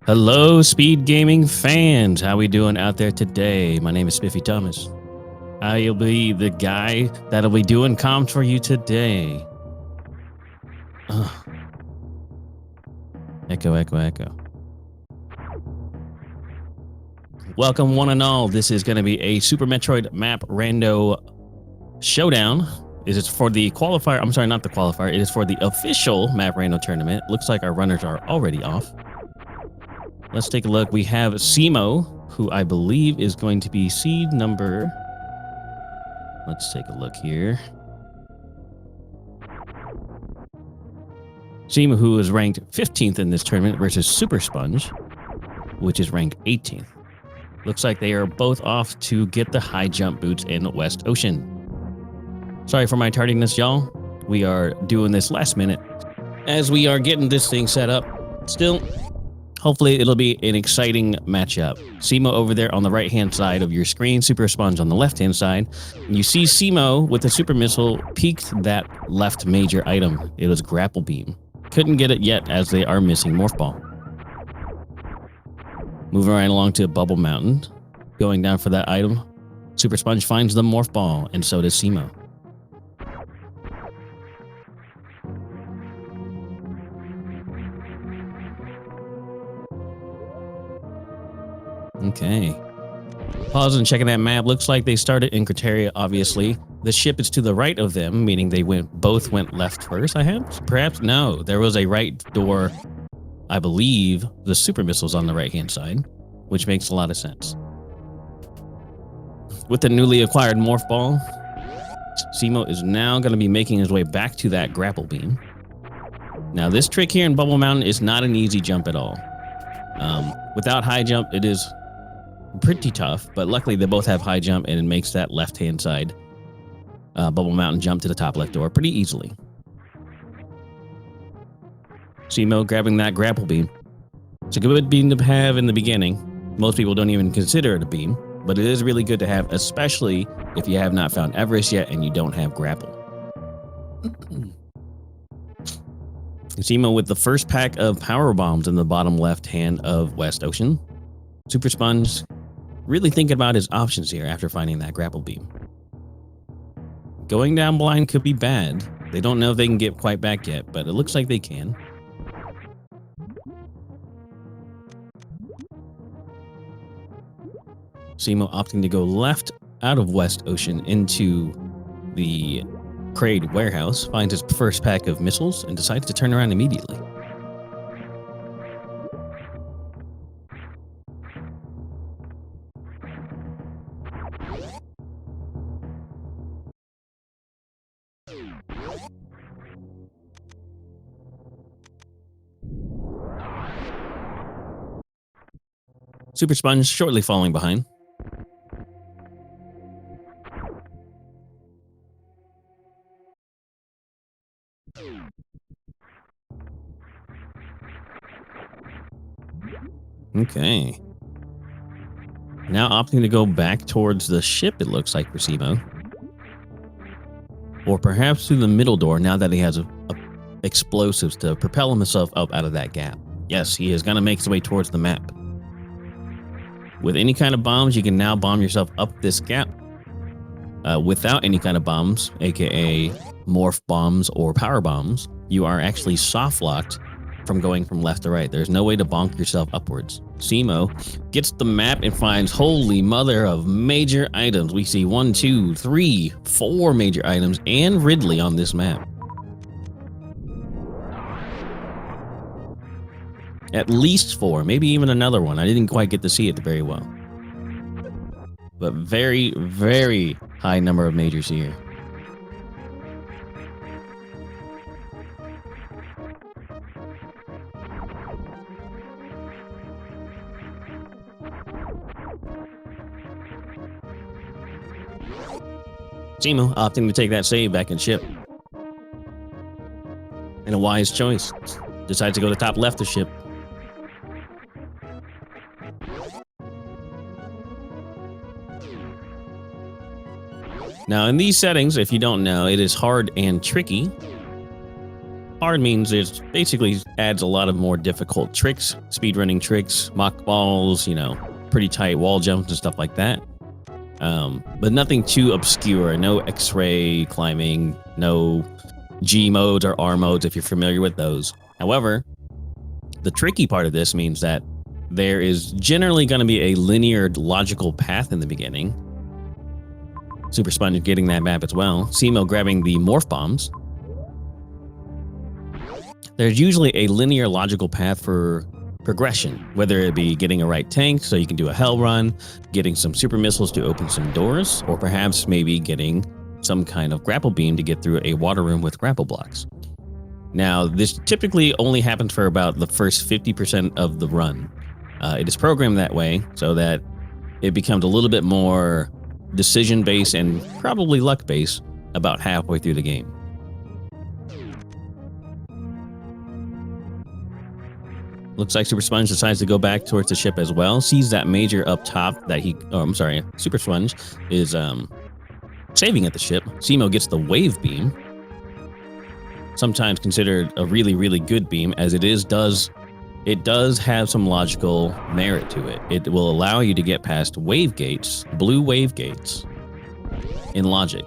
Hello, Speed Gaming fans. How we doing out there today? My name is Spiffy Thomas. I'll be the guy that'll be doing comms for you today. Echo, echo, echo. Welcome, one and all. This is going to be a Super Metroid Map Rando Showdown. It is for the qualifier. I'm sorry, not the qualifier. It is for the official Map Rando tournament. Looks like our runners are already off. Let's take a look. We have Cemo, who I believe is going to be seed number... Let's take a look here. Cemo, who is ranked 15th in this tournament, versus Super Sponge, which is ranked 18th. Looks like they are both off to get the high jump boots in West Ocean. Sorry for my tardiness, y'all. We are doing this last minute as we are getting this thing set up. Still... hopefully it'll be an exciting matchup. Cemo over there on the right-hand side of your screen, Super Sponge on the left-hand side. And you see Cemo with the super missile peeked that left major item. It was Grapple Beam. Couldn't get it yet as they are missing Morph Ball. Moving right along to Bubble Mountain. Going down for that item. Super Sponge finds the Morph Ball, and so does Cemo. Okay. Pause and checking that map. Looks like they started in Criteria, obviously. The ship is to the right of them, meaning they both went left first, Perhaps? No. There was a right door. I believe the super missile's on the right-hand side, which makes a lot of sense. With the newly acquired Morph Ball, Cemo is now going to be making his way back to that Grapple Beam. Now, this trick here in Bubble Mountain is not an easy jump at all. Without high jump, it is pretty tough, but luckily they both have high jump, and it makes that left-hand side Bubble Mountain jump to the top left door pretty easily. Cemo grabbing that Grapple Beam. It's a good beam to have in the beginning. Most people don't even consider it a beam, but it is really good to have, especially if you have not found Everest yet and you don't have Grapple. Cemo with the first pack of power bombs in the bottom left hand of West Ocean. Super Sponge really thinking about his options here after finding that Grapple Beam. Going down blind could be bad. They don't know if they can get quite back yet, but it looks like they can. Cemo opting to go left out of West Ocean into the Crate warehouse, finds his first pack of missiles, and decides to turn around immediately. Super Sponge shortly falling behind. Okay. Now opting to go back towards the ship, it looks like, for Cemo. Or perhaps through the middle door, now that he has explosives to propel himself up out of that gap. Yes, he is going to make his way towards the map. With any kind of bombs, you can now bomb yourself up this gap. without any kind of bombs, aka morph bombs or power bombs, you are actually soft locked from going from left to right. There's no way to bonk yourself upwards. Cemo gets the map and finds holy mother of major items. We see 1, 2, 3, 4 major items and Ridley on this map. At least 4, maybe even another one. I didn't quite get to see it very well. But very, very high number of majors here. Cemo opting to take that save back and ship. And a wise choice. Decides to go to top left of ship. Now, in these settings, if you don't know, it is hard and tricky. Hard means it basically adds a lot of more difficult tricks, speedrunning tricks, mock balls, you know, pretty tight wall jumps and stuff like that. But nothing too obscure. No X-ray climbing, no G modes or R modes if you're familiar with those. However, the tricky part of this means that there is generally going to be a linear logical path in the beginning. Super Sponge getting that map as well. Cemo grabbing the morph bombs. There's usually a linear logical path for progression, whether it be getting a right tank so you can do a hell run, getting some super missiles to open some doors, or perhaps maybe getting some kind of grapple beam to get through a water room with grapple blocks. Now, this typically only happens for about the first 50% of the run. It is programmed that way so that it becomes a little bit more decision-based and probably luck-based about halfway through the game. Looks like Super Sponge decides to go back towards the ship as well. Sees that major up top that Super Sponge is saving at the ship. Cemo gets the wave beam. Sometimes considered a really, really good beam, as it does have some logical merit to it. It will allow you to get past wave gates, blue wave gates, in logic.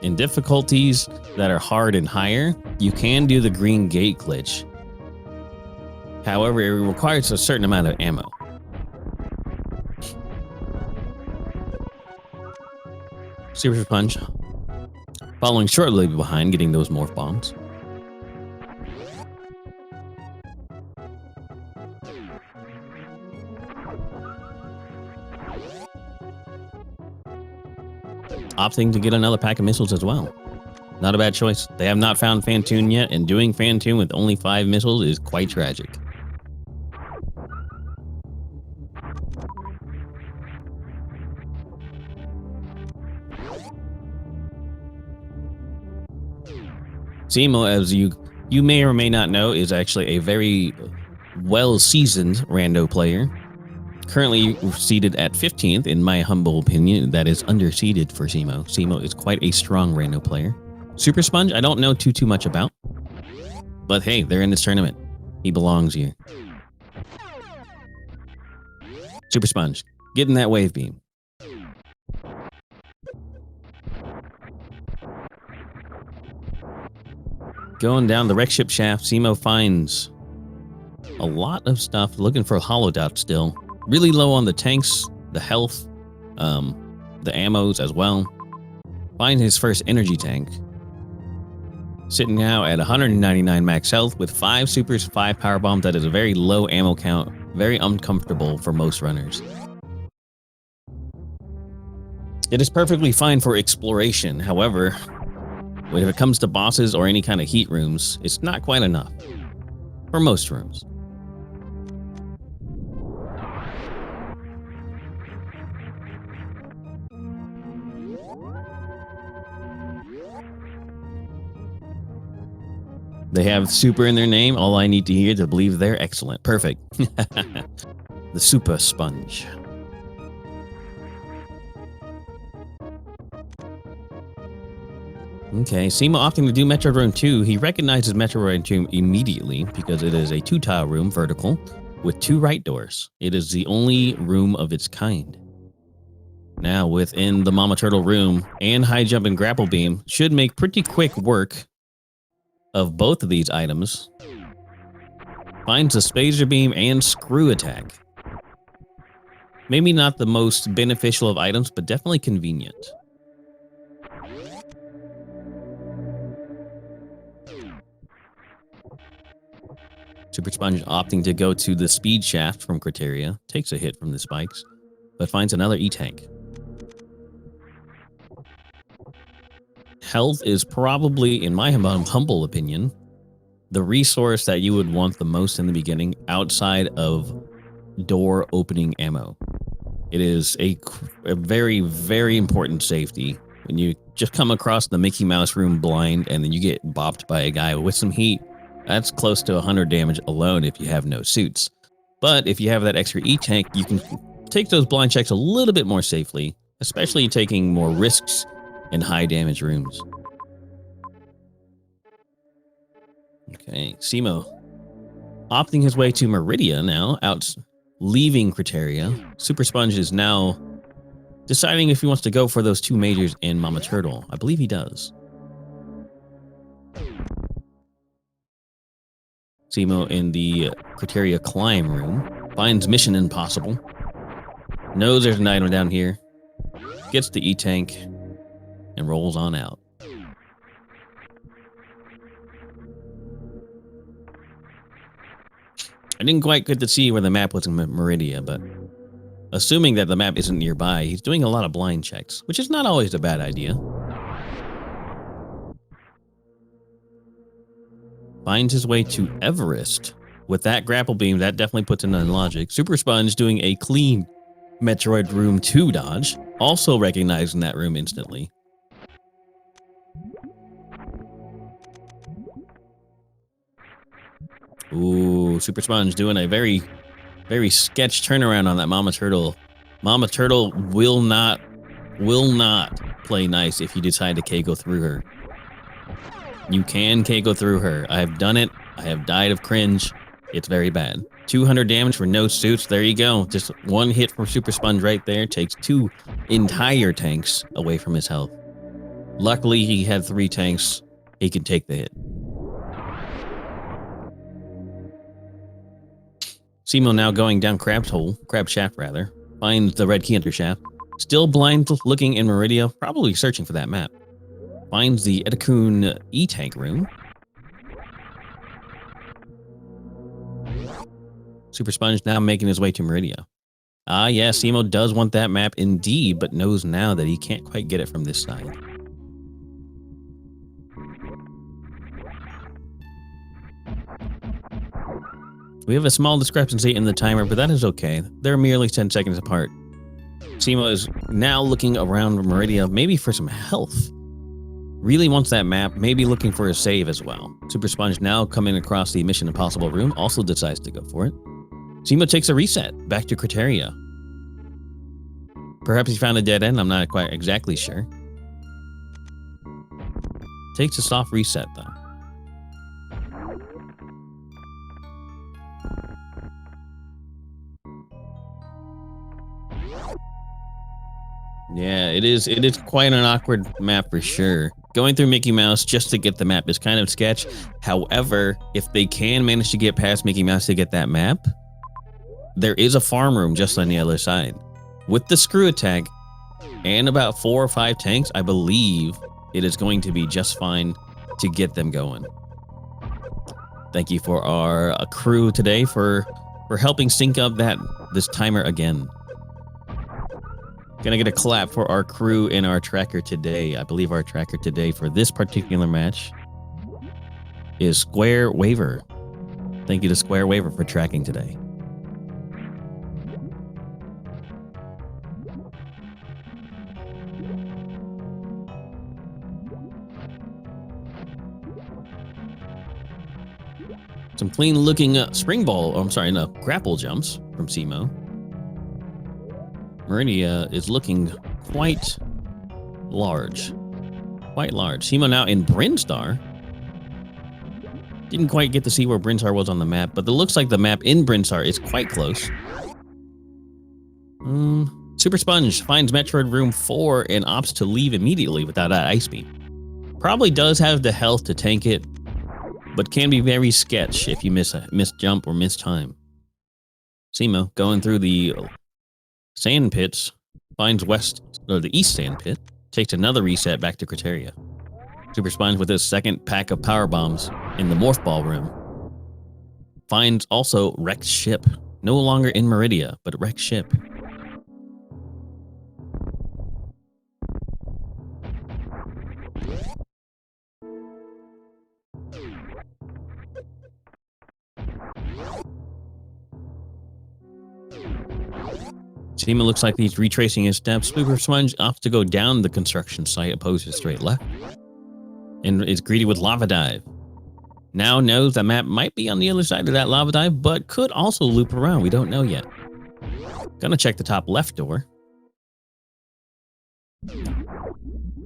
In difficulties that are hard and higher, you can do the green gate glitch. However, it requires a certain amount of ammo. Super Sponge following shortly behind, getting those morph bombs. Opting to get another pack of missiles as well. Not a bad choice. They have not found Fantoon yet, and doing Fantoon with only 5 missiles is quite tragic. Cemo, as you may or may not know, is actually a very well-seasoned rando player. Currently seated at 15th, in my humble opinion. That is underseeded for Cemo. Cemo is quite a strong rando player. Super Sponge, I don't know too much about. But hey, they're in this tournament. He belongs here. Super Sponge, getting that wave beam. Going down the wreck ship shaft, Cemo finds a lot of stuff, looking for a hollow dot still. Really low on the tanks, the health, the ammos as well. Find his first energy tank. Sitting now at 199 max health with 5 supers, 5 power bombs. That is a very low ammo count, very uncomfortable for most runners. It is perfectly fine for exploration. However, when it comes to bosses or any kind of heat rooms, it's not quite enough for most rooms. They have super in their name. All I need to hear to believe they're excellent. Perfect. The Super Sponge. Okay, Cemo opting to do Metro Room 2. He recognizes Metro Room 2 immediately because it is a 2-tile room, vertical, with 2 right doors. It is the only room of its kind. Now within the Mama Turtle room and high jump and grapple beam should make pretty quick work of both of these items. Finds a spacer beam and screw attack. Maybe not the most beneficial of items, but definitely convenient. Super Sponge opting to go to the speed shaft from Criteria, takes a hit from the spikes, but finds another E-Tank. Health is probably, in my humble opinion, the resource that you would want the most in the beginning outside of door opening ammo. It is a very, very important safety. When you just come across the Mickey Mouse room blind and then you get bopped by a guy with some heat, that's close to 100 damage alone if you have no suits. But if you have that extra E-Tank, you can take those blind checks a little bit more safely, especially taking more risks in high damage rooms. Okay, cemo opting his way to Meridia now, leaving Criteria. Super Sponge is now deciding if he wants to go for those two majors in Mama Turtle. I believe he does. cemo in the Criteria climb room finds Mission Impossible. Knows there's an item down here. Gets the E-Tank and rolls on out. I didn't quite get to see where the map was in Meridia, but assuming that the map isn't nearby, he's doing a lot of blind checks, which is not always a bad idea. Finds his way to Everest. With that grapple beam, that definitely puts in on logic. Super Sponge doing a clean Metroid Room 2 dodge, also recognizing that room instantly. Ooh, Super Sponge doing a very, very sketch turnaround on that Mama Turtle. Mama Turtle will not play nice if you decide to K-go through her. You can K-go through her. I have done it. I have died of cringe. It's very bad. 200 damage for no suits. There you go. Just one hit from Super Sponge right there takes 2 entire tanks away from his health. Luckily, he had 3 tanks. He could take the hit. cemo now going down Crab Shaft rather. Finds the red key under shaft. Still blind looking in Meridia, probably searching for that map. Finds the Etakun E-Tank room. Super Sponge now making his way to Meridia. Ah, yeah, cemo does want that map indeed, but knows now that he can't quite get it from this side. We have a small discrepancy in the timer, but that is okay. They're merely 10 seconds apart. cemo is now looking around Meridia, maybe for some health. Really wants that map, maybe looking for a save as well. Super Sponge now coming across the Mission Impossible room, also decides to go for it. cemo takes a reset, back to Criteria. Perhaps he found a dead end, I'm not quite exactly sure. Takes a soft reset though. Yeah, it is quite an awkward map for sure. Going through Mickey Mouse just to get the map is kind of sketch. However, if they can manage to get past Mickey Mouse to get that map, there is a farm room just on the other side. With the screw attack and about 4 or 5 tanks, I believe it is going to be just fine to get them going. Thank you for our crew today for helping sync up this timer again. Gonna get a clap for our crew and our tracker today. I believe our tracker today for this particular match is Square Waver. Thank you to Square Waver for tracking today. Some clean looking grapple jumps from cemo. Meridia is looking quite large. cemo now in Brinstar. Didn't quite get to see where Brinstar was on the map, but it looks like the map in Brinstar is quite close. Super Sponge finds Metroid Room 4 and opts to leave immediately without that ice beam. Probably does have the health to tank it, but can be very sketch if you miss jump or miss time. Cemo, going through the sand pits, finds the east sand pit, takes another reset back to Criteria. Super Sponge with his second pack of power bombs in the Morph Ball room. Finds also wrecked ship. No longer in Meridia, but wrecked ship. Cemo looks like he's retracing his steps. Super Sponge opts to go down the construction site opposed to straight left. And is greeted with Lava Dive. Now knows that map might be on the other side of that Lava Dive, but could also loop around. We don't know yet. Gonna check the top left door.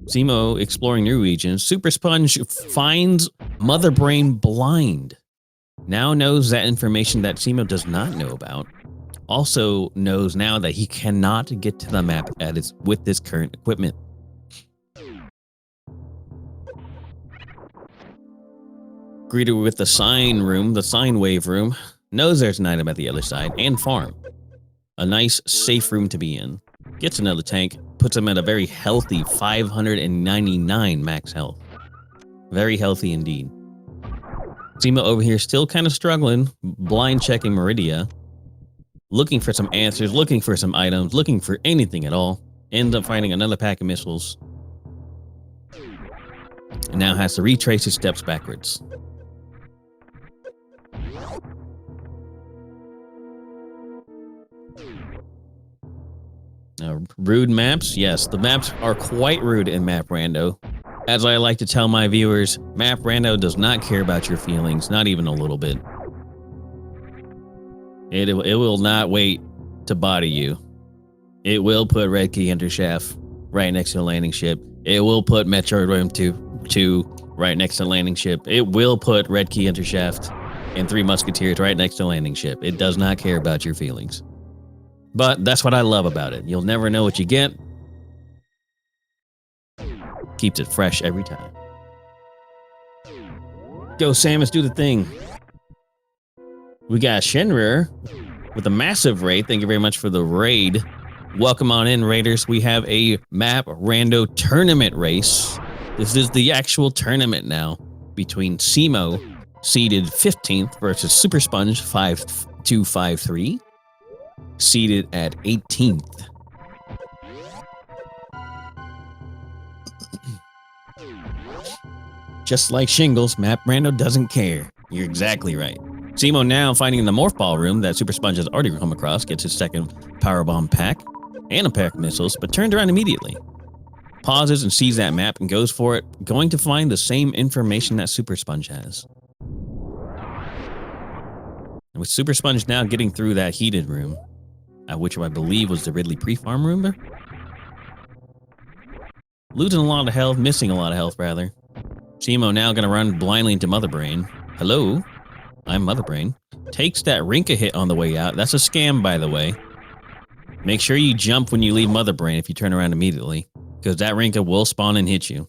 Cemo exploring new regions. Super Sponge finds Mother Brain blind. Now knows that information that Cemo does not know about. Also knows now that he cannot get to the map with this current equipment. Greeted with the sign room, the sine wave room. Knows there's an item at the other side and farm. A nice, safe room to be in. Gets another tank, puts him at a very healthy 599 max health. Very healthy indeed. Cemo over here still kind of struggling, blind checking Meridia. Looking for some answers, looking for some items, looking for anything at all. Ends up finding another pack of missiles. And now has to retrace his steps backwards. Rude maps? Yes, the maps are quite rude in Map Rando. As I like to tell my viewers, Map Rando does not care about your feelings, not even a little bit. It will not wait to body you. It will put Red Key Intershaft right next to the landing ship. It will put Metroid Room 2 right next to the landing ship. It will put Red Key Intershaft and 3 Musketeers right next to the landing ship. It does not care about your feelings. But that's what I love about it. You'll never know what you get. Keeps it fresh every time. Go, Samus, do the thing. We got Shenrir with a massive raid. Thank you very much for the raid. Welcome on in, Raiders. We have a Map Rando tournament race. This is the actual tournament now between Cemo, seeded 15th, versus Super Sponge 5253. Seated at 18th. Just like shingles, Map Rando doesn't care. You're exactly right. Cemo now finding the Morph Ball room that Super Sponge has already come across, gets his second Power Bomb pack and a pack of missiles, but turned around immediately. Pauses and sees that map and goes for it, going to find the same information that Super Sponge has. And with Super Sponge now getting through that heated room, which I believe was the Ridley pre-farm room there. Losing a lot of health, missing a lot of health, rather. Cemo now going to run blindly into Mother Brain. Hello, I'm Mother Brain. Takes that Rinka hit on the way out. That's a scam, by the way. Make sure you jump when you leave Mother Brain if you turn around immediately, because that Rinka will spawn and hit you.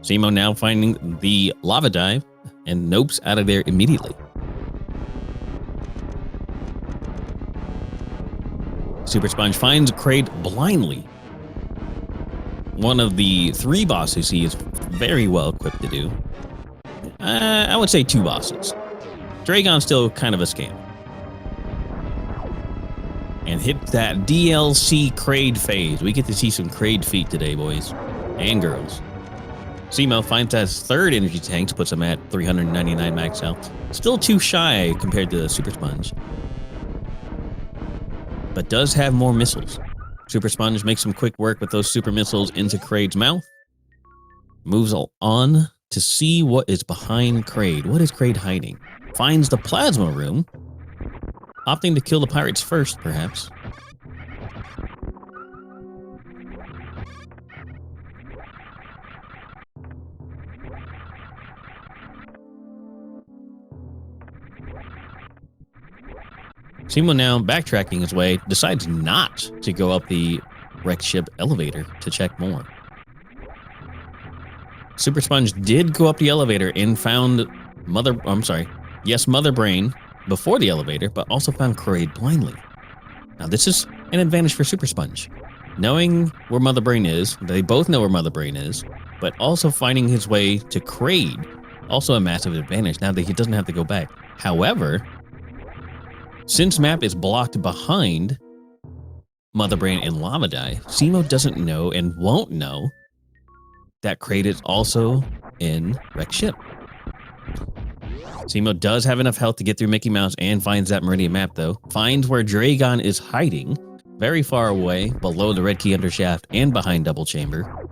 Cemo now finding the Lava Dive and nopes out of there immediately. Super Sponge finds Kraid blindly. One of the 3 bosses he is very well equipped to do. I would say 2 bosses. Dragon's still kind of a scam. And hit that DLC Kraid phase. We get to see some Kraid feet today, boys and girls. Cemo finds that 3rd energy tank, puts him at 399 max health. Still too shy compared to Super Sponge, but does have more missiles. Super Sponge makes some quick work with those super missiles into Kraid's mouth. Moves on to see what is behind Kraid. What is Kraid hiding? Finds the plasma room. Opting to kill the pirates first, perhaps. Cemo now backtracking his way, decides not to go up the wrecked ship elevator to check more. Super Sponge did go up the elevator and found Mother Brain before the elevator, but also found Kraid blindly. Now this is an advantage for Super Sponge. Knowing where Mother Brain is, they both know where Mother Brain is, but also finding his way to Kraid, also a massive advantage now that he doesn't have to go back. However, since map is blocked behind Mother Brain and Lavadai, cemo doesn't know and won't know that Kraid is also in wrecked ship. cemo does have enough health to get through Mickey Mouse and finds that Meridian map though. Finds where Dragon is hiding, very far away, below the red key undershaft and behind double chamber.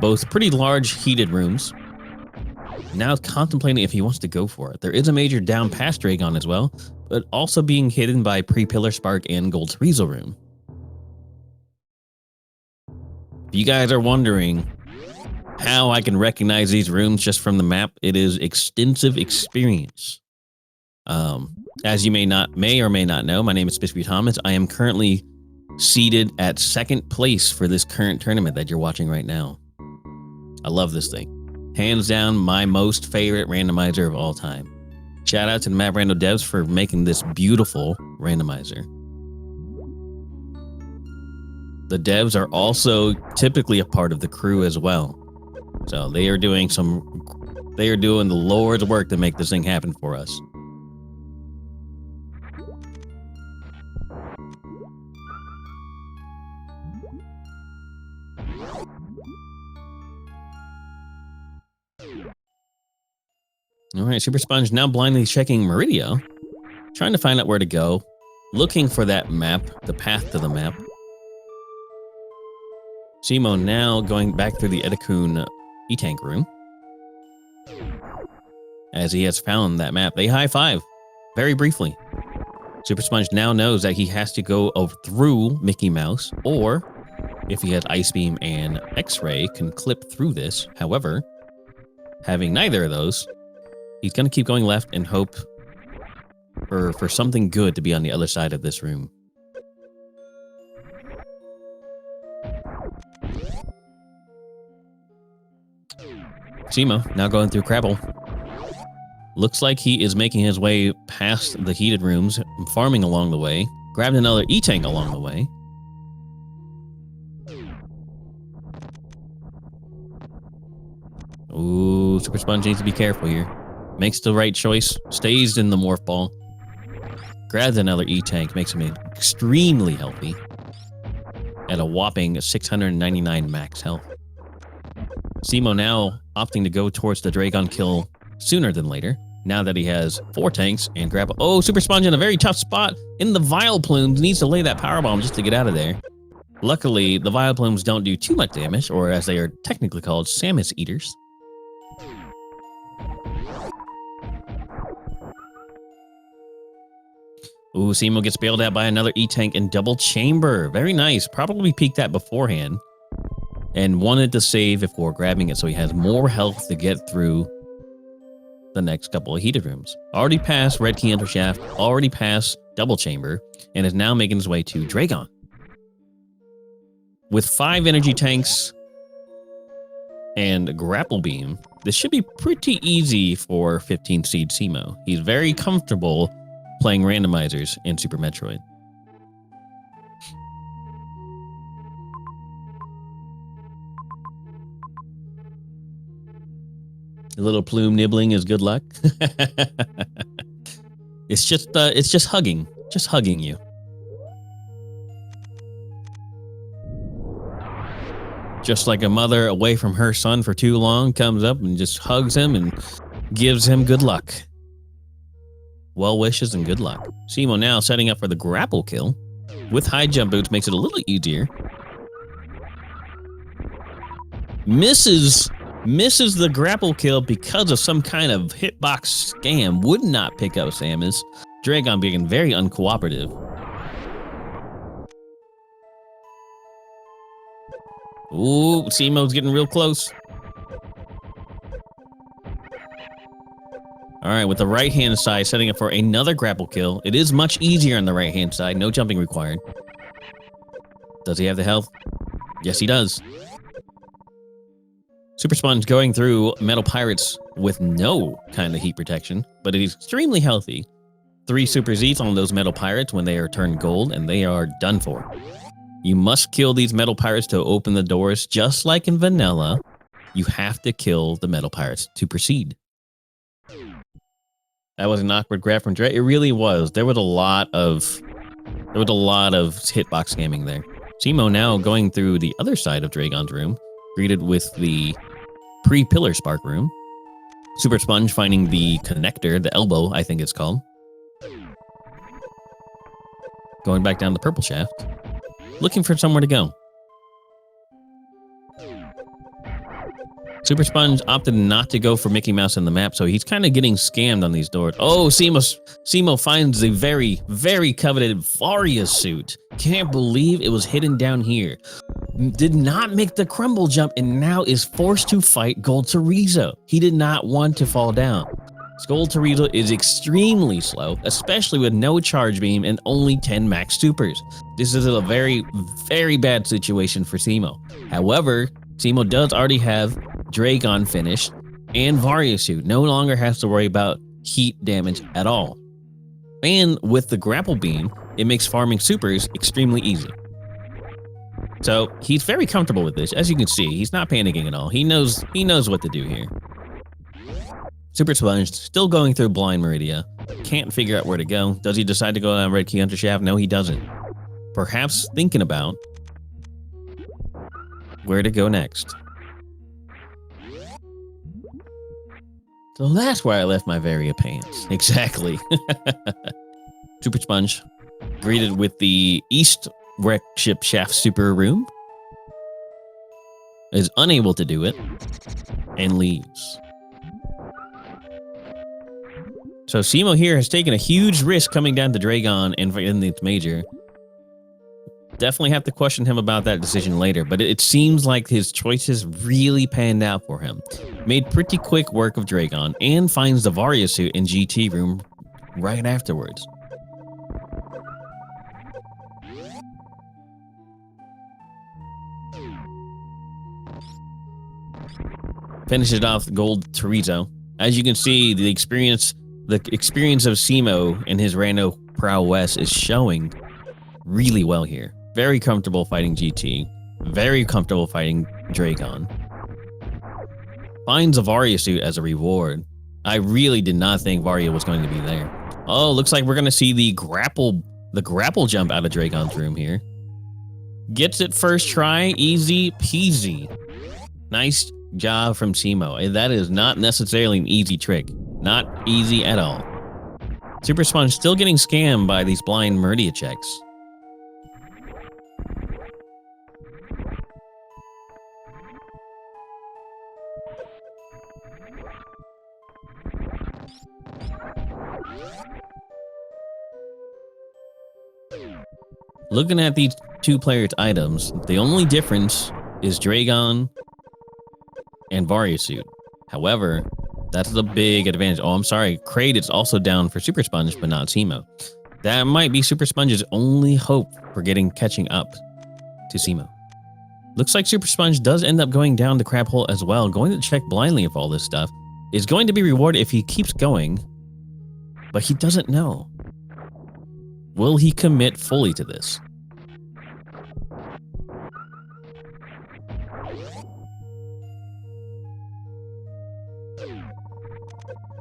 Both pretty large heated rooms. Now contemplating if he wants to go for it. There is a major down past Dragon as well, but also being hidden by pre-Pillar Spark and Gold Weasel room. If you guys are wondering how I can recognize these rooms just from the map, it is extensive experience. As you may or may not know, my name is Spispy Thomas. I am currently seated at second place for this current tournament that you're watching right now. I love this thing. Hands down, my most favorite randomizer of all time. Shout out to the Map Rando devs for making this beautiful randomizer. The devs are also typically a part of the crew as well. So they are doing the Lord's work to make this thing happen for us. All right, Super Sponge now blindly checking Meridio, trying to find out where to go, looking for that map, the path to the map. cemo now going back through the Edakun E-Tank room, as he has found that map. They high five, very briefly. Super Sponge now knows that he has to go through Mickey Mouse, or if he has Ice Beam and X-Ray, can clip through this. However, having neither of those, he's going to keep going left and hope for something good to be on the other side of this room. cemo now going through Crabble. Looks like he is making his way past the heated rooms, farming along the way, grabbed another E-Tank along the way. Ooh, Super Sponge needs to be careful here. Makes the right choice, stays in the Morph Ball. Grabs another E-Tank, makes him extremely healthy. At a whopping 699 max health. cemo now opting to go towards the Dragon kill sooner than later, now that he has 4 tanks and grab. Oh, Super Sponge in a very tough spot in the Vile Plumes, needs to lay that power bomb just to get out of there. Luckily, the Vile Plumes don't do too much damage, or as they are technically called, Samus Eaters. Ooh, cemo gets bailed out by another E-Tank in double chamber. Very nice. Probably peeked that beforehand and wanted to save before grabbing it so he has more health to get through the next couple of heated rooms. Already passed red key undershaft, already passed double chamber, and is now making his way to Dragon. With 5 energy tanks and grapple beam, this should be pretty easy for 15th seed cemo. He's very comfortable playing randomizers in Super Metroid. A little plume nibbling is good luck. It's just hugging you. Just like a mother away from her son for too long comes up and just hugs him and gives him good luck. Well wishes and good luck. cemo now setting up for the grapple kill. With high jump boots makes it a little easier. Misses the grapple kill because of some kind of hitbox scam. Would not pick up Samus. Dragon being very uncooperative. Ooh, cemo's getting real close. All right, with the right-hand side setting up for another grapple kill. It is much easier on the right-hand side. No jumping required. Does he have the health? Yes, he does. Super Sponge going through Metal Pirates with no kind of heat protection, but it is extremely healthy. 3 Super Z's on those Metal Pirates when they are turned gold, and they are done for. You must kill these Metal Pirates to open the doors, just like in vanilla. You have to kill the Metal Pirates to proceed. That was an awkward grab from Dre. It really was. There was a lot of hitbox scamming there. Cemo now going through the other side of Dragon's room, greeted with the pre-pillar spark room. Super Sponge finding the connector, the elbow, I think it's called. Going back down the purple shaft, looking for somewhere to go. Super Sponge opted not to go for Mickey Mouse in the map, so he's kind of getting scammed on these doors. Oh, Cemo finds the very, very coveted Varia suit. Can't believe it was hidden down here. Did not make the crumble jump and now is forced to fight Gold Chorizo. He did not want to fall down. Gold Chorizo is extremely slow, especially with no charge beam and only 10 max supers. This is a very, very bad situation for Cemo. However, Cemo does already have Dragon finished and Varia suit. No longer has to worry about heat damage at all. And with the grapple beam, it makes farming supers extremely easy. So he's very comfortable with this. As you can see, he's not panicking at all. He knows what to do here. Super Sponge still going through Blind Meridia. Can't figure out where to go. Does he decide to go down Red Key Hunter Shaft? No, he doesn't. Perhaps thinking about where to go next. So that's where I left my Varia pants. Exactly. Super Sponge greeted with the East Wreck Ship Shaft Super Room. Is unable to do it and leaves. So Cemo here has taken a huge risk coming down to Dragon in the major. Definitely have to question him about that decision later, but it seems like his choices really panned out for him. Made pretty quick work of Dragon and finds the Varia suit in GT room right afterwards. Finishes off Gold Chorizo. As you can see, the experience of Cemo and his rando prowess is showing really well here. Very comfortable fighting GT. Very comfortable fighting Dragon. Finds a Varia suit as a reward. I really did not think Varia was going to be there. Oh, looks like we're going to see the grapple jump out of Dragon's room here. Gets it first try. Easy peasy. Nice job from Cemo. That is not necessarily an easy trick. Not easy at all. Super Sponge still getting scammed by these blind Meridia checks. Looking at these two players' items, the only difference is Dragon and Varia suit. However, that's the big advantage. Oh, I'm sorry. Kraid is also down for Super Sponge, but not Cemo. That might be Super Sponge's only hope for catching up to Cemo. Looks like Super Sponge does end up going down the crab hole as well, going to check blindly if all this stuff is going to be rewarded if he keeps going, but he doesn't know. Will he commit fully to this?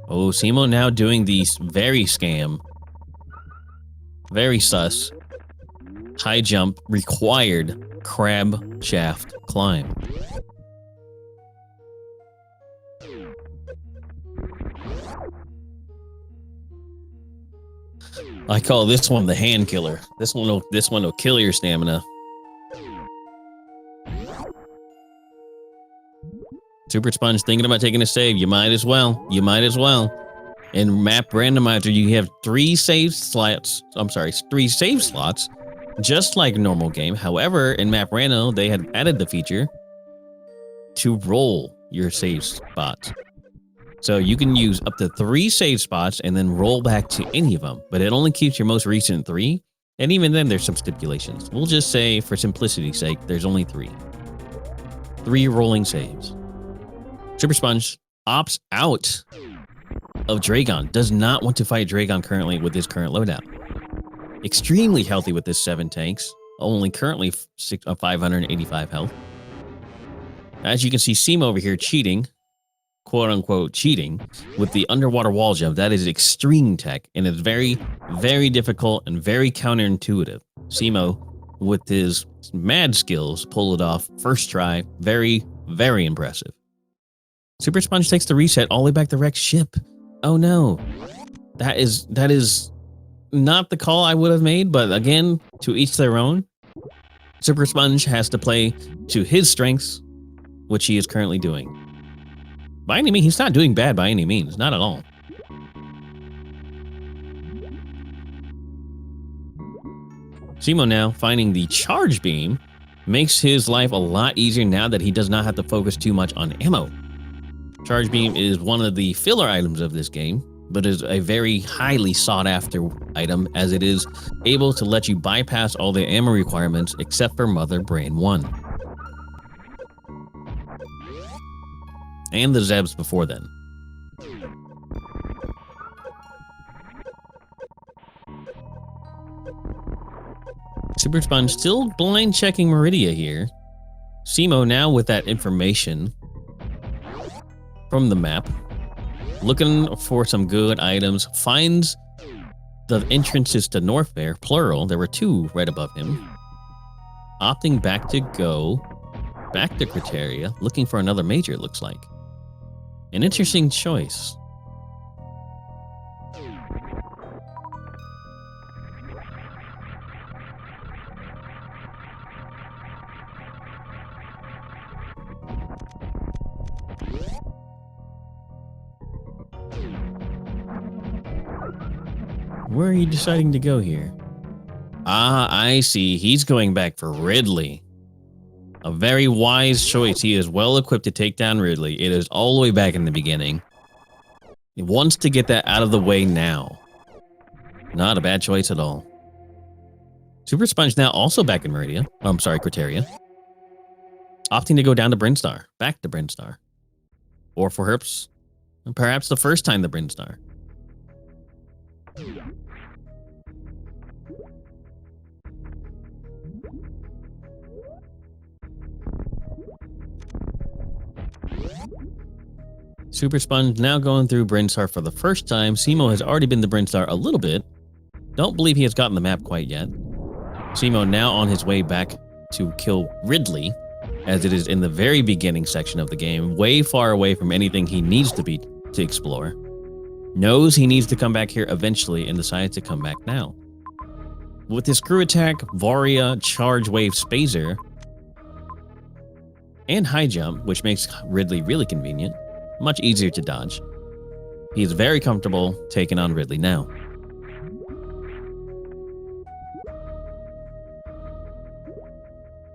Oh, Cemo now doing these very scam. Very sus. High jump required crab shaft climb. I call this one the hand killer. This one will kill your stamina. Super Sponge thinking about taking a save. You might as well. You might as well. In Map Randomizer, you have 3 save slots. I'm sorry, 3 save slots, just like normal game. However, in Map Rando, they had added the feature to roll your save spots. So you can use up to 3 save spots and then roll back to any of them, but it only keeps your most recent 3. And even then, there's some stipulations. We'll just say, for simplicity's sake, there's only 3. 3 rolling saves. Super Sponge opts out of Dragon. Does not want to fight Dragon currently with his current loadout. Extremely healthy with his 7 tanks. Only currently 585 health. As you can see, cemo over here cheating, quote unquote cheating, with the underwater wall jump. That is extreme tech, and it's very, very difficult and very counterintuitive. cemo, with his mad skills, pull it off first try. Very, very impressive. Super Sponge takes the reset all the way back to Rex ship. Oh no. That is not the call I would have made, but again, to each their own. Super Sponge has to play to his strengths, which he is currently doing. By any means, he's not doing bad by any means, not at all. cemo now finding the charge beam makes his life a lot easier now that he does not have to focus too much on ammo. Charge beam is one of the filler items of this game, but is a very highly sought after item as it is able to let you bypass all the ammo requirements except for Mother Brain 1. And the Zebs before then. Super Sponge still blind checking Meridia here. cemo now with that information from the map, looking for some good items, finds the entrances to Norfair, plural. There were 2 right above him. Opting back to go back to Criteria, looking for another major, it looks like. An interesting choice. Where are you deciding to go here? Ah, I see. He's going back for Ridley. A very wise choice. He is well equipped to take down Ridley. It is all the way back in the beginning. He wants to get that out of the way now. Not a bad choice at all. Super Sponge now also back in Meridia. Oh, I'm sorry, Criteria. Opting to go down to Brinstar. Back to Brinstar. Or for Herps, perhaps the first time to Brinstar. Super Sponge now going through Brinstar for the first time. cemo has already been to Brinstar a little bit. Don't believe he has gotten the map quite yet. cemo now on his way back to kill Ridley, as it is in the very beginning section of the game, way far away from anything he needs to be to explore. Knows he needs to come back here eventually and decides to come back now. With his screw attack, Varia, charge wave, Spazer, and high jump, which makes Ridley really convenient, much easier to dodge. He is very comfortable taking on Ridley now.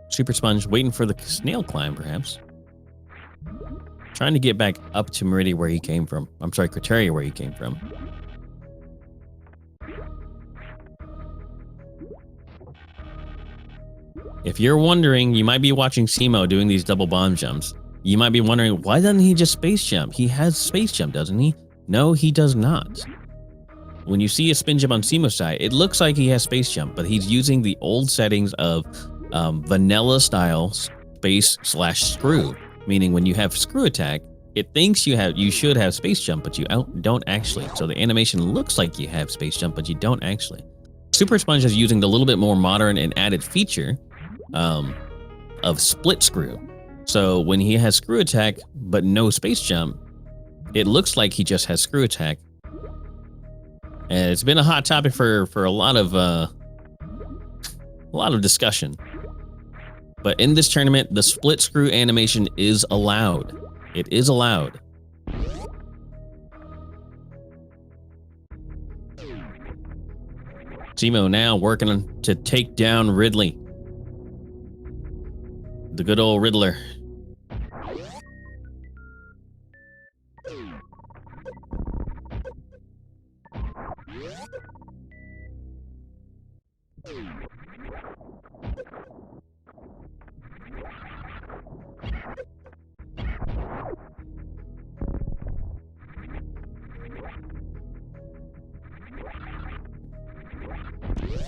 Super Sponge waiting for the snail climb, perhaps. Trying to get back up to Meridia where he came from. I'm sorry, Criteria where he came from. If you're wondering, you might be watching cemo doing these double bomb jumps. You might be wondering, why doesn't he just space jump? He has space jump, doesn't he? No, he does not. When you see a spin jump on cemo's side, it looks like he has space jump, but he's using the old settings of vanilla style space/screw. Meaning when you have screw attack, it thinks you should have space jump, but you don't actually. So the animation looks like you have space jump, but you don't actually. Super Sponge is using the little bit more modern and added feature of split screw. So when he has screw attack but no space jump, it looks like he just has screw attack. And it's been a hot topic for a lot of discussion. But in this tournament, the split screw animation is allowed. It is allowed. cemo now working to take down Ridley. The good old Riddler.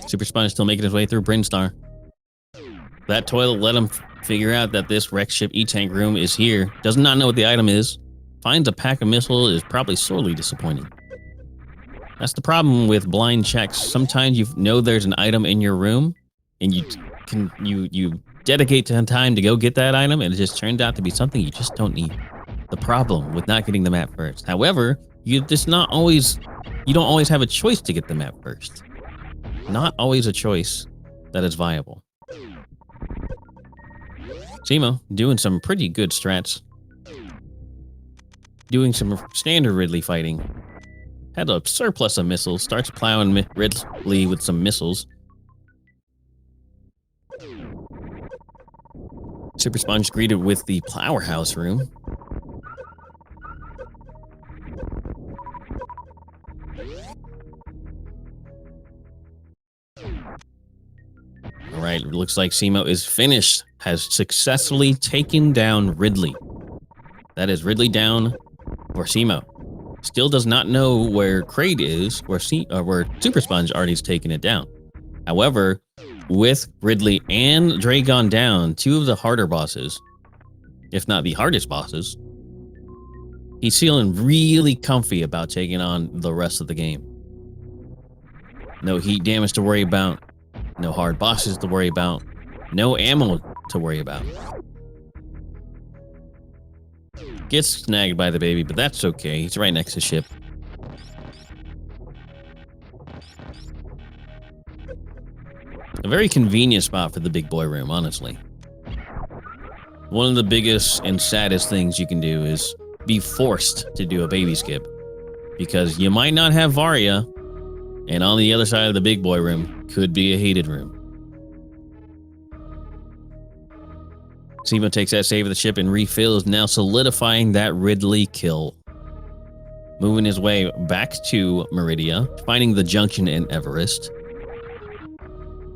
Super Sponge still making his way through Brinstar. That toilet let him figure out that this wreck ship E-Tank room is here. Does not know what the item is. Finds a pack of missiles is probably sorely disappointing. That's the problem with blind checks. Sometimes you know there's an item in your room, and you dedicate time to go get that item, and it just turns out to be something you just don't need. The problem with not getting the map first. However, you don't always have a choice to get the map first. Not always a choice that is viable. Cemo doing some pretty good strats. Doing some standard Ridley fighting. Had a surplus of missiles. Starts plowing Ridley with some missiles. Super Sponge greeted with the Powerhouse room. Alright, looks like Cemo is finished. Has successfully taken down Ridley. That is Ridley down for Cemo. Still does not know where Kraid is, where Super Sponge already's taken it down. However, with Ridley and Dragon down, two of the harder bosses, if not the hardest bosses, he's feeling really comfy about taking on the rest of the game. No heat damage to worry about, no hard bosses to worry about, no ammo to worry about. Gets snagged by the baby, but that's okay. He's right next to ship. A very convenient spot for the big boy room, honestly. One of the biggest and saddest things you can do is be forced to do a baby skip, because you might not have Varia, and on the other side of the big boy room could be a hated room. Cemo takes that save of the ship and refills, now solidifying that Ridley kill. Moving his way back to Meridia, finding the junction in Everest.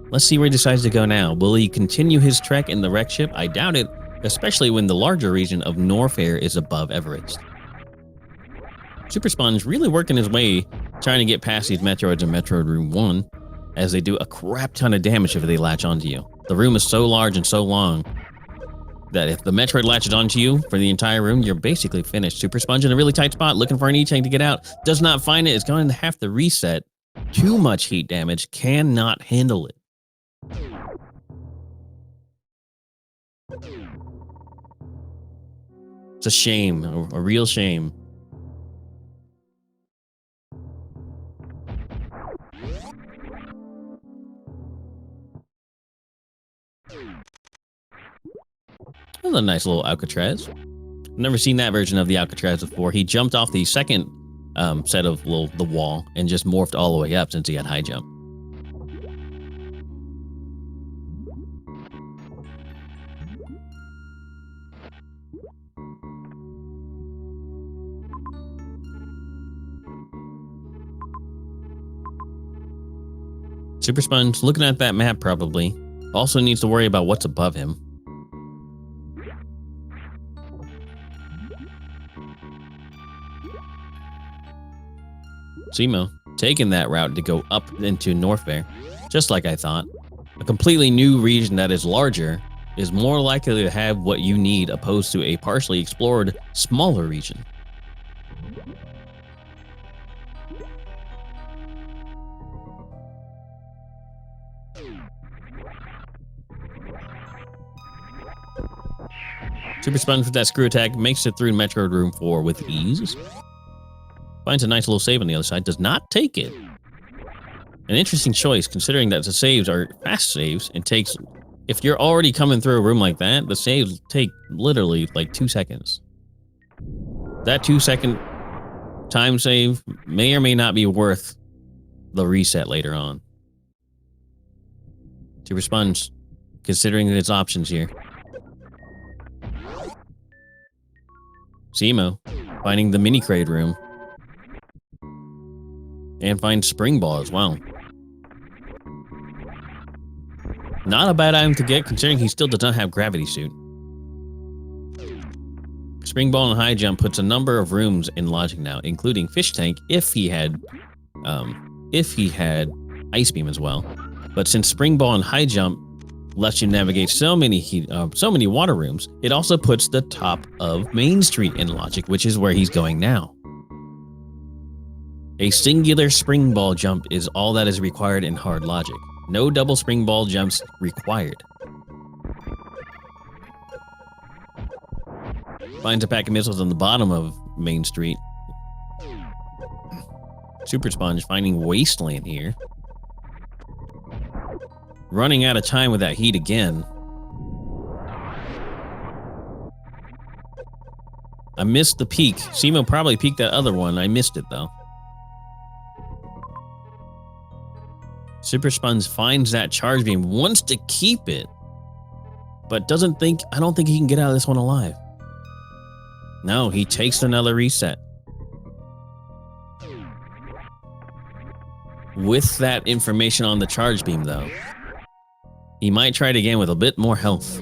Let's see where he decides to go now. Will he continue his trek in the wreck ship? I doubt it, especially when the larger region of Norfair is above Everest. Super Sponge really working his way, trying to get past these Metroids in Metroid Room 1, as they do a crap ton of damage if they latch onto you. The room is so large and so long that if the Metroid latches onto you for the entire room, you're basically finished. Super Sponge in a really tight spot, looking for an E-Tank to get out. Does not find it. Is going to have to reset. Too much heat damage. Cannot handle it. It's a shame. A real shame. That's a nice little Alcatraz. Never seen that version of the Alcatraz before. He jumped off the second set of the wall and just morphed all the way up since he had high jump. Super Sponge, looking at that map probably, also needs to worry about what's above him. Cemo taking that route to go up into Norfair, just like I thought. A completely new region that is larger is more likely to have what you need opposed to a partially explored, smaller region. Super Sponge with that screw attack makes it through Metroid Room 4 with ease. Finds a nice little save on the other side. Does not take it. An interesting choice, considering that the saves are fast saves and takes... If you're already coming through a room like that, the saves take literally like 2 seconds. That 2-second time save may or may not be worth the reset later on. Super Sponge, considering its options here. Cemo, finding the mini Kraid room. And find Spring Ball as well. Not a bad item to get, considering he still does not have Gravity Suit. Spring Ball and High Jump puts a number of rooms in Logic now, including Fish Tank if he had Ice Beam as well. But since Spring Ball and High Jump lets you navigate so many water rooms, it also puts the top of Main Street in logic, which is where he's going now. A singular Spring Ball jump is all that is required in hard logic. No double Spring Ball jumps required. Finds a pack of missiles on the bottom of Main Street. Super Sponge finding Wasteland here. Running out of time with that heat again. I missed the peak. Cemo probably peaked that other one. I missed it though. Super Sponge finds that charge beam, wants to keep it, but I don't think he can get out of this one alive. No, he takes another reset. With that information on the charge beam though, he might try it again with a bit more health.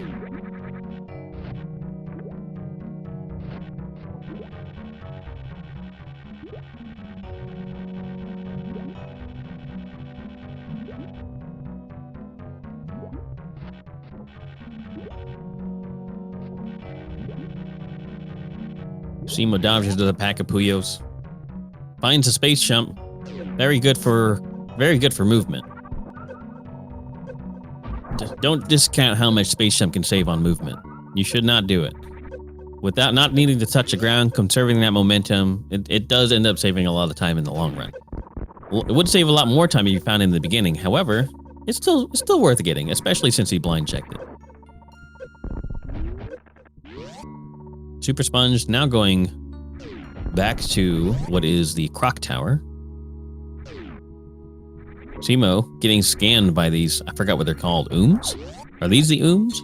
Cemo dodges to the pack of Puyos. Finds a space jump. Very good for movement. Don't discount how much space jump can save on movement. You should not do it. Without not needing to touch the ground, conserving that momentum, it does end up saving a lot of time in the long run. It would save a lot more time if you found it in the beginning. However, it's still worth getting, especially since he blind checked it. Super Sponge now going back to what is the Croc Tower. Cemo getting scanned by these, I forgot what they're called, ooms? Are these the ooms?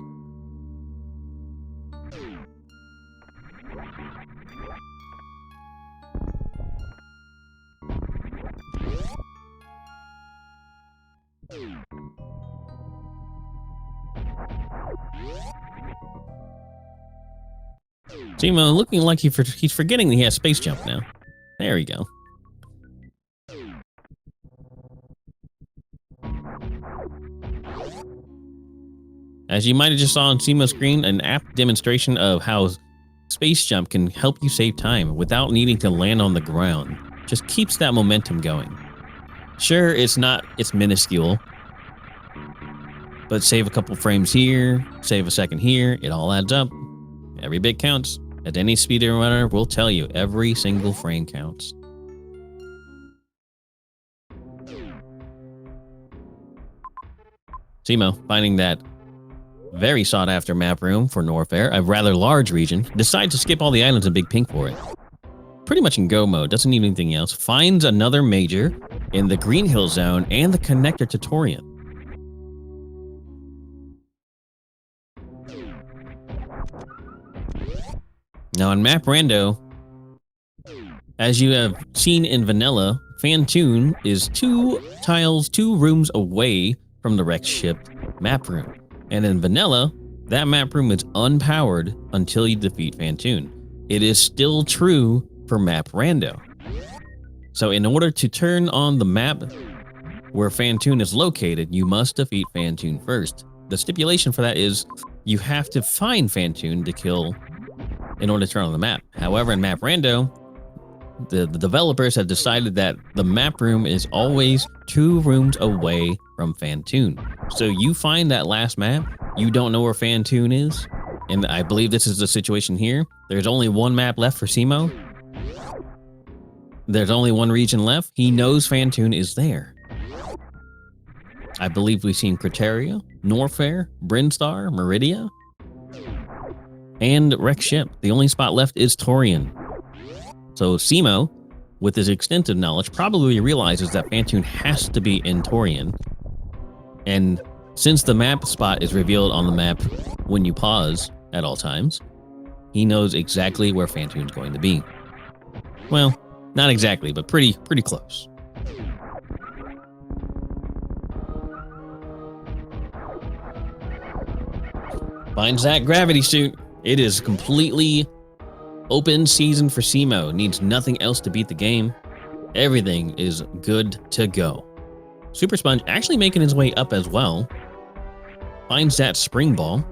Cemo looking like he's forgetting that he has space jump now. There we go. As you might have just saw on Cemo's screen, an apt demonstration of how space jump can help you save time without needing to land on the ground. Just keeps that momentum going. Sure, it's minuscule, but save a couple frames here, save a second here, it all adds up. Every bit counts. As any speedrunner will tell you, every single frame counts. Cemo, finding that very sought after map room for Norfair, a rather large region, decides to skip all the islands in Big Pink for it. Pretty much in go mode, doesn't need anything else. Finds another major in the Green Hill Zone and the connector to Torian. Now on Map Rando, as you have seen in Vanilla, Fantoon is 2 rooms away from the wrecked ship map room. And in Vanilla, that map room is unpowered until you defeat Fantoon. It is still true for Map Rando. So in order to turn on the map where Fantoon is located, you must defeat Fantoon first. The stipulation for that is you have to find Fantoon to kill in order to turn on the map. However, in Map Rando, the developers have decided that the map room is always 2 rooms away from Fantoon. So you find that last map, you don't know where Fantoon is, and I believe this is the situation here. There's only 1 map left for Cemo. There's only 1 region left. He knows Fantoon is there. I believe we've seen Criteria, Norfair, Brinstar, Meridia, and Wreck Ship. The only spot left is Torian. So Cemo, with his extensive knowledge, probably realizes that Fantoon has to be in Torian. And since the map spot is revealed on the map when you pause at all times, he knows exactly where Fantoon's going to be. Well, not exactly, but pretty close. Finds that gravity suit. It is completely open season for Cemo. Needs nothing else to beat the game. Everything is good to go. Super Sponge actually making his way up as well. Finds that spring ball.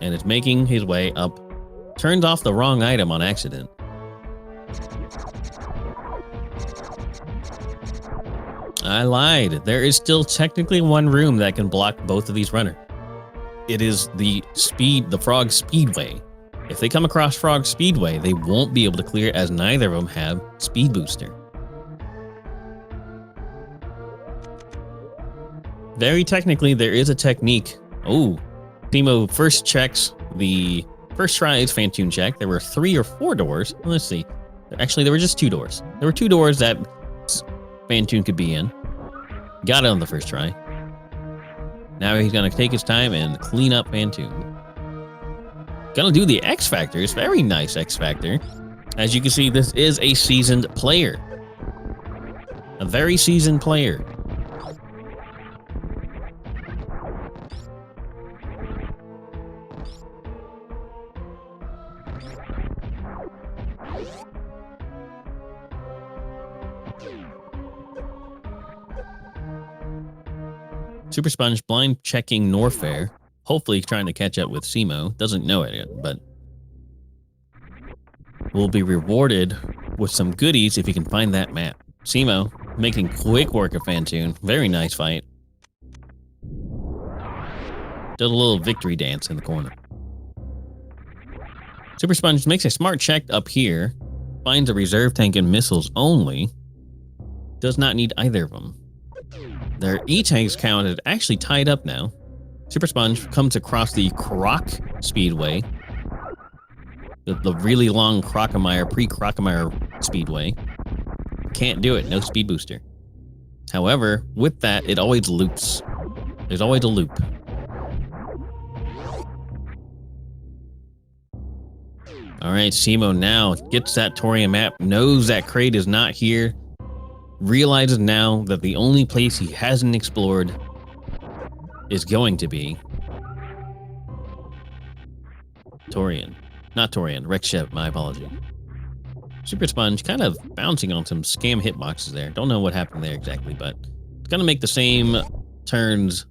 And it's making his way up. Turns off the wrong item on accident. I lied. There is still technically one room that can block both of these runners. It is the Frog Speedway. If they come across Frog Speedway, they won't be able to clear as neither of them have Speed Booster. Very technically, there is a technique. Oh, cemo first checks the first try is Phantoon check. There were 3 or 4 doors. Let's see. Actually, there were just 2 doors. There were 2 doors that Phantoon could be in. Got it on the first try. Now he's going to take his time and clean up Phantoon. Gonna do the X Factor. It's very nice X Factor. As you can see, this is a seasoned player. A very seasoned player. Super Sponge blind checking Norfair. Hopefully trying to catch up with cemo. Doesn't know it yet, but will be rewarded with some goodies if he can find that map. Cemo making quick work of Phantoon. Very nice fight. Does a little victory dance in the corner. Super Sponge makes a smart check up here. Finds a reserve tank and missiles only. Does not need either of them. Their E-tanks count is actually tied up now. Super Sponge comes across the Croc Speedway. The really long Crocomire, pre-Crocomire Speedway. Can't do it, no speed booster. However, with that, it always loops. There's always a loop. Alright, cemo now gets that Torian map, knows that Crate is not here, realizes now that the only place he hasn't explored is going to be Torian. Not Torian, Rex Shev, my apology. Super Sponge kind of bouncing on some scam hitboxes there. Don't know what happened there exactly, but it's going to make the same turns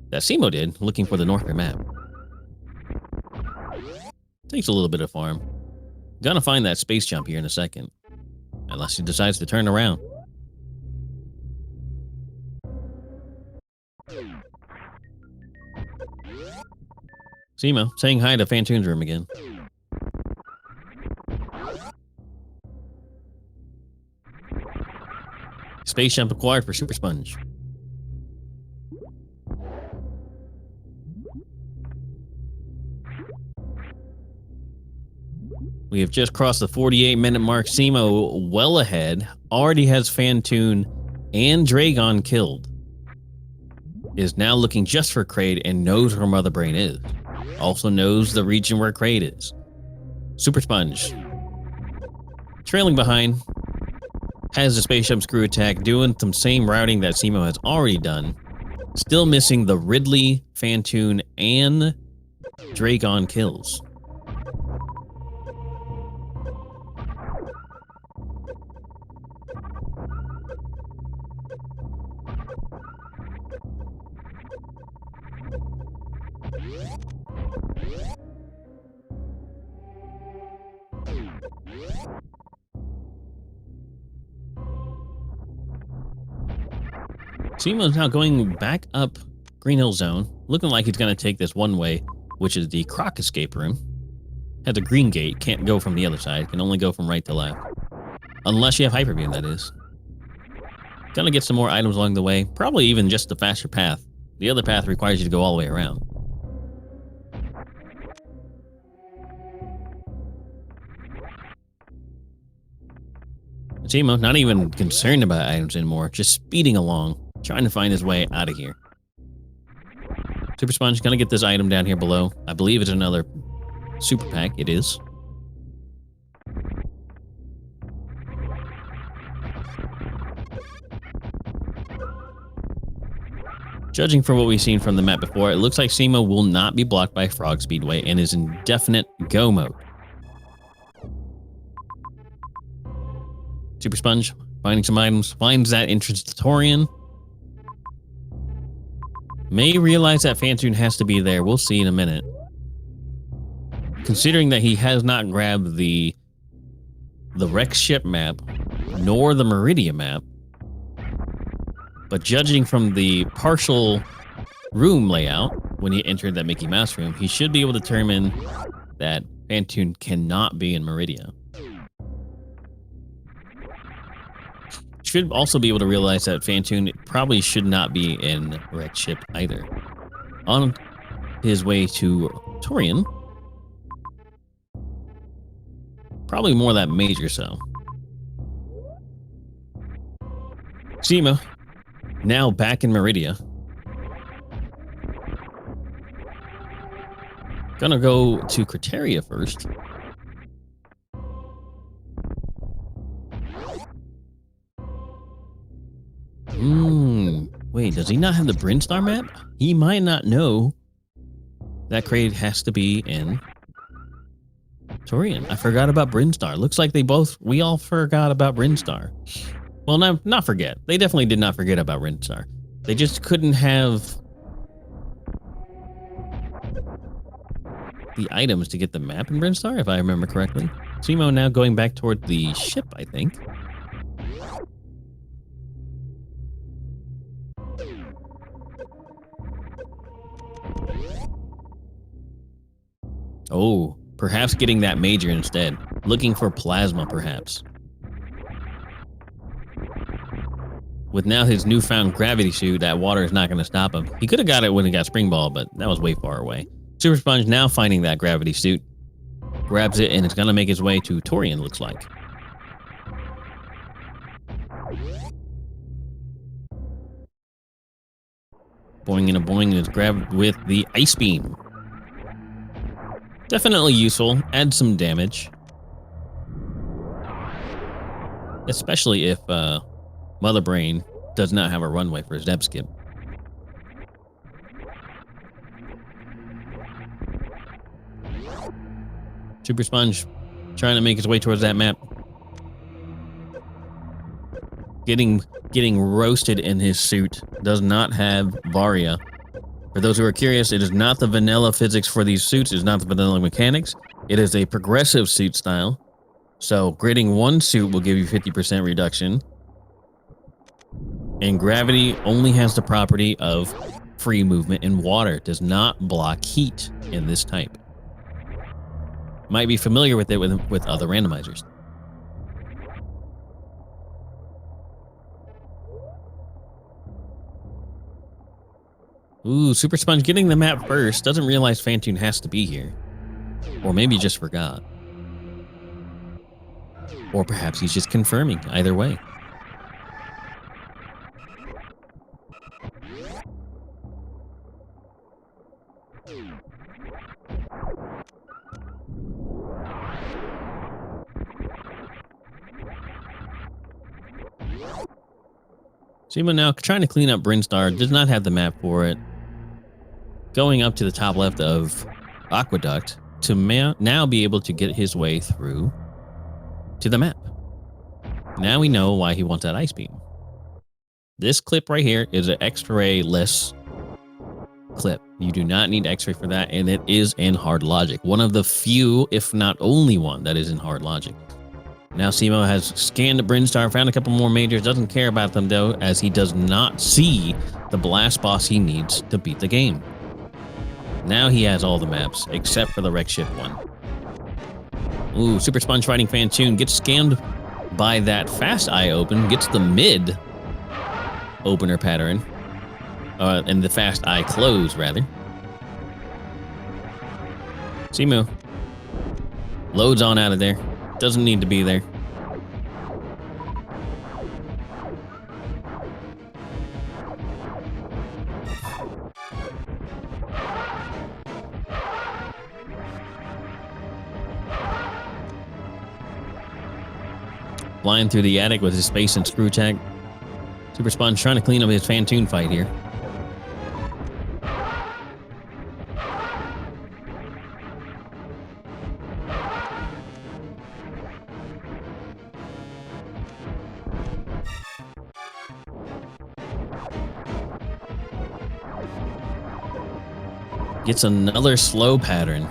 that cemo did, looking for the Norfair map. Takes a little bit of farm. Gonna find that space jump here in a second. Unless he decides to turn around. cemo saying hi to Phantoon's room again. Space jump acquired for Super Sponge. We have just crossed the 48-minute mark. Cemo well ahead. Already has Phantoon and Dragon killed. Is now looking just for Kraid and knows where Mother Brain is. Also knows the region where Kraid is. Super Sponge trailing behind. Has the space jump screw attack, doing some same routing that cemo has already done. Still missing the Ridley, Phantoon, and Dragon kills. Cemo's now going back up Green Hill Zone, looking like he's going to take this one way, which is the Croc escape room. Has a green gate, can't go from the other side, can only go from right to left. Unless you have Hyper Beam, that is. Gonna get some more items along the way, probably even just the faster path. The other path requires you to go all the way around. Cemo not even concerned about items anymore, just speeding along, trying to find his way out of here. Super Sponge gonna get this item down here below. I believe it's another super pack. It is. Judging from what we've seen from the map before, it looks like cemo will not be blocked by Frog Speedway and is in definite go mode. Super Sponge finding some items, finds that entrance to Torian. May realize that Phantoon has to be there. We'll see in a minute. Considering that he has not grabbed the wreck ship map, nor the Meridia map, but judging from the partial room layout when he entered that Mickey Mouse room, he should be able to determine that Phantoon cannot be in Meridia. Should also be able to realize that Phantoon probably should not be in wreck ship either. On his way to Torian, probably more that major so. Cemo, now back in Meridia. Gonna go to Criteria first. Wait, does he not have the Brinstar map? He might not know that crate has to be in Torian. I forgot about Brinstar. Looks like we all forgot about Brinstar. Well, not forget. They definitely did not forget about Brinstar. They just couldn't have the items to get the map in Brinstar, if I remember correctly. Cemo now going back toward the ship, I think. Oh, perhaps getting that major instead. Looking for plasma, perhaps. With now his newfound gravity suit, that water is not going to stop him. He could have got it when he got Spring Ball, but that was way far away. Super Sponge now finding that gravity suit. Grabs it, and it's going to make his way to Torian, looks like. Boing and a boing is grabbed with the Ice Beam. Definitely useful. Add some damage. Especially if Mother Brain does not have a runway for his depth skip. Super Sponge trying to make his way towards that map. Getting roasted in his suit. Does not have Varia. For those who are curious, it is not the vanilla physics for these suits. It is not the vanilla mechanics. It is a progressive suit style. So gridding one suit will give you 50% reduction. And gravity only has the property of free movement in water. It does not block heat in this type. Might be familiar with it with other randomizers. Ooh, Super Sponge getting the map first. Doesn't realize Phantoon has to be here. Or maybe just forgot. Or perhaps he's just confirming. Either way. Cemo now trying to clean up Brinstar. Does not have the map for it. Going up to the top left of Aqueduct to now be able to get his way through to the map. Now we know why he wants that Ice Beam. This clip right here is an X-ray-less clip. You do not need X-ray for that, and it is in hard logic. One of the few, if not only one, that is in hard logic. Now Cemo has scanned the Brinstar, found a couple more majors, doesn't care about them though, as he does not see the blast boss he needs to beat the game. Now he has all the maps, except for the wreck ship one. Ooh, Super Sponge fighting Phantoon, gets scammed by that fast eye open, gets the mid opener pattern, and the fast eye close, rather. Cemo loads on out of there. Doesn't need to be there. Flying through the attic with his space and screw tag. Super Sponge trying to clean up his Phantoon fight here. Gets another slow pattern.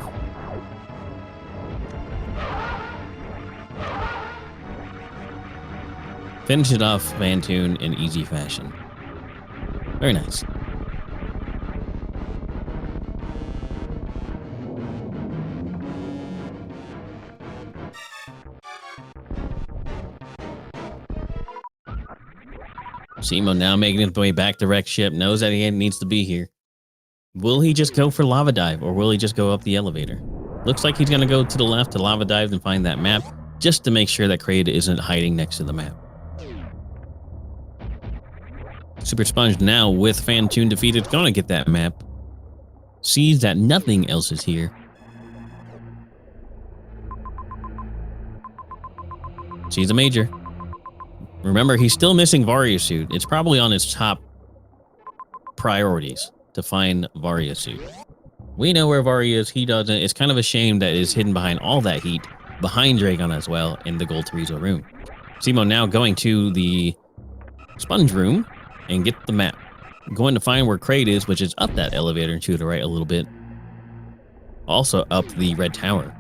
Finish it off, Vantoon, in easy fashion. Very nice. Cemo now making his way back to wreck ship, knows that he needs to be here. Will he just go for lava dive, or will he just go up the elevator? Looks like he's going to go to the left to lava dive and find that map, just to make sure that Kraid isn't hiding next to the map. Super Sponge now with Fantoon defeated, going to get that map. Sees that nothing else is here. Sees a major. Remember, he's still missing Varia suit. It's probably on his top priorities to find Varia suit. We know where Varia is. He doesn't. It's kind of a shame that it's hidden behind all that heat, behind Dragon as well, in the Gold Terizo room. Cemo now going to the sponge room and get the map. Going to find where Kraid is, which is up that elevator and to the right a little bit. Also up the red tower.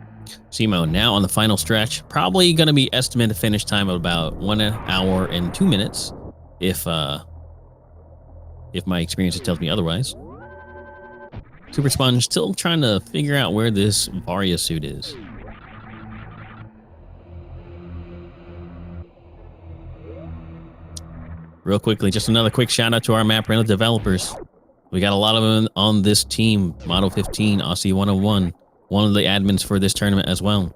Cemo now on the final stretch. Probably going to be estimated finish time of about 1 hour and 2 minutes, if my experience tells me otherwise. Super Sponge still trying to figure out where this Varia suit is. Real quickly, just another quick shout out to our map rental developers. We got a lot of them on this team. Model 15, Aussie 101, one of the admins for this tournament as well.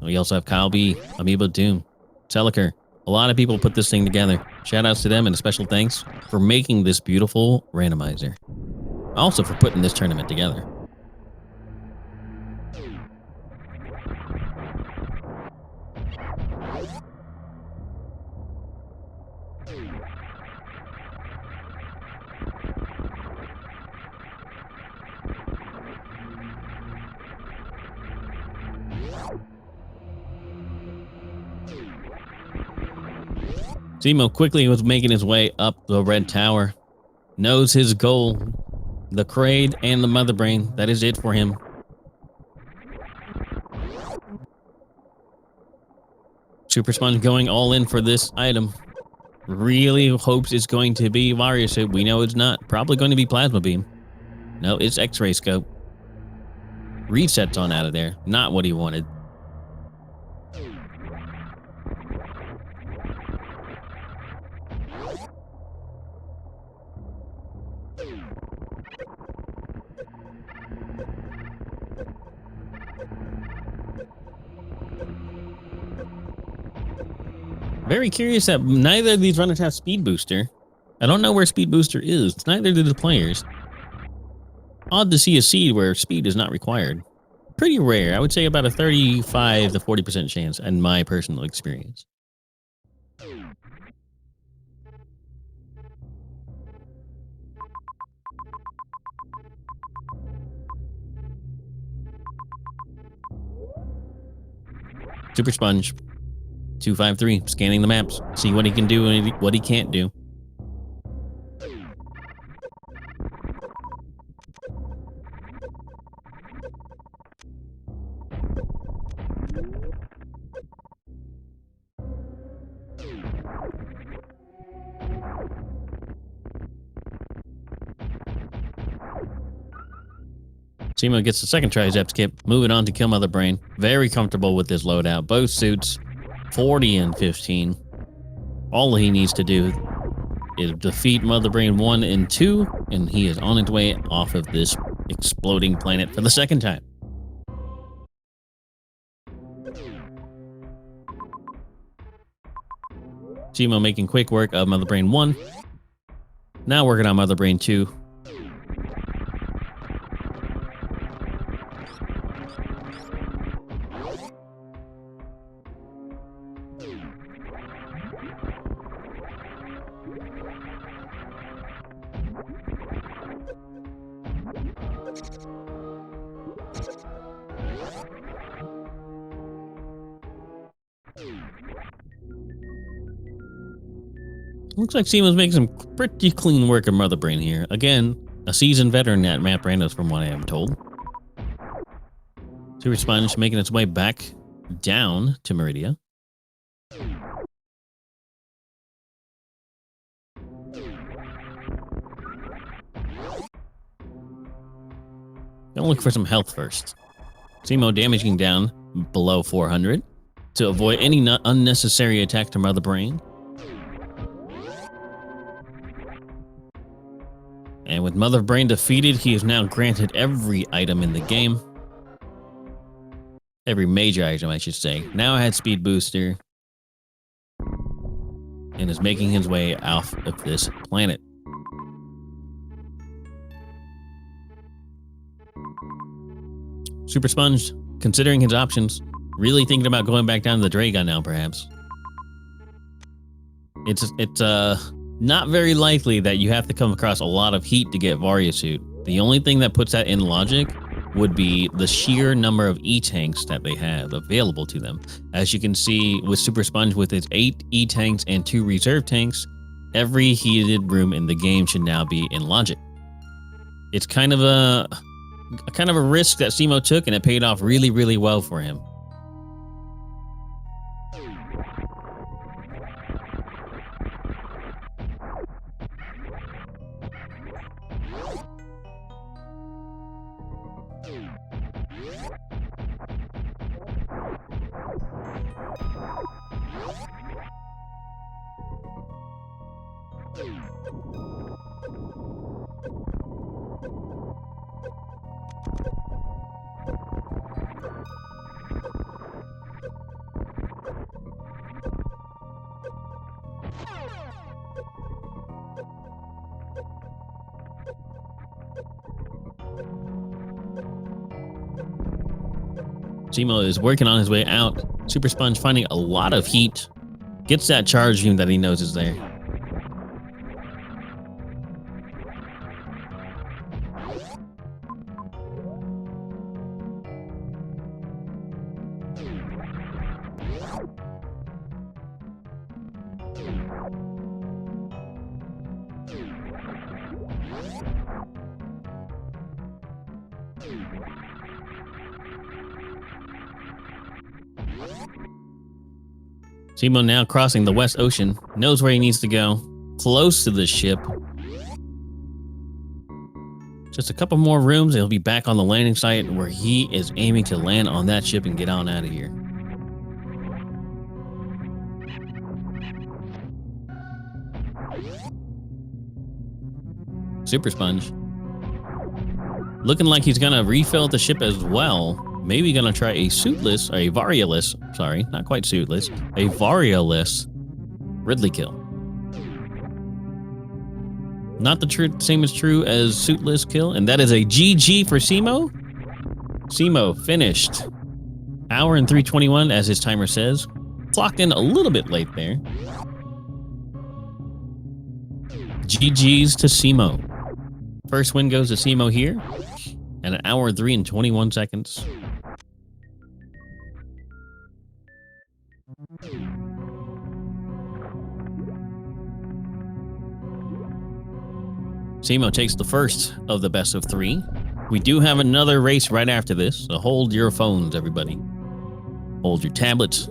We also have Kyle B, Amiibo Doom, Teleker. A lot of people put this thing together. Shout outs to them and a special thanks for making this beautiful randomizer. Also for putting this tournament together. Cemo quickly was making his way up the red tower. Knows his goal. The Kraid and the Mother Brain. That is it for him. Super Sponge going all in for this item. Really hopes it's going to be Varia suit. We know it's not. Probably going to be Plasma Beam. No, it's X-Ray Scope. Resets on out of there. Not what he wanted. Very curious that neither of these runners have Speed Booster. I don't know where Speed Booster is. Neither do the players. Odd to see a seed where speed is not required. Pretty rare. I would say about a 35 to 40% chance in my personal experience. Super Sponge 253 scanning the maps, see what he can do and what he can't do. Cemo gets the second trizap skip, moving on to kill Mother Brain. Very comfortable with this loadout. Both suits, 40 and 15. All he needs to do is defeat Mother Brain 1 and 2, and he is on his way off of this exploding planet for the second time. Cemo making quick work of Mother Brain 1. Now working on Mother Brain 2. Looks like Cemo's making some pretty clean work of Mother Brain here. Again, A seasoned veteran at map randos, from what I am told. Super Sponge making its way back down to Meridia. Gonna look for some health first. Cemo damaging down below 400 to avoid any unnecessary attack to Mother Brain. And with Mother Brain defeated, he is now granted every item in the game. Every major item, I should say. Now had Speed Booster. And is making his way off of this planet. Super Sponge, considering his options, really thinking about going back down to the Dragon now, perhaps. It's not very likely that you have to come across a lot of heat to get Varia Suit. The only thing that puts that in logic would be the sheer number of E-Tanks that they have available to them. As you can see with Super Sponge with its 8 E-Tanks and 2 reserve tanks, every heated room in the game should now be in logic. It's kind of a risk that Cemo took, and it paid off really, really well for him. Cemo is working on his way out. Super Sponge finding a lot of heat. Gets that charge beam that he knows is there. Cemo now crossing the West Ocean, knows where he needs to go, close to the ship. Just a couple more rooms and he'll be back on the landing site where he is aiming to land on that ship and get on out of here. Super Sponge. Looking like he's gonna refill the ship as well. Maybe gonna try a suitless, or a Varialess, sorry, not quite suitless, a Varialess Ridley kill. Not the same as true as suitless kill, and that is a GG for Cemo. Cemo finished. Hour and 3:21 as his timer says. Clocked in a little bit late there. GG's to Cemo. First win goes to Cemo here, and an hour 3 and 21 seconds. Cemo takes the first of the best of 3. We do have another race right after this, so hold your phones, everybody. Hold your tablets.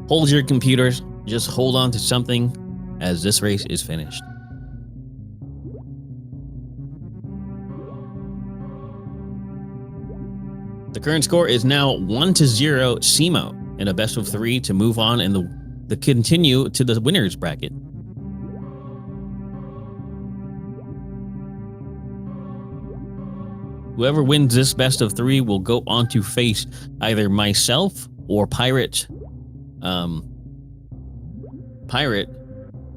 Hold your computers. Just hold on to something as this race is finished. The current score is now 1-0 Cemo in a best of 3 to move on and the continue to the winners bracket. Whoever wins this best of 3 will go on to face either myself or Pirate.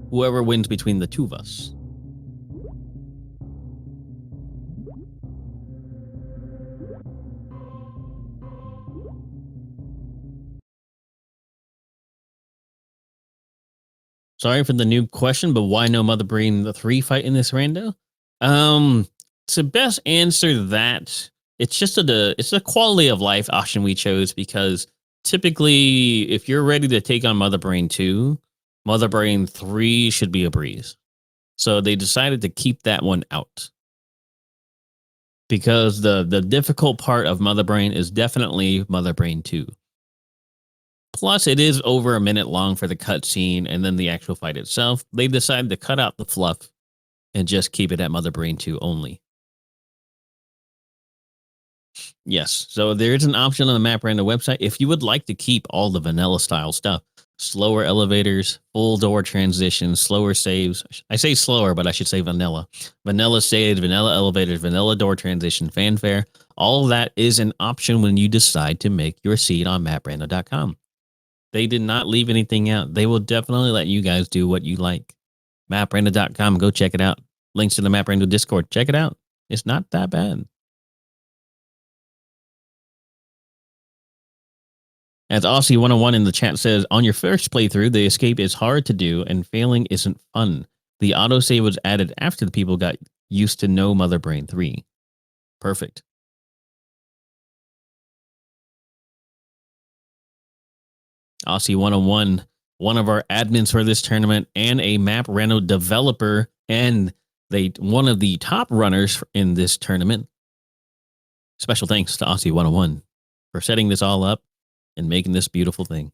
Whoever wins between the two of us. Sorry for the new question, but why no Mother Brain the 3 fight in this rando? To best answer that, it's just it's a quality of life option we chose because typically if you're ready to take on Mother Brain 2, Mother Brain 3 should be a breeze. So they decided to keep that one out. because the difficult part of Mother Brain is definitely Mother Brain 2. Plus, it is over a minute long for the cutscene and then the actual fight itself. They decided to cut out the fluff and just keep it at Mother Brain 2 only. Yes, so there is an option on the Map Rando website if you would like to keep all the vanilla style stuff. Slower elevators, full door transitions, slower saves. I say slower, but I should say vanilla. Vanilla saves, vanilla elevators, vanilla door transition, fanfare. All of that is an option when you decide to make your seed on maprando.com. They did not leave anything out. They will definitely let you guys do what you like. Maprando.com, go check it out. Links to the Map Rando Discord. Check it out. It's not that bad. As Aussie101 in the chat says, on your first playthrough, the escape is hard to do and failing isn't fun. The autosave was added after the people got used to No Mother Brain 3. Perfect. Aussie101, one of our admins for this tournament and a Map Rando developer and one of the top runners in this tournament. Special thanks to Aussie101 for setting this all up and making this beautiful thing.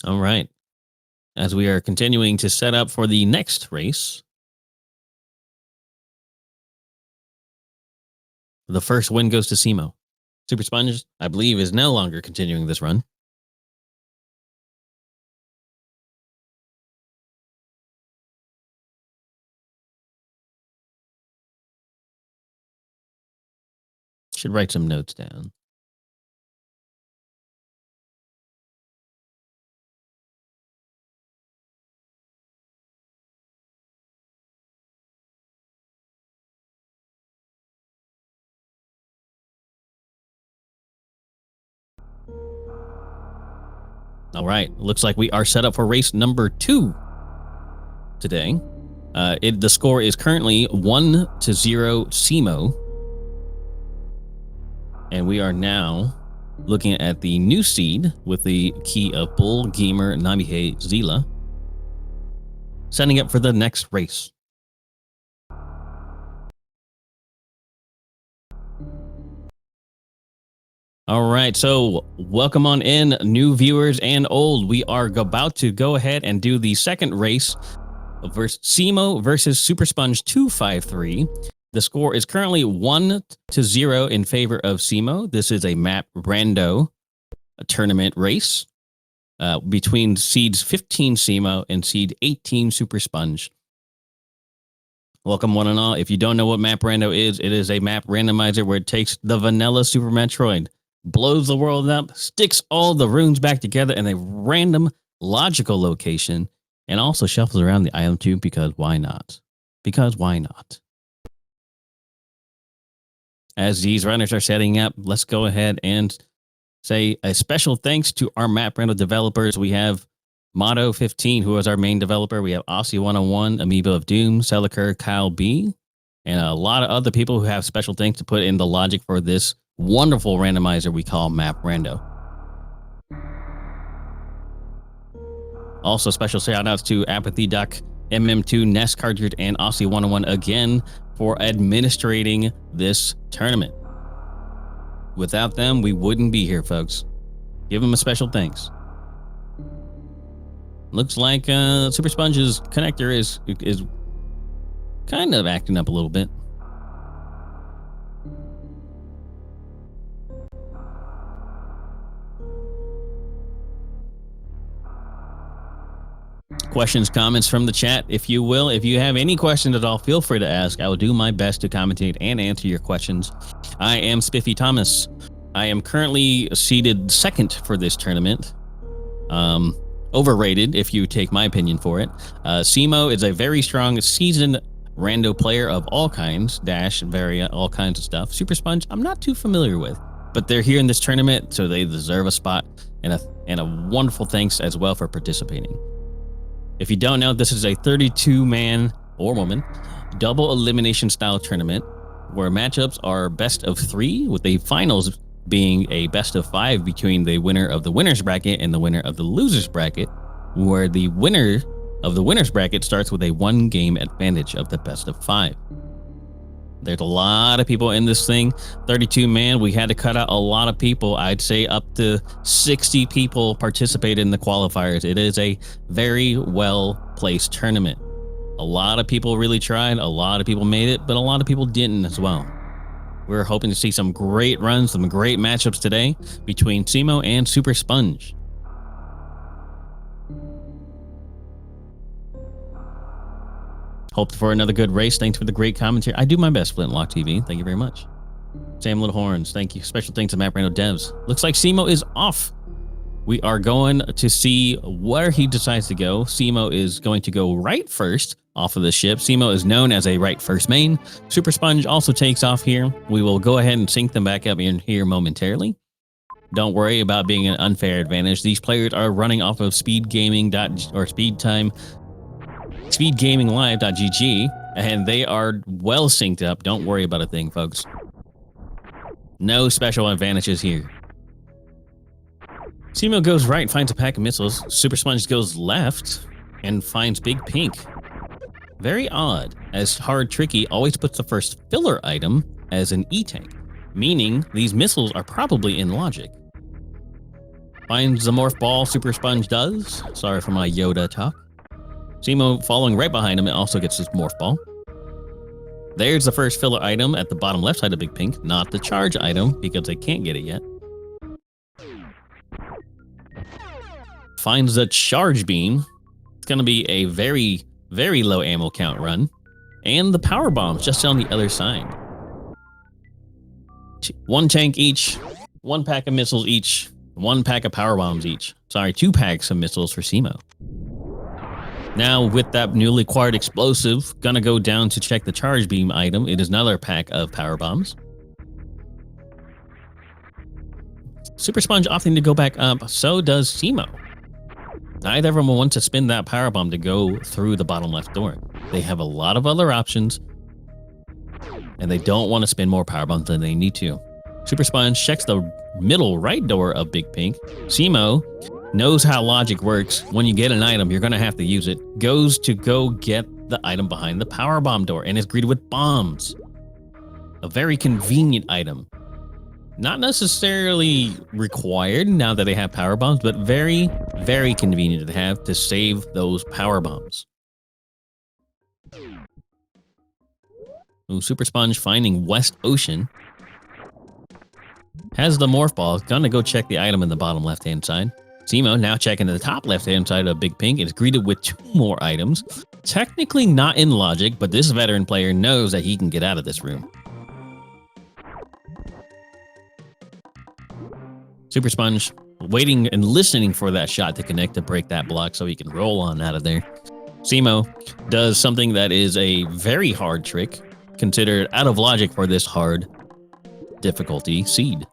All right. As we are continuing to set up for the next race, the first win goes to cemo. Super Sponge, I believe, is no longer continuing this run. Should write some notes down. All right. Looks like we are set up for race number 2 today. The score is currently 1-0 cemo. And we are now looking at the new seed with the key of Bull, Gamer, Namihe, Zila. Setting up for the next race. All right, so welcome on in, new viewers and old. We are about to go ahead and do the second race versus cemo versus supersponge253. The score is currently 1-0 in favor of cemo. This is a Map Rando tournament race between seeds 15 cemo and seed 18 Super Sponge. Welcome one and all. If you don't know what Map Rando is, it is a map randomizer where it takes the vanilla Super Metroid, blows the world up, sticks all the runes back together in a random logical location, and also shuffles around the item tube because why not? Because why not? As these runners are setting up, let's go ahead and say a special thanks to our Map Rando developers. We have Motto15, who is our main developer. We have Aussie101, Amiibo of Doom, Celiker, Kyle B, and a lot of other people who have special things to put in the logic for this wonderful randomizer we call Map Rando. Also, special shout outs to Apathy Duck, MM2, Nest Cartridge, and Aussie101 again for administrating this tournament. Without them, we wouldn't be here, folks. Give them a special thanks. Looks like Super Sponge's connector is kind of acting up a little bit. Questions, comments from the chat, if you will. If you have any questions at all, feel free to ask. I will do my best to commentate and answer your questions. I am Spiffy Thomas. I am currently seeded second for this tournament. Overrated, if you take my opinion for it. cemo is a very strong, seasoned rando player of all kinds, Dash, Varia, all kinds of stuff. Super Sponge, I'm not too familiar with, but they're here in this tournament, so they deserve a spot, and a wonderful thanks as well for participating. If you don't know, this is a 32-man or woman double elimination style tournament where matchups are best of 3, with the finals being a best of 5 between the winner of the winner's bracket and the winner of the loser's bracket, where the winner of the winner's bracket starts with a 1-game advantage of the best of 5. There's a lot of people in this thing. 32 man. We had to cut out a lot of people. I'd say up to 60 people participated in the qualifiers. It is a very well-placed tournament. A lot of people really tried. A lot of people made it, but a lot of people didn't as well. We're hoping to see some great runs, some great matchups today between Cemo and Super Sponge. Hope for another good race. Thanks for the great commentary. I do my best, Flintlock TV. Thank you very much. Sam Little Horns, thank you. Special thanks to Map Rando Devs. Looks like Cemo is off. We are going to see where he decides to go. Cemo is going to go right first off of the ship. Cemo is known as a right first main. Super Sponge also takes off here. We will go ahead and sync them back up in here momentarily. Don't worry about being an unfair advantage. These players are running off of Speedgaminglive.gg, and they are well synced up. Don't worry about a thing, folks. No special advantages here. Cemo goes right, finds a pack of missiles. Super Sponge goes left and finds Big Pink. Very odd, as Hard Tricky always puts the first filler item as an E-tank, meaning these missiles are probably in logic. Finds the morph ball, Super Sponge does. Sorry for my Yoda talk. Cemo following right behind him, it also gets his morph ball. There's the first filler item at the bottom left side of Big Pink, not the charge item because they can't get it yet. Finds the charge beam. It's going to be a very, very low ammo count run. And the power bombs just on the other side. 1 tank each, 1 pack of missiles each, 1 pack of power bombs each. Sorry, 2 packs of missiles for Cemo. Now, with that newly acquired explosive, gonna go down to check the charge beam item. It is another pack of power bombs. Super Sponge opting to go back up, so does Cemo. Neither of them will want to spin that power bomb to go through the bottom left door. They have a lot of other options, and they don't want to spin more power bombs than they need to. Super Sponge checks the middle right door of Big Pink. Cemo knows how logic works. When you get an item, you're going to have to use it. Goes to go get the item behind the power bomb door and is greeted with bombs. A very convenient item. Not necessarily required now that they have power bombs, but very, very convenient to have to save those power bombs. Ooh, Super Sponge finding West Ocean. Has the morph ball. Gonna go check the item in the bottom left-hand side. Cemo now checking the top left-hand side of Big Pink and is greeted with 2 more items. Technically not in logic, but this veteran player knows that he can get out of this room. Super Sponge waiting and listening for that shot to connect to break that block so he can roll on out of there. Cemo does something that is a very hard trick, considered out of logic for this hard difficulty seed.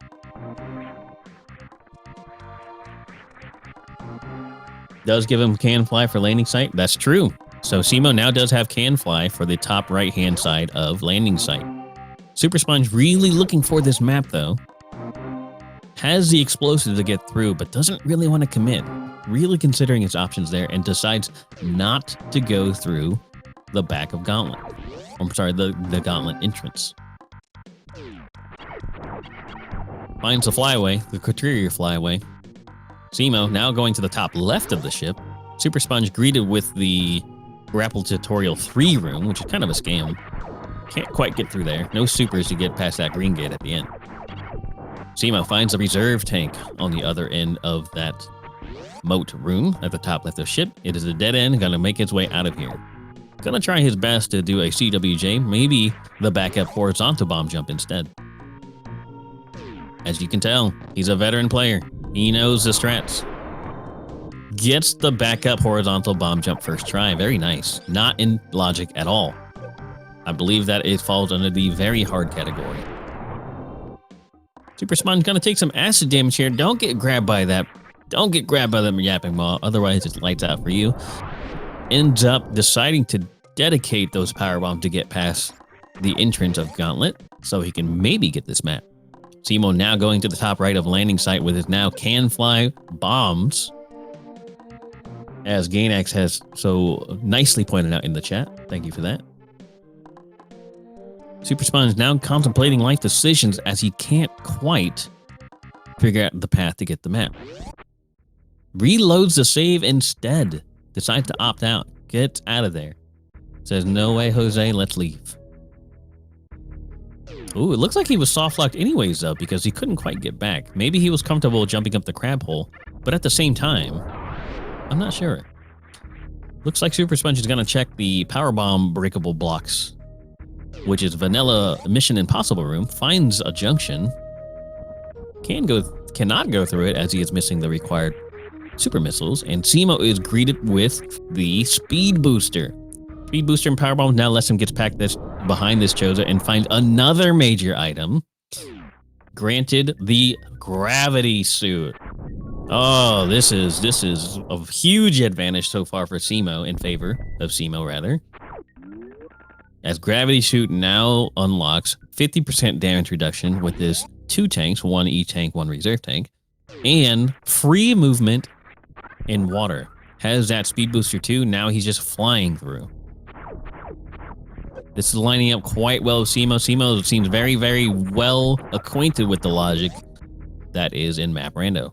Does give him can fly for landing site. That's true. So Cemo now does have can fly for the top right-hand side of landing site. Super Sponge really looking for this map though. Has the explosive to get through, but doesn't really want to commit. Really considering his options there and decides not to go through the back of Gauntlet. I'm sorry, the Gauntlet entrance. Finds the flyaway, the Couturier flyaway. Cemo now going to the top left of the ship. Super Sponge greeted with the Grapple Tutorial 3 room, which is kind of a scam. Can't quite get through there. No supers to get past that green gate at the end. Cemo finds a reserve tank on the other end of that moat room at the top left of the ship. It is a dead end, gonna make its way out of here. Gonna try his best to do a CWJ, maybe the backup horizontal bomb jump instead. As you can tell, he's a veteran player. He knows the strats. Gets the backup horizontal bomb jump first try. Very nice. Not in logic at all. I believe that it falls under the very hard category. Super Sponge gonna take some acid damage here. Don't get grabbed by that. Don't get grabbed by that yapping ball. Otherwise, it's lights out for you. Ends up deciding to dedicate those power bombs to get past the entrance of Gauntlet so he can maybe get this map. Cemo now going to the top right of landing site with his now can fly bombs. as Gainax has so nicely pointed out in the chat. Thank you for that. Super Sponge now contemplating life decisions as he can't quite figure out the path to get the map. Reloads the save instead. Decides to opt out. Gets out of there. Says, no way, Jose, let's leave. Ooh, it looks like he was soft locked anyways, though, because he couldn't quite get back. Maybe he was comfortable jumping up the crab hole, but at the same time, I'm not sure. Looks like Super Sponge is going to check the power bomb breakable blocks, which is vanilla Mission Impossible room. Finds a junction. Cannot go through it as he is missing the required super missiles, and cemo is greeted with the speed booster. Speed booster and power bomb now lets him get back behind this Choza and find another major item. Granted, the gravity suit. Oh, this is a huge advantage so far for cemo, in favor of cemo rather. As gravity suit now unlocks 50% damage reduction with this 2 tanks, 1 E-tank, 1 reserve tank, and free movement in water. Has that speed booster too. Now he's just flying through. This is lining up quite well with cemo. Cemo seems very, very well acquainted with the logic that is in Map Rando.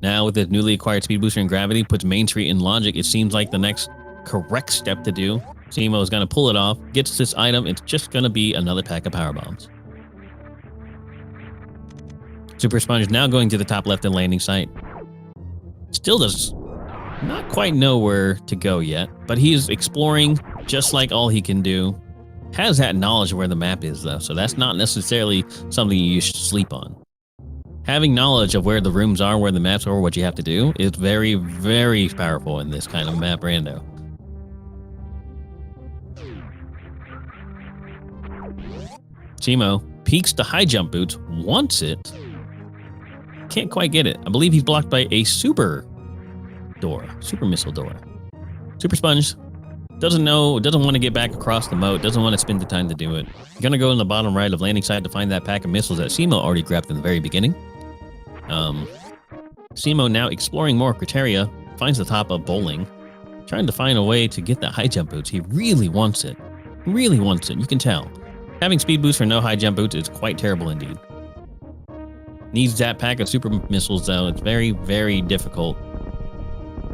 Now with the newly acquired speed booster and gravity puts Main Street in logic, it seems like the next correct step to do. cemo is going to pull it off, gets this item, it's just going to be another pack of power bombs. Super Sponge now going to the top left and landing site. Still does not quite know where to go yet, but he's exploring just like all he can do. Has that knowledge of where the map is though, so that's not necessarily something you should sleep on. Having knowledge of where the rooms are, where the maps are, what you have to do is very, very powerful in this kind of map rando. cemo peeks the high jump boots, wants it, can't quite get it. I believe he's blocked by a super missile door. Super Sponge doesn't want to get back across the moat, doesn't want to spend the time to do it. Gonna go in the bottom right of landing site to find that pack of missiles that cemo already grabbed in the very beginning. Cemo now exploring more criteria, finds the top of bowling, trying to find a way to get that high jump boots. He really wants it. Really wants it, you can tell. Having speed boost for no high jump boots is quite terrible indeed. Needs that pack of super missiles though. It's very, very difficult.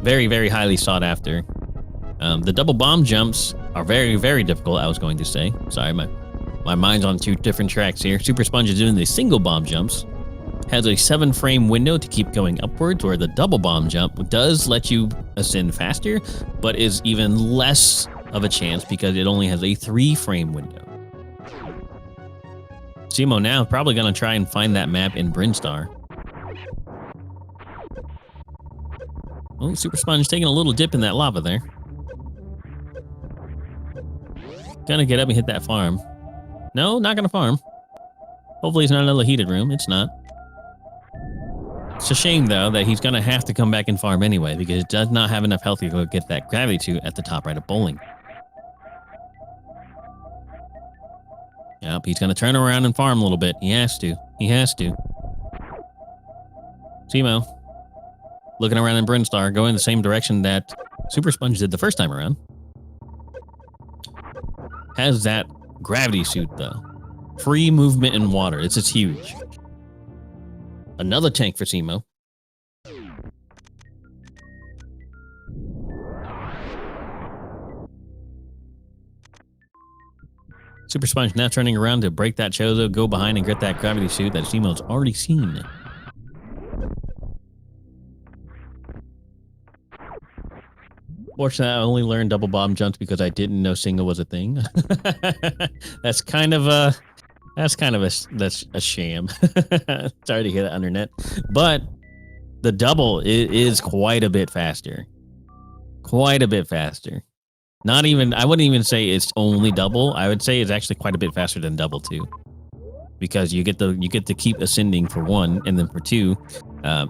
Very, very highly sought after. The double bomb jumps are very, very difficult, I was going to say. Sorry, my mind's on 2 different tracks here. Super Sponge is doing the single bomb jumps. Has a 7-frame window to keep going upwards, where the double bomb jump does let you ascend faster, but is even less of a chance because it only has a 3-frame window. cemo now probably going to try and find that map in Brinstar. Oh, Super Sponge taking a little dip in that lava there. Gonna get up and hit that farm. No, not gonna farm. Hopefully it's not another heated room. It's not. It's a shame, though, that he's gonna have to come back and farm anyway, because it does not have enough health to go get that gravity 2 at the top right of bowling. Yep, he's gonna turn around and farm a little bit. He has to. He has to. cemo looking around in Brinstar, going the same direction that Super Sponge did the first time around. Has that gravity suit, though. Free movement in water. It's just huge. Another tank for cemo. Super Sponge now turning around to break that Chozo, go behind and get that gravity suit that cemo's already seen. Fortunately, I only learned double bomb jumps because I didn't know single was a thing. That's kind of a sham. Sorry to hear that, Undernet. But the double is quite a bit faster. Quite a bit faster. Not even, I wouldn't even say it's only double. I would say it's actually quite a bit faster than double too. Because you get to keep ascending for 1, and then for 2,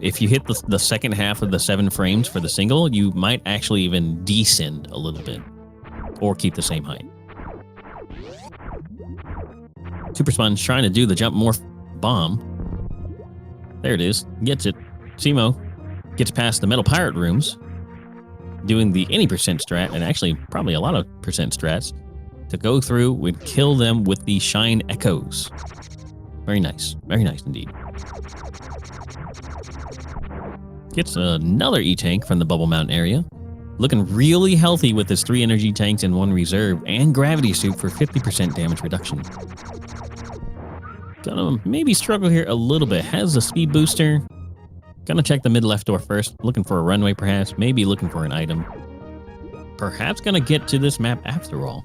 if you hit the second half of the 7 frames for the single, you might actually even descend a little bit, or keep the same height. Super Sponge trying to do the jump morph bomb. There it is. Gets it. cemo gets past the metal pirate rooms, doing the any percent strat, and actually probably a lot of percent strats, to go through and kill them with the shine echoes. Very nice indeed. Gets another E-tank from the Bubble Mountain area. Looking really healthy with his 3 energy tanks and 1 reserve and gravity suit for 50% damage reduction. Gonna maybe struggle here a little bit. Has a speed booster. Gonna check the mid left door first. Looking for a runway perhaps. Maybe looking for an item. Perhaps gonna get to this map after all.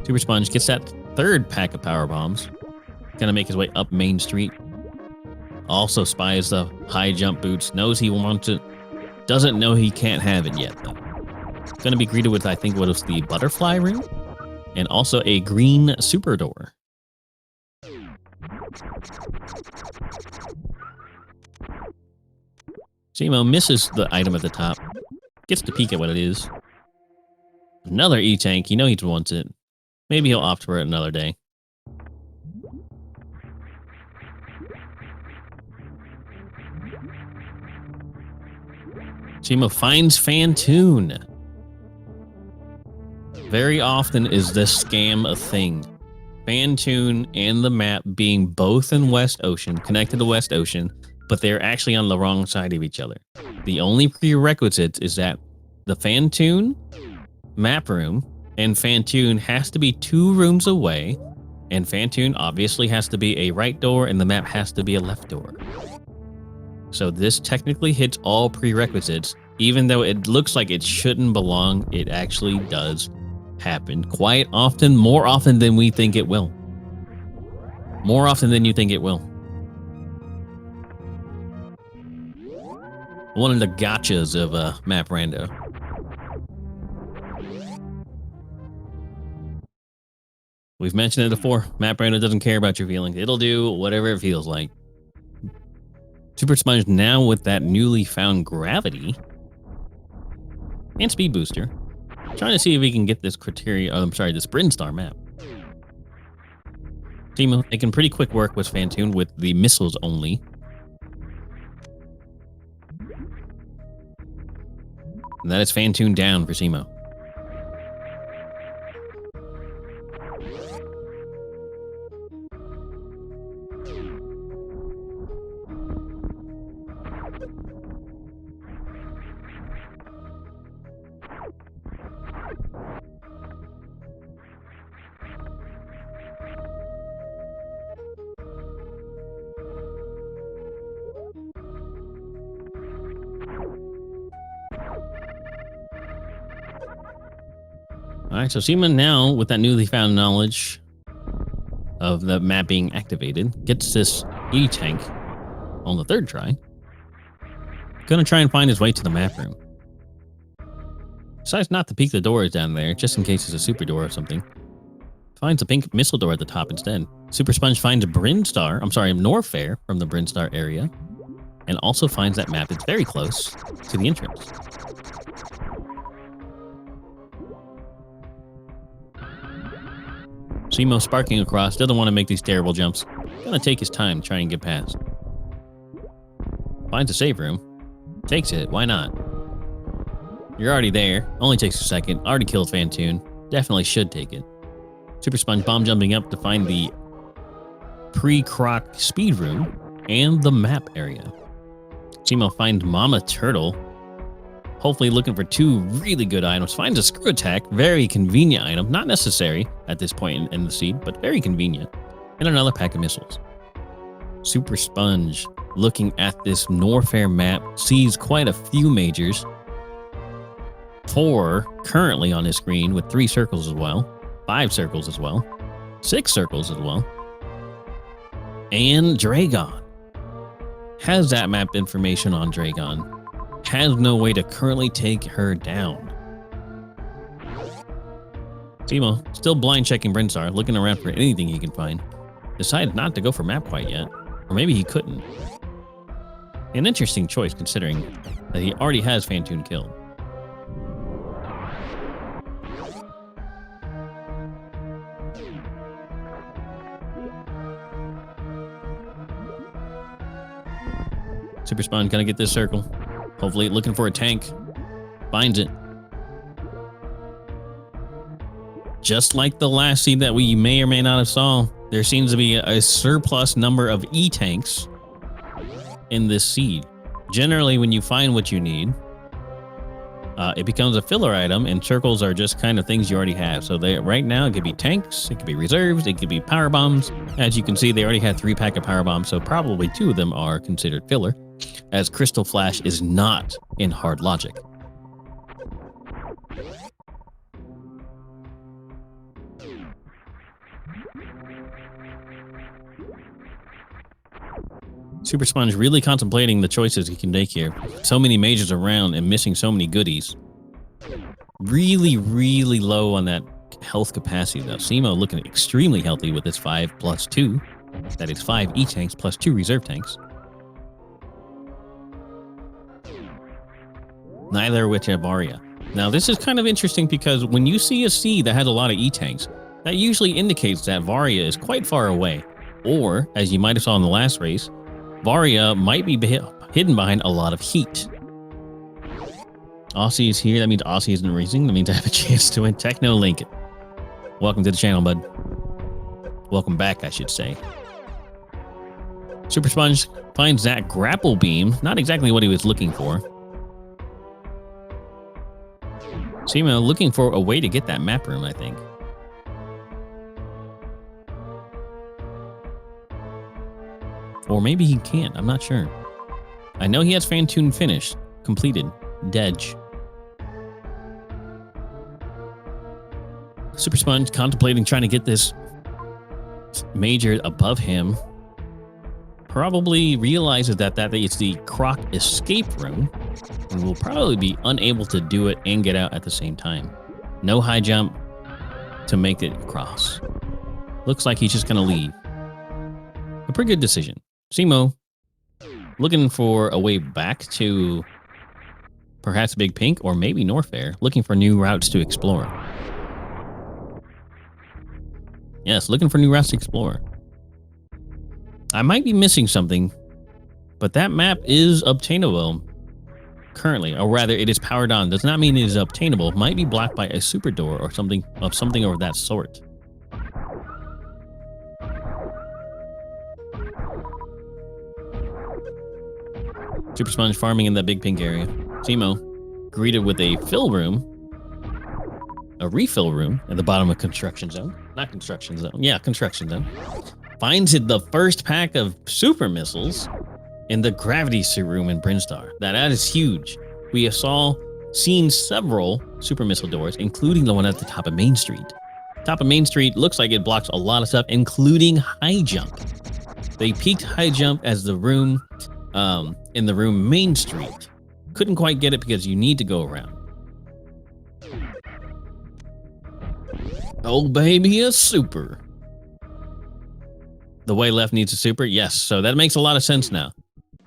Super Sponge gets that 3rd pack of power bombs. Gonna make his way up Main Street. Also spies the high jump boots. Knows he wants it. Doesn't know he can't have it yet, though. Gonna be greeted with, I think, what was the butterfly room? And also a green super door. cemo misses the item at the top. Gets to peek at what it is. Another E-tank. You know he wants it. Maybe he'll opt for it another day. cemo finds Fantoon. Very often is this scam a thing. Fantoon and the map being both in West Ocean, connected to West Ocean, but they're actually on the wrong side of each other. The only prerequisite is that the Fantoon map room and Fantoon has to be 2 rooms away, and Fantoon obviously has to be a right door and the map has to be a left door. So this technically hits all prerequisites. Even though it looks like it shouldn't belong, it actually does happen quite often, more often than we think it will. More often than you think it will. One of the gotchas of Map Rando. We've mentioned it before. Map Rando doesn't care about your feelings. It'll do whatever it feels like. Super Sponge now with that newly found gravity and speed booster, trying to see if we can get this this Brinstar map. cemo making pretty quick work with Fantoon with the missiles only. And that is Fantoon down for cemo. Alright, so cemo now, with that newly found knowledge of the map being activated, gets this E-tank on the 3rd try. Gonna try and find his way to the map room. Decides not to peek the doors down there, just in case it's a super door or something. Finds a pink missile door at the top instead. Super Sponge finds Norfair from the Brinstar area, and also finds that map is very close to the entrance. cemo sparking across, doesn't want to make these terrible jumps. Gonna take his time to try and get past. Finds a save room. Takes it, why not? You're already there. Only takes a second. Already killed Fantoon. Definitely should take it. Super Sponge bomb jumping up to find the pre-croc speed room and the map area. cemo finds Mama Turtle. Hopefully looking for 2 really good items. Finds a screw attack. Very convenient item. Not necessary at this point in the seed, but very convenient. And another pack of missiles. Super Sponge, looking at this Norfair map, sees quite a few majors. 4 currently on his screen with 3 circles as well. 5 circles as well. 6 circles as well. And Dragon. Has that map information on Dragon. Has no way to currently take her down. cemo still blind checking Brinstar, looking around for anything he can find. Decided not to go for map quite yet. Or maybe he couldn't. An interesting choice considering that he already has Fantoon killed. Super Sponge gonna get this circle. Hopefully looking for a tank. Finds it. Just like the last seed that we may or may not have saw, there seems to be a surplus number of E-tanks in this seed. Generally, when you find what you need, it becomes a filler item, and circles are just kind of things you already have. So right now, it could be tanks, it could be reserves, it could be power bombs. As you can see, they already had 3 packs of power bombs, so probably 2 of them are considered filler, as Crystal Flash is not in hard logic. Super Sponge really contemplating the choices he can make here. So many majors around and missing so many goodies. Really, really low on that health capacity though. Cemo looking extremely healthy with his 5+2. That is 5 E-tanks plus 2 reserve tanks. Neither of which have Varia. Now this is kind of interesting because when you see a seed that has a lot of E-tanks, that usually indicates that Varia is quite far away. Or, as you might have saw in the last race, Varia might be hidden behind a lot of heat. Aussie is here. That means Aussie isn't racing. That means I have a chance to win. Techno Link. Welcome to the channel, bud. Welcome back, I should say. Super Sponge finds that grapple beam. Not exactly what he was looking for. Cemo looking for a way to get that map room, I think. Or maybe he can't. I'm not sure. I know he has Fantoon finished. Completed. Dedge. Super Sponge contemplating trying to get this major above him. Probably realizes that is the Croc escape room. And will probably be unable to do it and get out at the same time. No high jump to make it across. Looks like he's just going to leave. A pretty good decision. Cemo looking for a way back to perhaps Big Pink or maybe Norfair, looking for new routes to explore. Yes, looking for new routes to explore. I might be missing something, but that map is obtainable currently, or rather it is powered on. Does not mean it is obtainable. It might be blocked by a super door or something of that sort. Super Sponge farming in that Big Pink area. Cemo greeted with a fill room, a refill room at the bottom of construction zone. Not construction zone. Yeah, construction zone. Finds it the first pack of super missiles in the gravity suit room in Brinstar. That is huge. We have seen several super missile doors, including the one at the top of Main Street. Top of Main Street looks like it blocks a lot of stuff, including high jump. They peaked high jump as the room in the room Main Street. Couldn't quite get it because you need to go around. Oh baby, a super. The way left needs a super? Yes, so that makes a lot of sense now.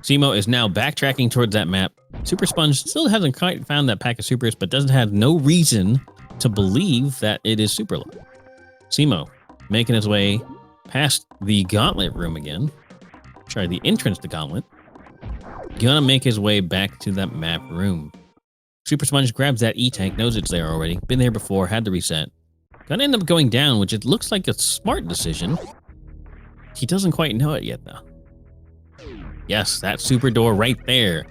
Cemo is now backtracking towards that map. Super Sponge still hasn't quite found that pack of supers, but doesn't have no reason to believe that it is super low. Cemo making his way past the gauntlet room again. Try the entrance to gauntlet. Gonna make his way back to that map room. Super Sponge grabs that E-tank, knows it's there already. Been there before, had to reset. Gonna end up going down, which it looks like a smart decision. He doesn't quite know it yet, though. Yes, that super door right there.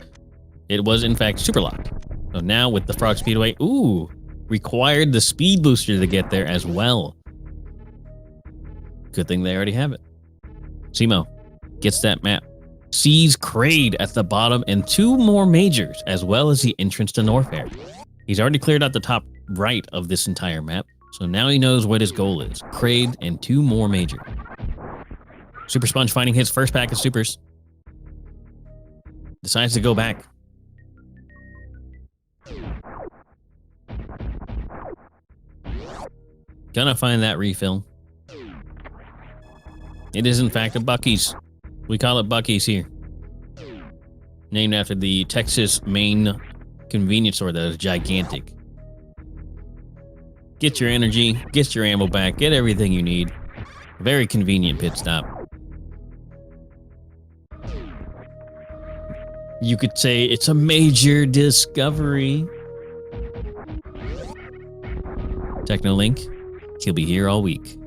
It was, in fact, super locked. So now with the Frog Speedway, ooh, required the speed booster to get there as well. Good thing they already have it. Cemo gets that map. Sees Kraid at the bottom and 2 more majors, as well as the entrance to Norfair. He's already cleared out the top right of this entire map, so now he knows what his goal is. Kraid and 2 more majors. Super Sponge finding his first pack of supers. Decides to go back. Gonna find that refill. It is in fact a Buc-ee's. We call it Buc-ee's here. Named after the Texas main convenience store that is gigantic. Get your energy, get your ammo back, get everything you need. Very convenient pit stop. You could say it's a major discovery. Technolink, he'll be here all week.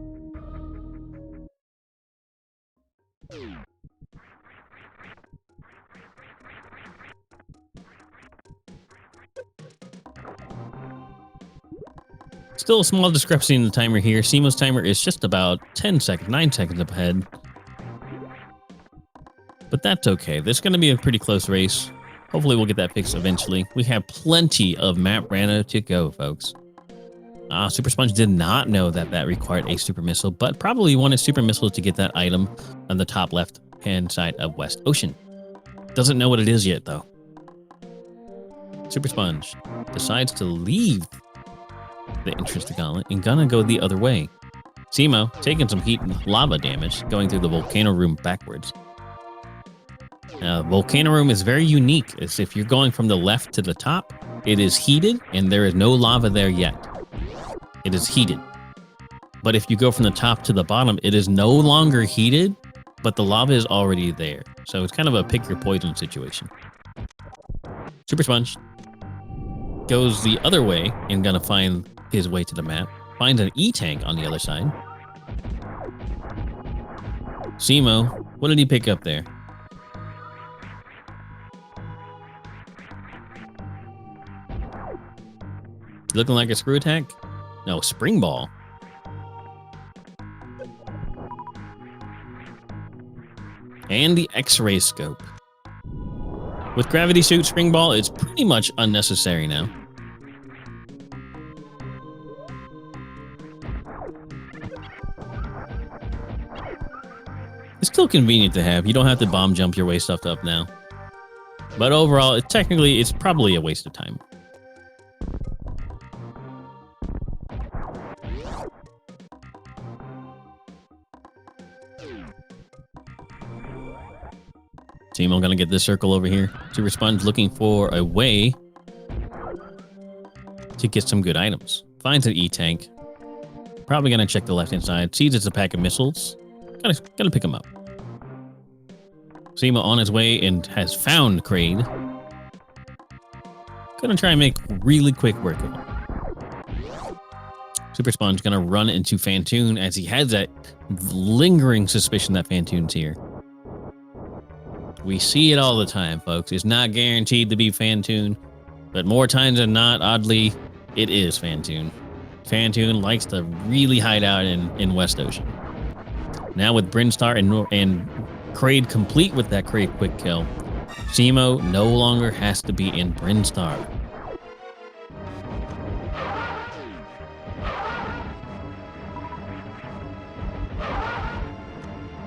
Still a small discrepancy in the timer here. Cemo's timer is just about 10 seconds, 9 seconds up ahead. But that's okay. This is going to be a pretty close race. Hopefully we'll get that fixed eventually. We have plenty of map rando to go, folks. Super Sponge did not know that that required a super missile, but probably wanted super missile to get that item on the top left-hand side of West Ocean. Doesn't know what it is yet, though. Super Sponge decides to leave the entrance to Gauntlet and gonna go the other way. Cemo taking some heat and lava damage, going through the volcano room backwards. Volcano room is very unique. As if you're going from the left to the top, it is heated and there is no lava there yet. It is heated. But if you go from the top to the bottom, it is no longer heated, but the lava is already there. So it's kind of a pick your poison situation. Super Sponge goes the other way and gonna find his way to the map. Finds an E-tank on the other side. Cemo, what did he pick up there? Looking like a screw attack? No, spring ball. And the X-ray scope. With gravity suit, spring ball is pretty much unnecessary now. It's still convenient to have. You don't have to bomb jump your way stuff up now. But overall, technically, it's probably a waste of time. Cemo gonna get this circle over here. Super Sponge looking for a way to get some good items. Finds an E-tank. Probably gonna check the left-hand side. Sees it's a pack of missiles. Gotta pick them up. Cemo on his way and has found Kraid. Gonna try and make really quick work of him. Super Sponge gonna run into Phantoon as he has that lingering suspicion that Phantoon's here. We see it all the time, folks. It's not guaranteed to be Phantoon, but more times than not, oddly, it is Phantoon. Phantoon likes to really hide out in West Ocean. Now with Brinstar and Kraid complete with that Kraid quick kill, Cemo no longer has to be in Brinstar.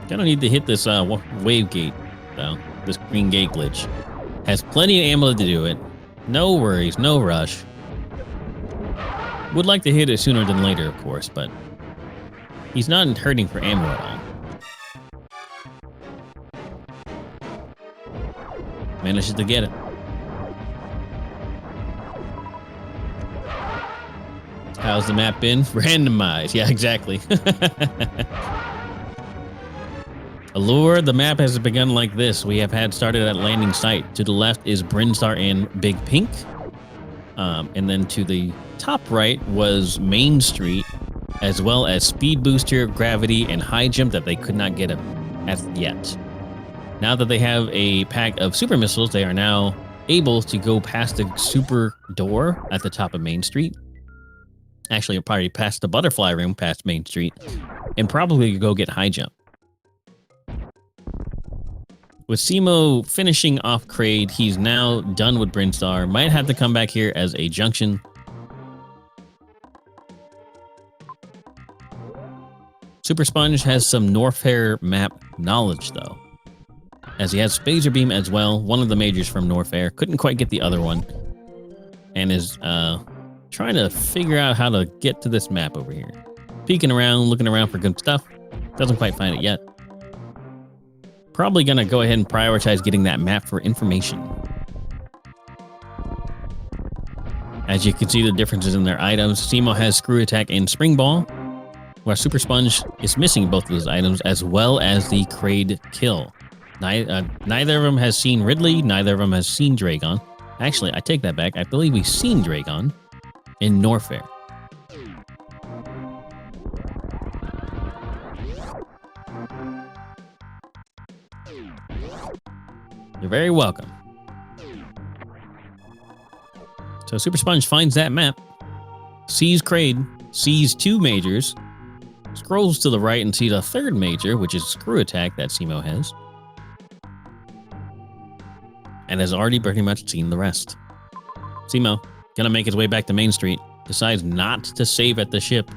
Gonna need to hit this wave gate, though. This green gate glitch. Has plenty of ammo to do it. No worries, no rush. Would like to hit it sooner than later, of course, but he's not hurting for ammo at all. Manages to get it. How's the map been? Randomized. Yeah, exactly. Allure, the map has begun like this. We have had started at landing site. To the left is Brinstar and Big Pink. And then to the top right was Main Street, as well as Speed Booster, Gravity, and High Jump that they could not get as yet. Now that they have a pack of super missiles, they are now able to go past the super door at the top of Main Street. Actually, probably past the butterfly room, past Main Street, and probably go get High Jump. With Cemo finishing off Kraid, he's now done with Brinstar. Might have to come back here as a junction. Super Sponge has some Norfair map knowledge, though, as he has Phaser Beam as well, one of the majors from Norfair. Couldn't quite get the other one, and is trying to figure out how to get to this map over here. Peeking around, looking around for good stuff. Doesn't quite find it yet. Probably gonna go ahead and prioritize getting that map for information. As you can see the differences in their items, Cemo has Screw Attack and Spring Ball, while Super Sponge is missing both of those items, as well as the Kraid kill. Neither of them has seen Ridley. Neither of them has seen Dragon. Actually, I take that back. I believe we've seen Dragon in Norfair. You're very welcome. So Super Sponge finds that map, sees Kraid, sees two majors, scrolls to the right and sees a third major, which is Screw Attack that cemo has, and has already pretty much seen the rest. Cemo, gonna make his way back to Main Street, decides not to save at the ship.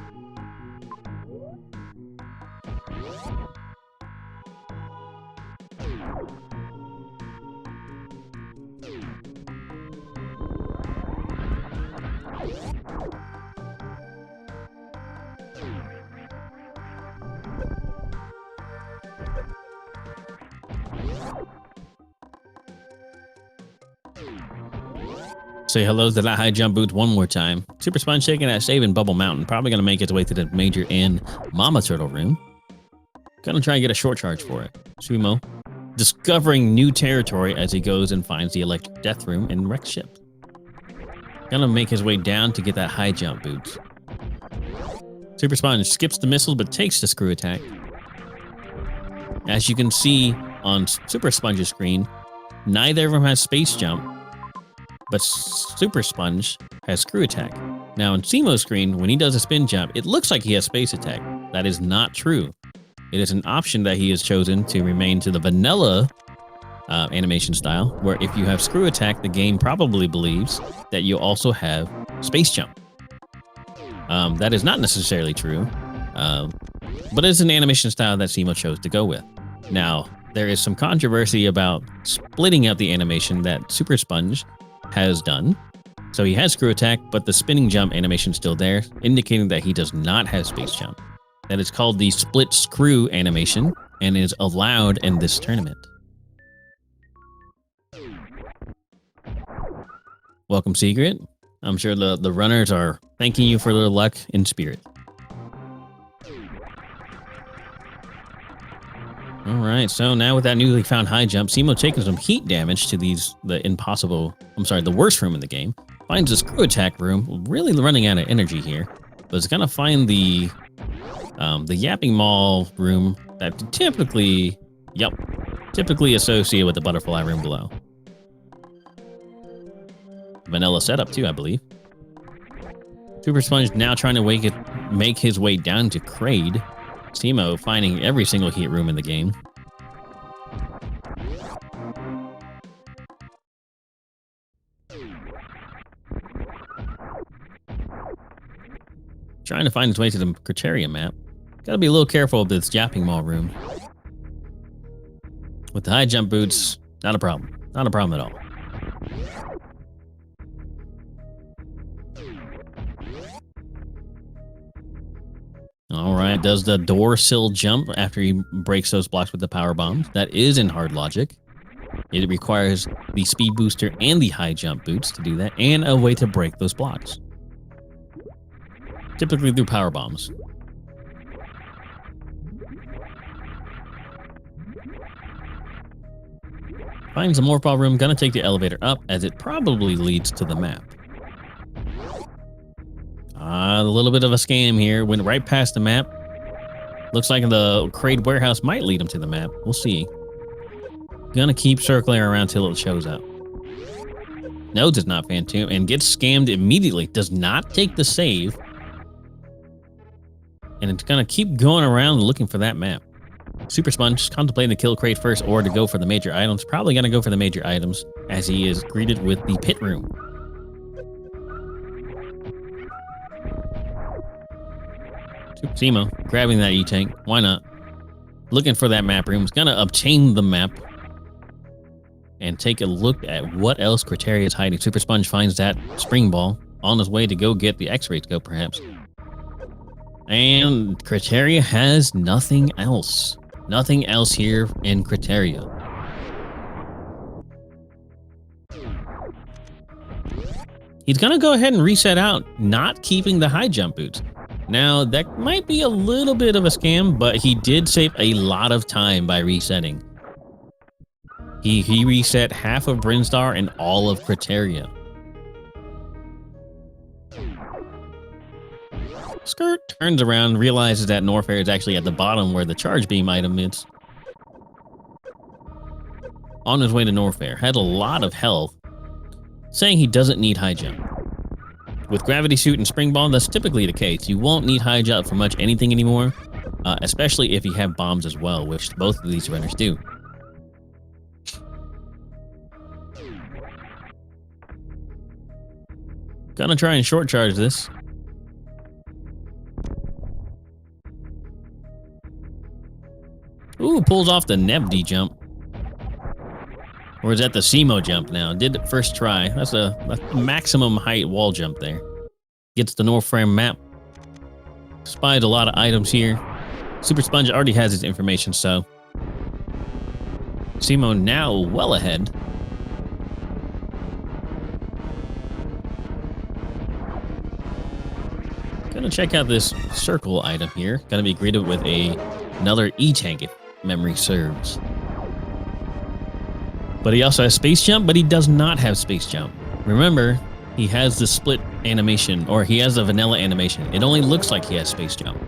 Say hello to that high jump boots one more time. Super Sponge taking that save in Bubble Mountain. Probably going to make its way to the Major and Mama Turtle room. Gonna try and get a short charge for it. Sumo discovering new territory as he goes and finds the Electric Death room in Rex ship. Gonna make his way down to get that high jump boots. Super Sponge skips the missiles but takes the Screw Attack. As you can see on Super Sponge's screen, neither of them has Space Jump, but Super Sponge has Screw Attack. Now on Cemo's screen, when he does a spin jump, it looks like he has Space Attack. That is not true. It is an option that he has chosen to remain to the vanilla animation style, where if you have Screw Attack, the game probably believes that you also have Space Jump. That is not necessarily true, but it's an animation style that Cemo chose to go with. Now, there is some controversy about splitting out the animation that Super Sponge has done. So he has Screw Attack, but the spinning jump animation is still there, indicating that he does not have Space Jump. That is called the split screw animation and is allowed in this tournament. Welcome, Secret. I'm sure the runners are thanking you for their luck in spirit. All right, so now with that newly found high jump, Cemo taking some heat damage to the worst room in the game. Finds the Screw Attack room, really running out of energy here, but it's gonna find the Yapping Mall room that typically associated with the Butterfly room below. Vanilla setup too, I believe. Super Sponge now trying to make his way down to Kraid. Cemo finding every single heat room in the game. Trying to find his way to the Criteria map. Gotta be a little careful of this Yapping Mall room. With the high jump boots, not a problem. Not a problem at all. All right, does the door sill jump after he breaks those blocks with the power bombs? That is in hard logic. It requires the speed booster and the high jump boots to do that, and a way to break those blocks. Typically through power bombs. Finds the Morph Ball room, gonna take the elevator up as it probably leads to the map. A little bit of a scam here. Went right past the map. Looks like the Kraid warehouse might lead him to the map. We'll see. Gonna keep circling around till it shows up. No, does not Phantom, and gets scammed immediately. Does not take the save. And it's gonna keep going around looking for that map. Super Sponge contemplating to kill Kraid first or to go for the major items. Probably gonna go for the major items as he is greeted with the pit room. Cemo grabbing that E-Tank. Why not? Looking for that map room. He's gonna obtain the map and take a look at what else Criteria is hiding. Super Sponge finds that spring ball on his way to go get the X-ray scope, perhaps. And Criteria has nothing else. Nothing else here in Criteria. He's gonna go ahead and reset out, not keeping the high jump boots. Now, that might be a little bit of a scam, but he did save a lot of time by resetting. He reset half of Brinstar and all of Criteria. Skirt turns around, realizes that Norfair is actually at the bottom where the charge beam item is. On his way to Norfair, had a lot of health, saying he doesn't need high jump. With Gravity Suit and Spring Ball, that's typically the case. You won't need high jump for much anything anymore, especially if you have bombs as well, which both of these runners do. Gonna try and short charge this. Ooh, pulls off the Nebdi jump. Or is that the cemo jump now? Did it first try. That's a maximum height wall jump there. Gets the North Frame map. Spied a lot of items here. Super Sponge already has his information, so cemo now well ahead. Gonna check out this circle item here. Gonna be greeted with another E-tank if memory serves. But he also has Space Jump, but he does not have Space Jump. Remember, he has the split animation, or he has the vanilla animation. It only looks like he has Space Jump.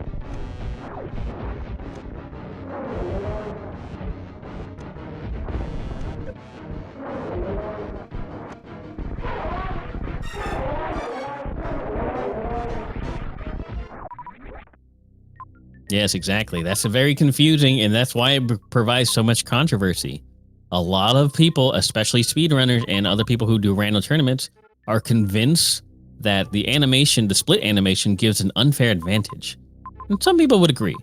Yes, exactly. That's very confusing, and that's why it provides so much controversy. A lot of people, especially speedrunners and other people who do random tournaments, are convinced that the animation, the split animation, gives an unfair advantage. And some people would agree.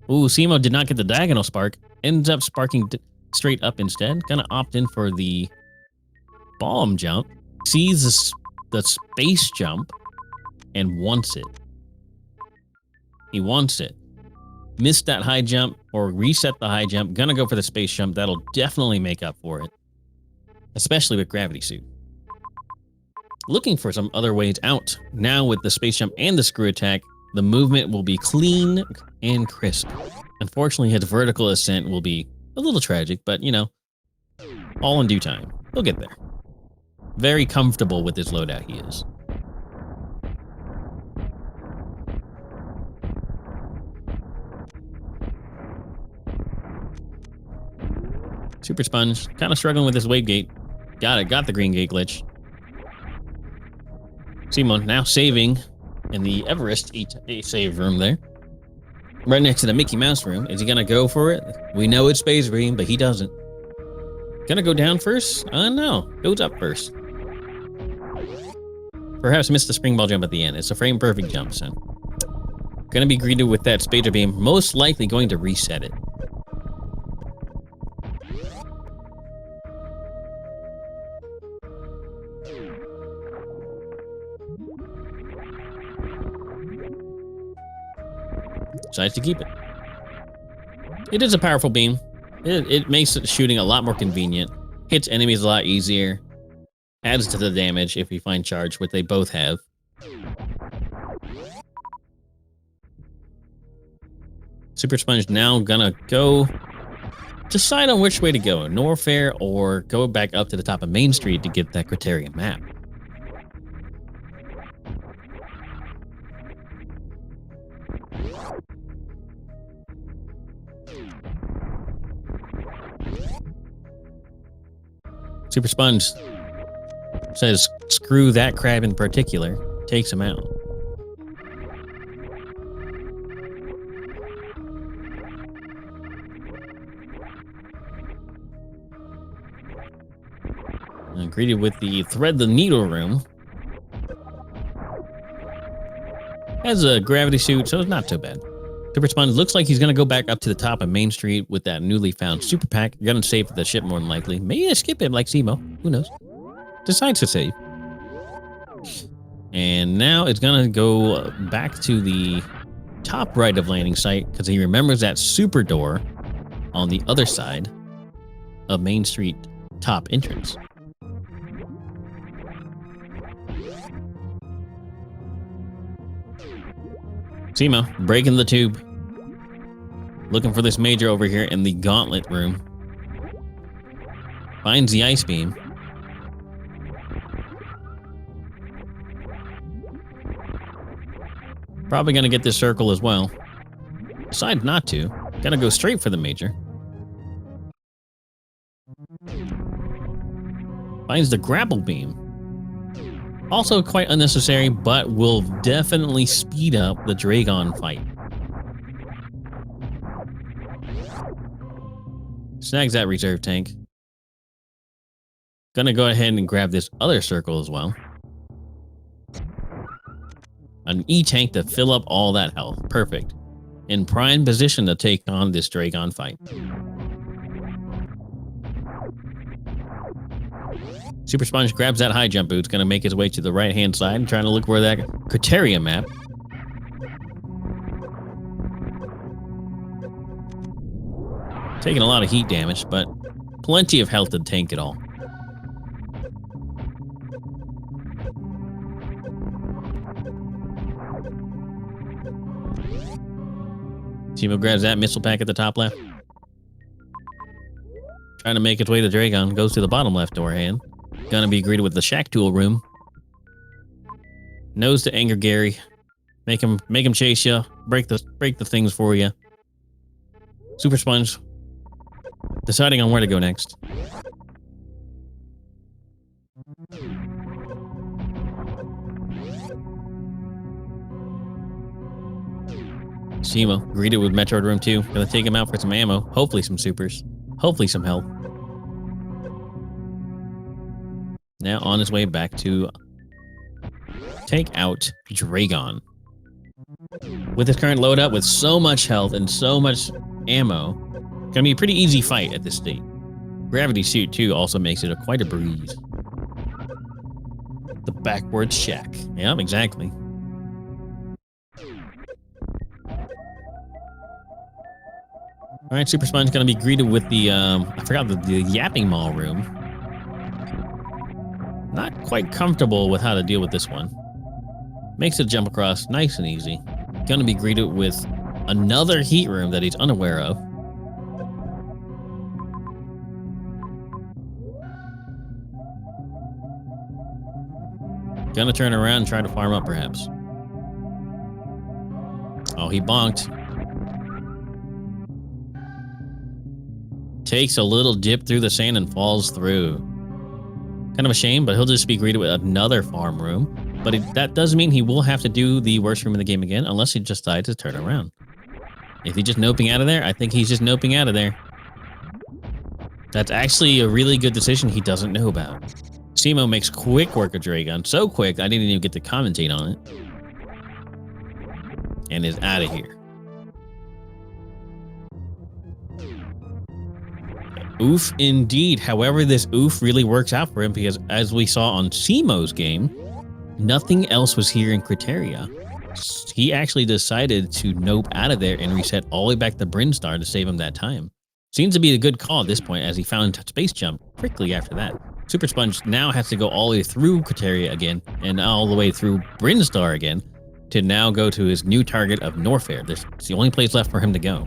Ooh, cemo did not get the diagonal spark. Ends up sparking straight up instead. Gonna opt in for the bomb jump. Sees the space jump and wants it. He wants it. Missed that high jump or reset the high jump. Gonna go for the space jump. That'll definitely make up for it. Especially with Gravity Suit. Looking for some other ways out. Now with the space jump and the screw attack, the movement will be clean and crisp. Unfortunately, his vertical ascent will be a little tragic, but you know, all in due time. He'll get there. Very comfortable with his loadout he is. Super Sponge, kind of struggling with this wave gate. Got the green gate glitch. cemo now saving in the Everest save room there. Right next to the Mickey Mouse room. Is he gonna go for it? We know it's Space Beam, but he doesn't. Gonna go down first? No, goes up first. Perhaps missed the spring ball jump at the end. It's a frame perfect jump, so. Gonna be greeted with that Spacer Beam, most likely going to reset it. Decides to keep it. It is a powerful beam. It makes shooting a lot more convenient. Hits enemies a lot easier. Adds to the damage if you find charge, which they both have. Super Sponge now gonna go decide on which way to go. Norfair or go back up to the top of Main Street to get that Criterion map. Super Sponge says, screw that crab in particular. Takes him out. And greeted with the Thread the Needle room. Has a gravity suit, so it's not too bad. Super Sponge looks like he's going to go back up to the top of Main Street with that newly found super pack. Going to save the ship more than likely. Maybe skip him like cemo. Who knows? Decides to save. And now it's going to go back to the top right of landing site because he remembers that super door on the other side of Main Street top entrance. cemo breaking the tube. Looking for this major over here in the gauntlet room. Finds the ice beam. Probably going to get this circle as well. Decides not to. Gonna go straight for the major. Finds the grapple beam. Also quite unnecessary, but will definitely speed up the Dragon fight. Snags that reserve tank. Gonna go ahead and grab this other circle as well. An E-tank to fill up all that health. Perfect. In prime position to take on this Dragon fight. Super Sponge grabs that high jump boot. It's going to make his way to the right-hand side, trying to look where that Criteria map. Taking a lot of heat damage, but plenty of health to tank it all. Cemo grabs that missile pack at the top left. Trying to make its way to Dragon. Goes to the bottom left door hand. Gonna be greeted with the Shack Tool room. Knows to anger Gary. Make him chase you. Break the things for you. Super Sponge deciding on where to go next. Cemo greeted with Metroid Room 2. Gonna take him out for some ammo. Hopefully some supers. Hopefully some health. Now on his way back to take out Dragon. With his current loadout, with so much health and so much ammo, gonna be a pretty easy fight at this state. Gravity suit too also makes it quite a breeze. The backwards check. Yeah, exactly. All right, Super Sponge gonna be greeted with the I forgot the Yapping Mall room. Not quite comfortable with how to deal with this one. Makes it jump across nice and easy. Gonna be greeted with another heat room that he's unaware of. Gonna turn around and try to farm up perhaps. Oh, he bonked. Takes a little dip through the sand and falls through. Kind of a shame, but he'll just be greeted with another farm room. But that does mean he will have to do the worst room in the game again, unless he just decides to turn around. If he's just noping out of there, I think he's just noping out of there. That's actually a really good decision he doesn't know about. Cemo makes quick work of Dragon. So quick, I didn't even get to commentate on it. And is out of here. Oof indeed. However, this oof really works out for him because as we saw on Cemo's game, nothing else was here in Criteria. He actually decided to nope out of there and reset all the way back to Brinstar to save him that time. Seems to be a good call at this point as he found Space Jump quickly after that. Super Sponge now has to go all the way through Criteria again and all the way through Brinstar again to now go to his new target of Norfair. It's the only place left for him to go.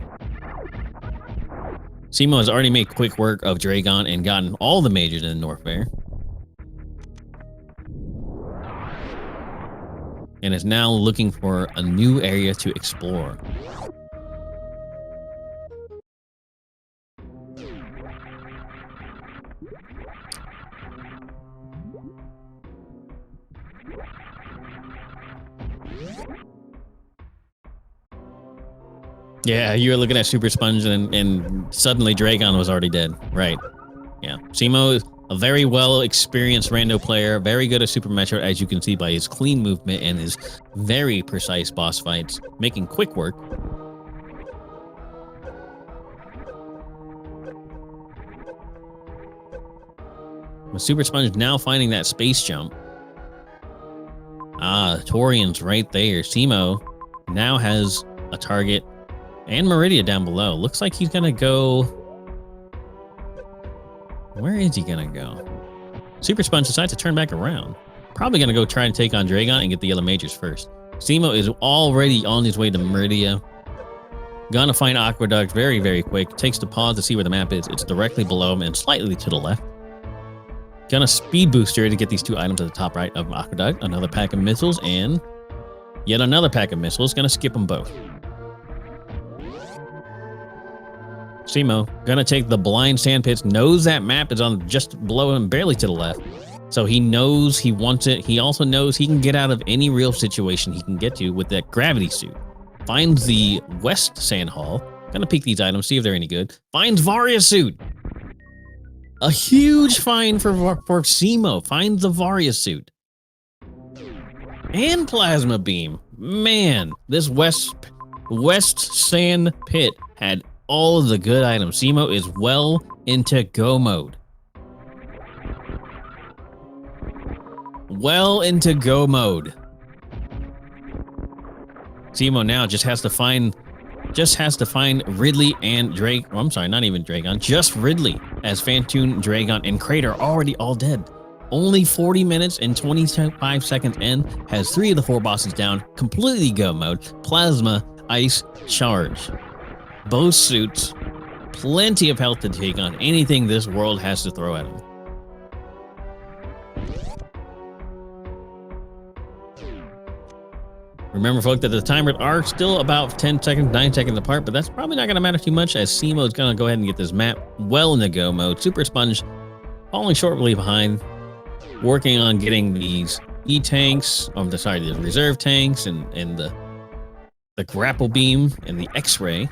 Cemo has already made quick work of Dragon and gotten all the majors in Norfair. And is now looking for a new area to explore. Yeah, you were looking at Super Sponge and suddenly Dragon was already dead. Right. Yeah. Cemo is a very well experienced rando player, very good at Super Metroid, as you can see by his clean movement and his very precise boss fights, making quick work. With Super Sponge now finding that space jump. Ah, Torian's right there. Cemo now has a target. And Meridia down below. Looks like he's gonna go... Where is he gonna go? Super Sponge decides to turn back around. Probably gonna go try and take on Dragon and get the yellow majors first. Cemo is already on his way to Meridia. Gonna find Aqueduct very, very quick. Takes the pause to see where the map is. It's directly below him and slightly to the left. Gonna speed booster to get these 2 items at the top right of Aqueduct. Another pack of missiles and yet another pack of missiles. Gonna skip them both. cemo gonna take the blind sand pits. Knows that map is on just below him, barely to the left. So he knows he wants it. He also knows he can get out of any real situation he can get to with that gravity suit. Finds the West Sand Hall. Gonna peek these items, see if they're any good. Finds Varia suit. A huge find for cemo. Finds the Varia suit. And plasma beam. Man, this West Sand Pit had all of the good items. cemo is well into go mode. Well into go mode. cemo now just has to find Ridley and Drake. Oh, I'm sorry, not even Dragon. Just Ridley as Phantoon, Dragon, and Crater already all dead. Only 40 minutes and 25 seconds in, has 3 of the 4 bosses down. Completely go mode. Plasma, ice, charge. Both suits, plenty of health to take on anything this world has to throw at him. Remember, folks, that the timers are still about 10 seconds, 9 seconds apart, but that's probably not going to matter too much as cemo is going to go ahead and get this map well in the go mode. Super Sponge falling shortly behind, working on getting these E-tanks, the reserve tanks and the grapple beam and the X-ray.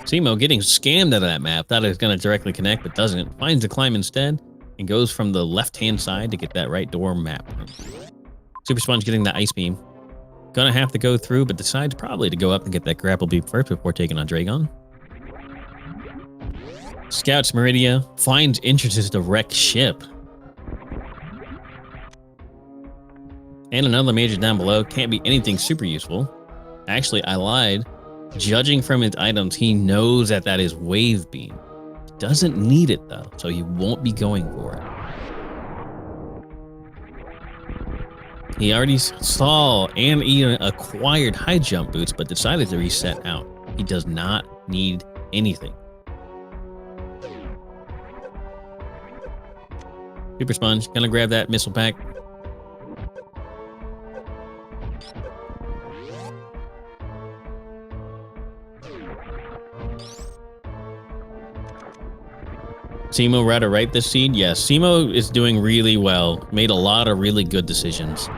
cemo getting scammed out of that map. Thought it was going to directly connect, but doesn't. Finds the climb instead. And goes from the left-hand side to get that right door map. Super Sponge getting the ice beam. Gonna have to go through, but decides probably to go up and get that grapple beam first before taking on Dragon. Scouts Meridia. Finds entrances to wreck ship. And another major down below. Can't be anything super useful. Actually, I lied. Judging from his items, he knows that that is wave beam. Doesn't need it though, so he won't be going for it. He already saw and even acquired high jump boots, but decided to reset out. He does not need anything. Super Sponge, gonna grab that missile pack. cemo rather right this seed? Yes, cemo is doing really well. Made a lot of really good decisions.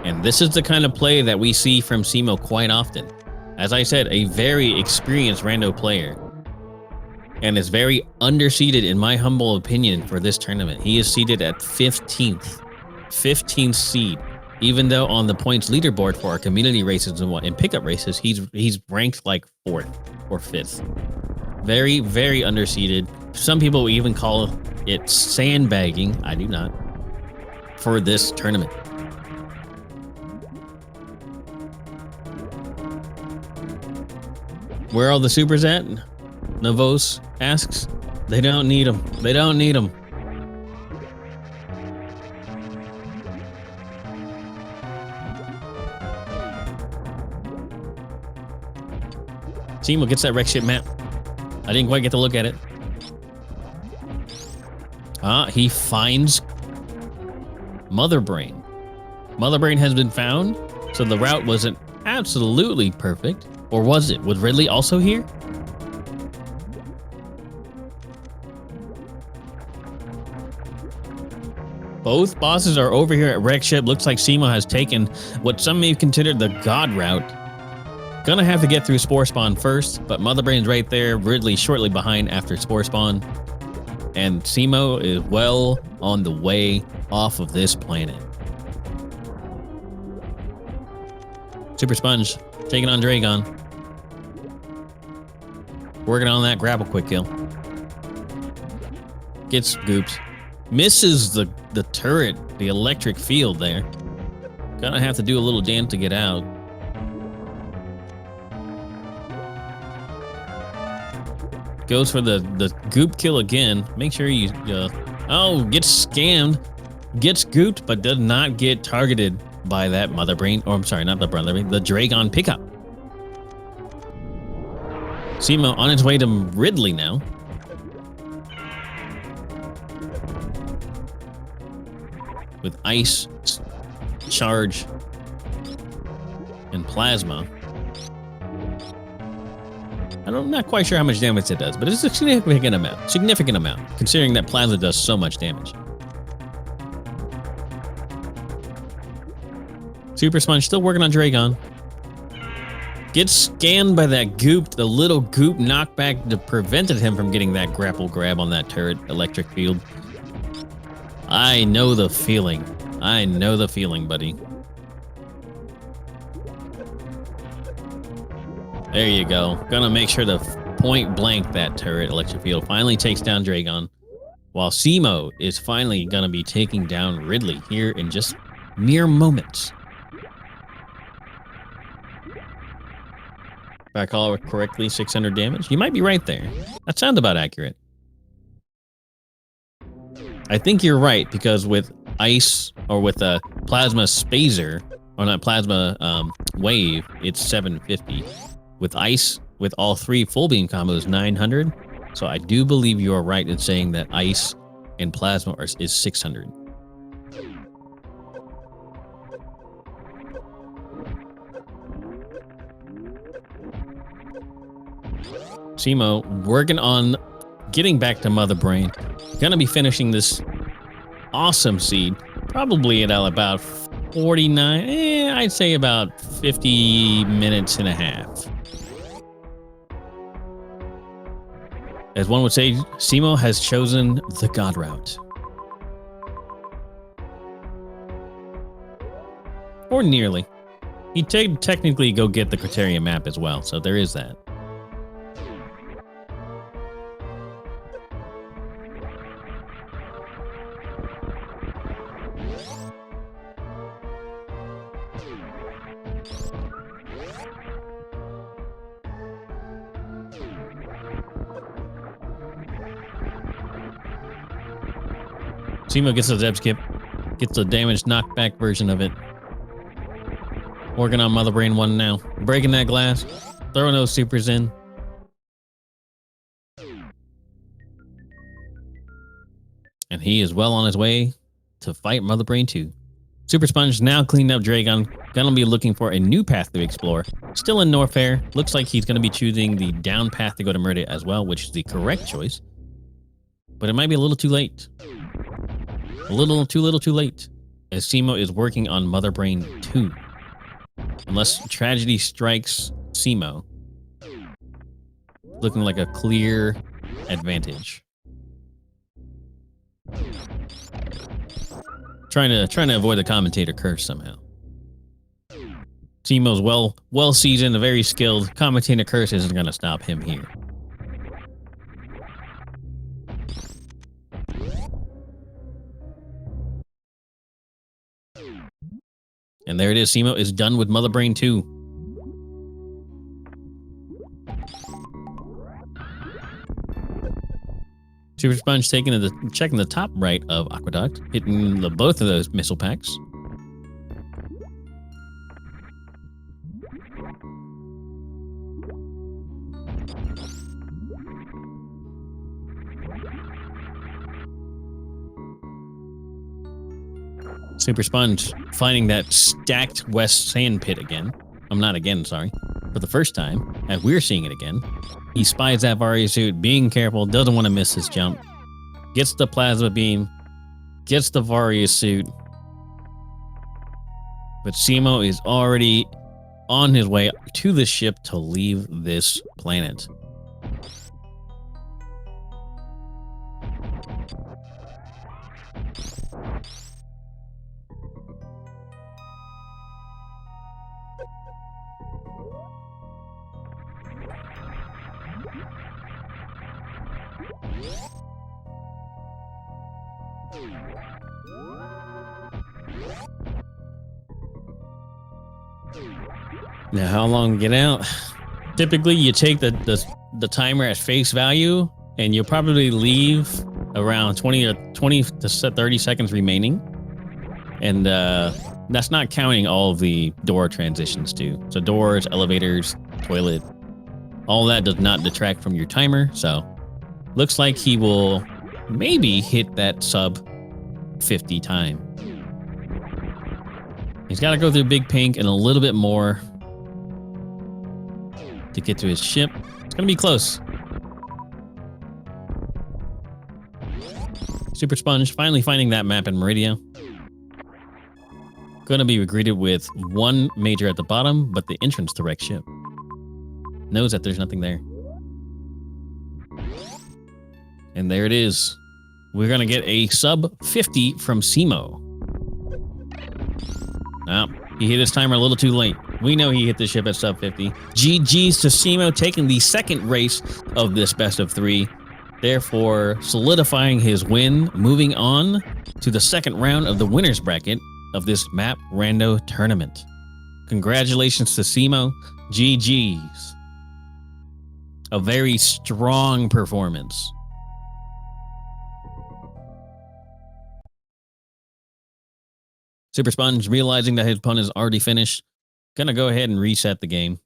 And this is the kind of play that we see from cemo quite often. As I said, a very experienced rando player. And is very underseeded in my humble opinion for this tournament. He is seeded at 15th. 15th seed. Even though on the points leaderboard for our community races and pickup races, he's ranked like 4th or 5th. Very, very underseeded. Some people even call it sandbagging. I do not. For this tournament. Where are all the supers at? Novos asks. They don't need them. They don't need them. cemo gets that wreck ship map. I didn't quite get to look at it. He finds Mother Brain. Mother Brain has been found, so the route wasn't absolutely perfect. Or was it? Was Ridley also here? Both bosses are over here at wreck ship. Looks like cemo has taken what some may consider the god route. Gonna have to get through Spore Spawn first, but Mother Brain's right there. Ridley shortly behind after Spore Spawn. And cemo is well on the way off of this planet. Super Sponge taking on Dragon. Working on that grapple quick kill. Gets goops. Misses the turret, the electric field there. Gonna have to do a little dance to get out. Goes for the goop kill again. Make sure you, gets scammed. Gets gooped, but does not get targeted by that Mother Brain. Or I'm sorry, not the Mother Brain, the Dragon pickup. cemo on its way to Ridley now. With ice, charge, and plasma. I'm not quite sure how much damage it does, but it's a significant amount. Significant amount, considering that plasma does so much damage. Super Sponge still working on Dragon. Gets scanned by that goop, the little goop knockback that prevented him from getting that grapple grab on that turret electric field. I know the feeling. I know the feeling, buddy. There you go. Gonna make sure to point blank that turret electric field. Finally takes down Dragon. While cemo is finally gonna be taking down Ridley here in just mere moments. If I call it correctly, 600 damage. You might be right there. That sounds about accurate. I think you're right, because with ice or with a plasma spazer, or not plasma wave, it's 750. With ice, with all three full beam combos, 900. So I do believe you are right in saying that ice and plasma is 600. cemo working on getting back to Mother Brain. Gonna be finishing this awesome seed probably at about 49, I'd say about 50 minutes and a half. As one would say, cemo has chosen the God route. Or nearly. He'd technically go get the Criterion map as well, so there is that. cemo gets the Zeb skip, gets the damage knockback version of it. Working on Mother Brain 1 now. Breaking that glass, throwing those supers in. And he is well on his way to fight Mother Brain 2. Super Sponge now cleaned up Dragon. Gonna be looking for a new path to explore. Still in Norfair. Looks like he's gonna be choosing the down path to go to Murder as well, which is the correct choice. But it might be a little too late. A little too late. As cemo is working on Mother Brain 2. Unless tragedy strikes cemo. Looking like a clear advantage. Trying to avoid the commentator curse somehow. cemo's well seasoned, very skilled. Commentator curse isn't gonna stop him here. And there it is. cemo is done with Mother Brain 2. Super Sponge checking the top right of Aqueduct, hitting both of those missile packs. Super Sponge finding that stacked west sand pit again. Not again, sorry. For the first time, and we're seeing it again. He spies that Varia suit, being careful, doesn't want to miss his jump. Gets the plasma beam, gets the Varia suit. But cemo is already on his way to the ship to leave this planet. Now, how long to get out? Typically, you take the timer at face value, and you'll probably leave around 20 to 30 seconds remaining. And that's not counting all of the door transitions too. So doors, elevators, toilet, all that does not detract from your timer. So looks like he will maybe hit that sub 50 time. He's got to go through Big Pink and a little bit more to get to his ship. It's going to be close. Super Sponge finally finding that map in Meridia. Going to be greeted with one major at the bottom, but the entrance to wreck ship. Knows that there's nothing there. And there it is. We're going to get a sub 50 from cemo. He hit his timer a little too late. We know he hit the ship at sub 50. GG's to cemo, taking the second race of this best of 3. Therefore, solidifying his win, moving on to the second round of the winner's bracket of this map rando tournament. Congratulations to cemo. GG's. A very strong performance. Super Sponge, realizing that his opponent is already finished, gonna go ahead and reset the game.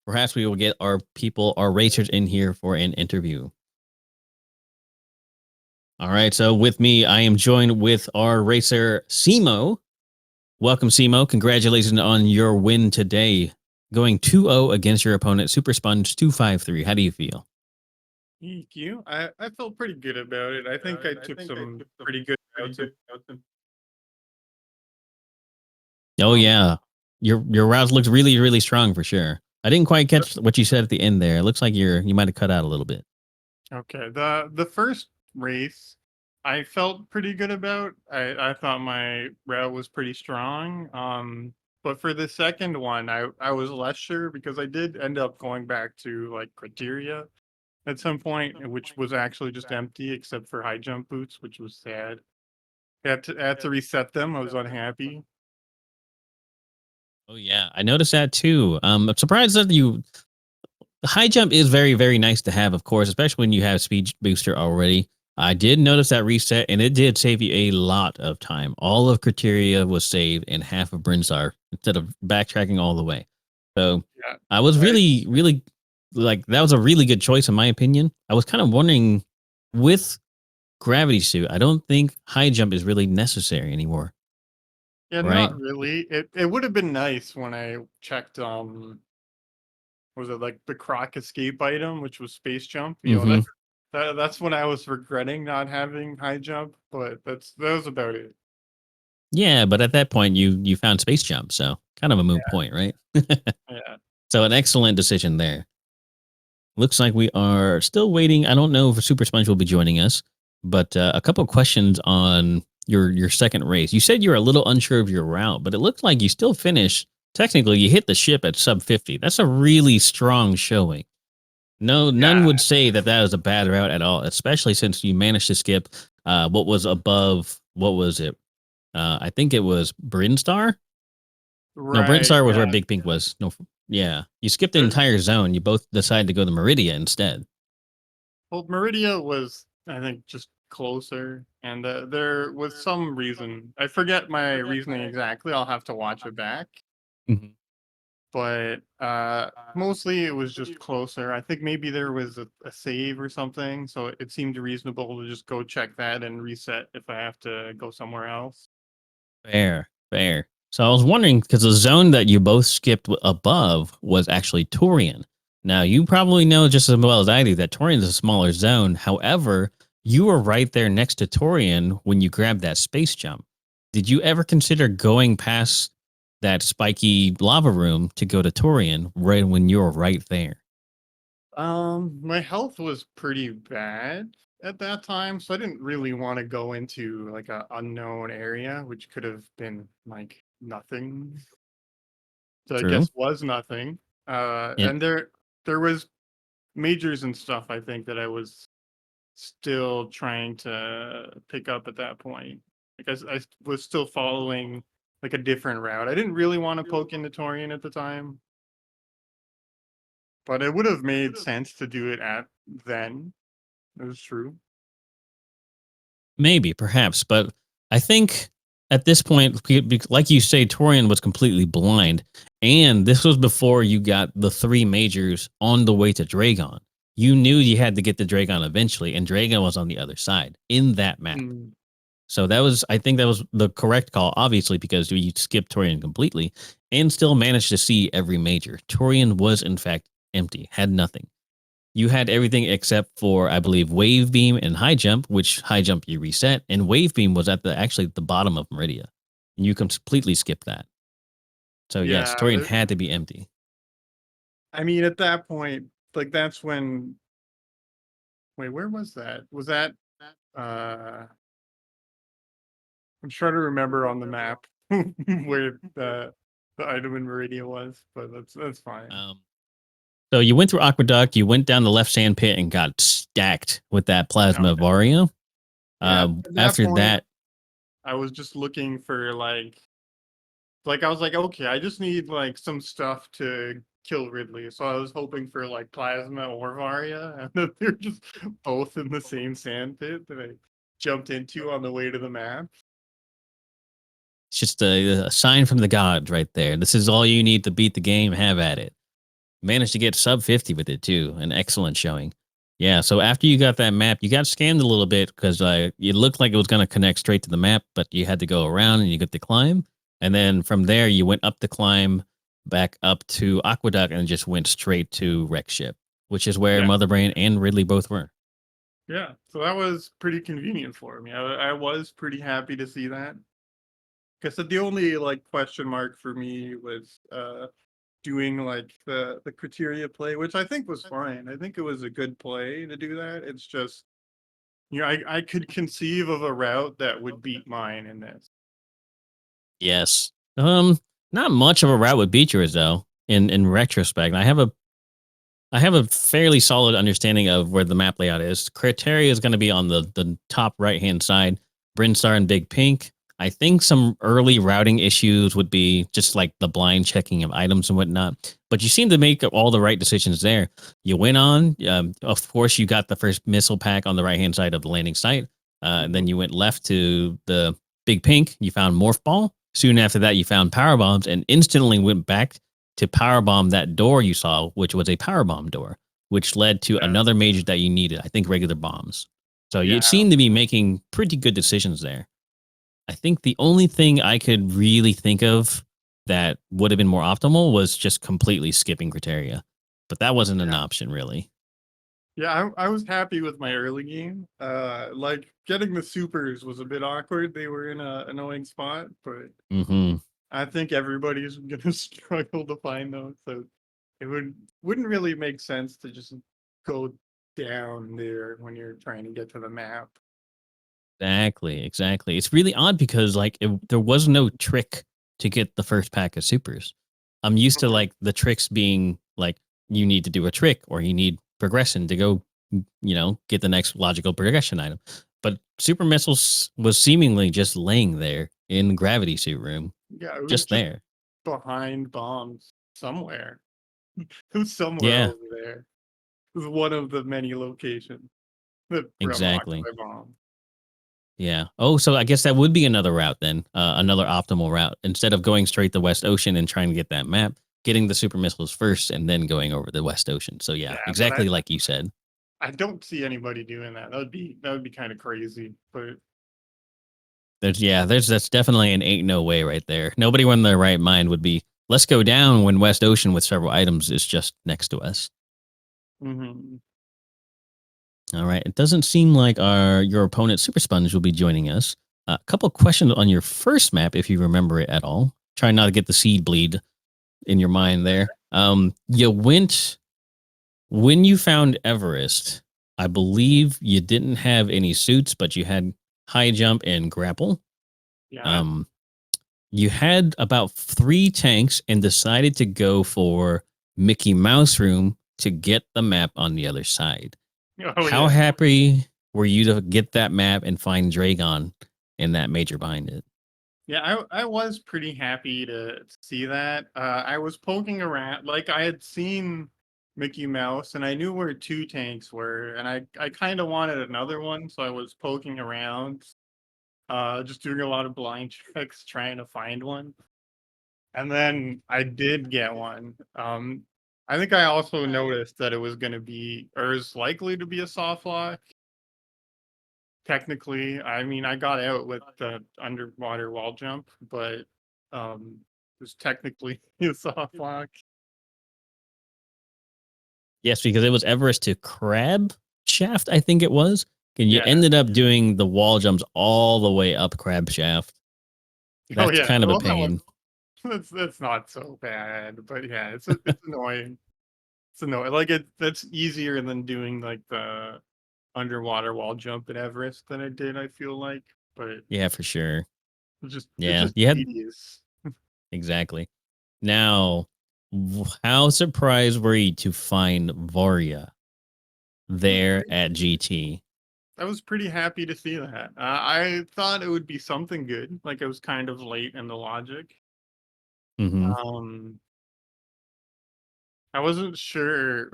Perhaps we will get our people, our racers in here for an interview. All right, so with me, I am joined with our racer, cemo. Welcome, cemo. Congratulations on your win today. Going 2-0 against your opponent, supersponge253. How do you feel? Thank you. I felt pretty good about it. I think I took some pretty good routes. Oh, yeah. Your routes looks really, really strong for sure. I didn't quite catch what you said at the end there. It looks like you might have cut out a little bit. Okay. The first race I felt pretty good about. I thought my route was pretty strong. But for the second one, I was less sure because I did end up going back to like criteria at some point, which was actually just empty except for high jump boots, which was sad. I had to reset them. I was unhappy. Oh, yeah. I noticed that too. I'm surprised that the high jump is very, very nice to have, of course, especially when you have speed booster already. I did notice that reset, and it did save you a lot of time. All of criteria was saved and half of Brinstar instead of backtracking all the way. So Yeah. I was really, really like, that was a really good choice in my opinion. I was kind of wondering with gravity suit, I don't think high jump is really necessary anymore. Yeah, right? not really. It would have been nice when I checked was it like the croc escape item, which was space jump? You know, that's when I was regretting not having high jump, but that was about it. Yeah, but at that point you found space jump, so kind of a moot point, right? Yeah. So an excellent decision there. Looks like we are still waiting. I don't know if Super Sponge will be joining us, but a couple of questions on your second race. You said you were a little unsure of your route, but it looked like you still finished. Technically, you hit the ship at sub 50. That's a really strong showing. None would say that was a bad route at all, especially since you managed to skip what was above. What was it? I think it was Brinstar. Right. No, Brinstar was where Big Pink was. No, yeah, you skipped the entire zone. You both decided to go to Meridia instead. Well, Meridia was, I think, just closer, and there was some reason. I forget my reasoning exactly. I'll have to watch it back. Mm-hmm. But mostly it was just closer. I think maybe there was a save or something, so it seemed reasonable to just go check that and reset if I have to go somewhere else. Fair. So I was wondering, because the zone that you both skipped above was actually Torian. Now, you probably know just as well as I do that Torian is a smaller zone. However, you were right there next to Torian when you grabbed that space jump. Did you ever consider going past that spiky lava room to go to Torian right when you were right there? My health was pretty bad at that time, so I didn't really want to go into like a unknown area, which could have been like nothing. So I True. guess was nothing. And there was majors and stuff I think that I was still trying to pick up at that point. Because I was still following like a different route. I didn't really want to poke into Torian at the time. But it would have made sense to do it at then. It was true. Maybe, perhaps, but I think at this point, like you say, Torian was completely blind, and this was before you got the 3 majors on the way to Dragon. You knew you had to get to Dragon eventually, and Dragon was on the other side in that map. So I think that was the correct call, obviously, because you skipped Torian completely and still managed to see every major. Torian was, in fact, empty, had nothing. You had everything except for, I believe, Wave Beam and High Jump, which High Jump you reset, and Wave Beam was actually at the bottom of Meridia. And you completely skipped that. So yes, Yeah, Torian had to be empty. I mean, at that point, like that's when. Wait, where was that? Was that? I'm trying to remember on the map where the item in Meridia was, but that's fine. So you went through Aqueduct, you went down the left sand pit and got stacked with that Plasma Vario. After point, that, I was just looking for like I was like, okay, I just need like some stuff to kill Ridley. So I was hoping for like Plasma or Varia, and then they're just both in the same sand pit that I jumped into on the way to the map. it's just a sign from the gods right there. This is all you need to beat the game. Have at it. Managed to get sub 50 with it too. An excellent showing. Yeah, so after you got that map, you got scammed a little bit because it looked like it was going to connect straight to the map, but you had to go around and you get the climb. And then from there, you went up the climb, back up to Aqueduct, and just went straight to Wreck Ship, which is where Mother Brain and Ridley both were. Yeah, so that was pretty convenient for me. I was pretty happy to see that. Because the only like question mark for me was doing like the criteria play, which I think was fine. I think it was a good play to do that. It's just, I could conceive of a route that would beat mine in this. Yes. Not much of a route would beat yours though. In retrospect, I have a fairly solid understanding of where the map layout is. Criteria is going to be on the top right hand side. Brinstar and Big Pink. I think some early routing issues would be just like the blind checking of items and whatnot. But you seem to make all the right decisions there. You went on. Of course, you got the first missile pack on the right hand side of the landing site. And then you went left to the Big Pink. You found Morph Ball. Soon after that, you found Power Bombs and instantly went back to powerbomb that door you saw, which was a powerbomb door, which led to another major that you needed. I think regular bombs. So you seem to be making pretty good decisions there. I think the only thing I could really think of that would have been more optimal was just completely skipping criteria, but that wasn't an option really. Yeah, I was happy with my early game. Like getting the supers was a bit awkward. They were in a annoying spot, but I think everybody's gonna struggle to find those. So it wouldn't really make sense to just go down there when you're trying to get to the map. Exactly. It's really odd because like there was no trick to get the first pack of supers. I'm used to like the tricks being like you need to do a trick or you need progression to go, get the next logical progression item. But super missiles was seemingly just laying there in gravity suit room. Yeah, it was just there behind bombs somewhere. It was somewhere Yeah, over there. It was one of the many locations that were unlocked exactly. by bombs. Yeah. Oh, so I guess that would be another route then, another optimal route. Instead of going straight to West Ocean and trying to get that map, getting the super missiles first and then going over the West Ocean. So yeah, exactly like you said. I don't see anybody doing that. That would be kind of crazy. But that's definitely an ain't no way right there. Nobody in their right mind would be, let's go down when West Ocean with several items is just next to us. All right. It doesn't seem like your opponent Super Sponge will be joining us. A couple questions on your first map, if you remember it at all. Try not to get the seed bleed in your mind there. You went when you found Everest. I believe you didn't have any suits, but you had high jump and grapple. Yeah. You had about 3 tanks and decided to go for Mickey Mouse Room to get the map on the other side. How happy were you to get that map and find Dragon in that major behind it? Yeah, I was pretty happy to see that. I was poking around, like I had seen Mickey Mouse, and I knew where 2 tanks were, and I kind of wanted another one, so I was poking around, just doing a lot of blind checks trying to find one. And then I did get one. I think I also noticed that it was going to be, or is likely to be, a soft lock. Technically, I mean, I got out with the underwater wall jump, but it was technically a soft lock. Yes, because it was Everest to Crab Shaft, I think it was. And you Yeah. ended up doing the wall jumps all the way up Crab Shaft. Oh That's yeah. kind of a Well, that one, pain. that's not so bad, but yeah, it's annoying. It's annoying. Like that's easier than doing like the underwater wall jump at Everest than it did. I feel like, but Yeah, for sure. it's Yeah, just you had tedious. exactly. Now, how surprised were you to find Varia there at GT? I was pretty happy to see that. I thought it would be something good. Like, it was kind of late in the logic. Mm-hmm. Um, I wasn't sure.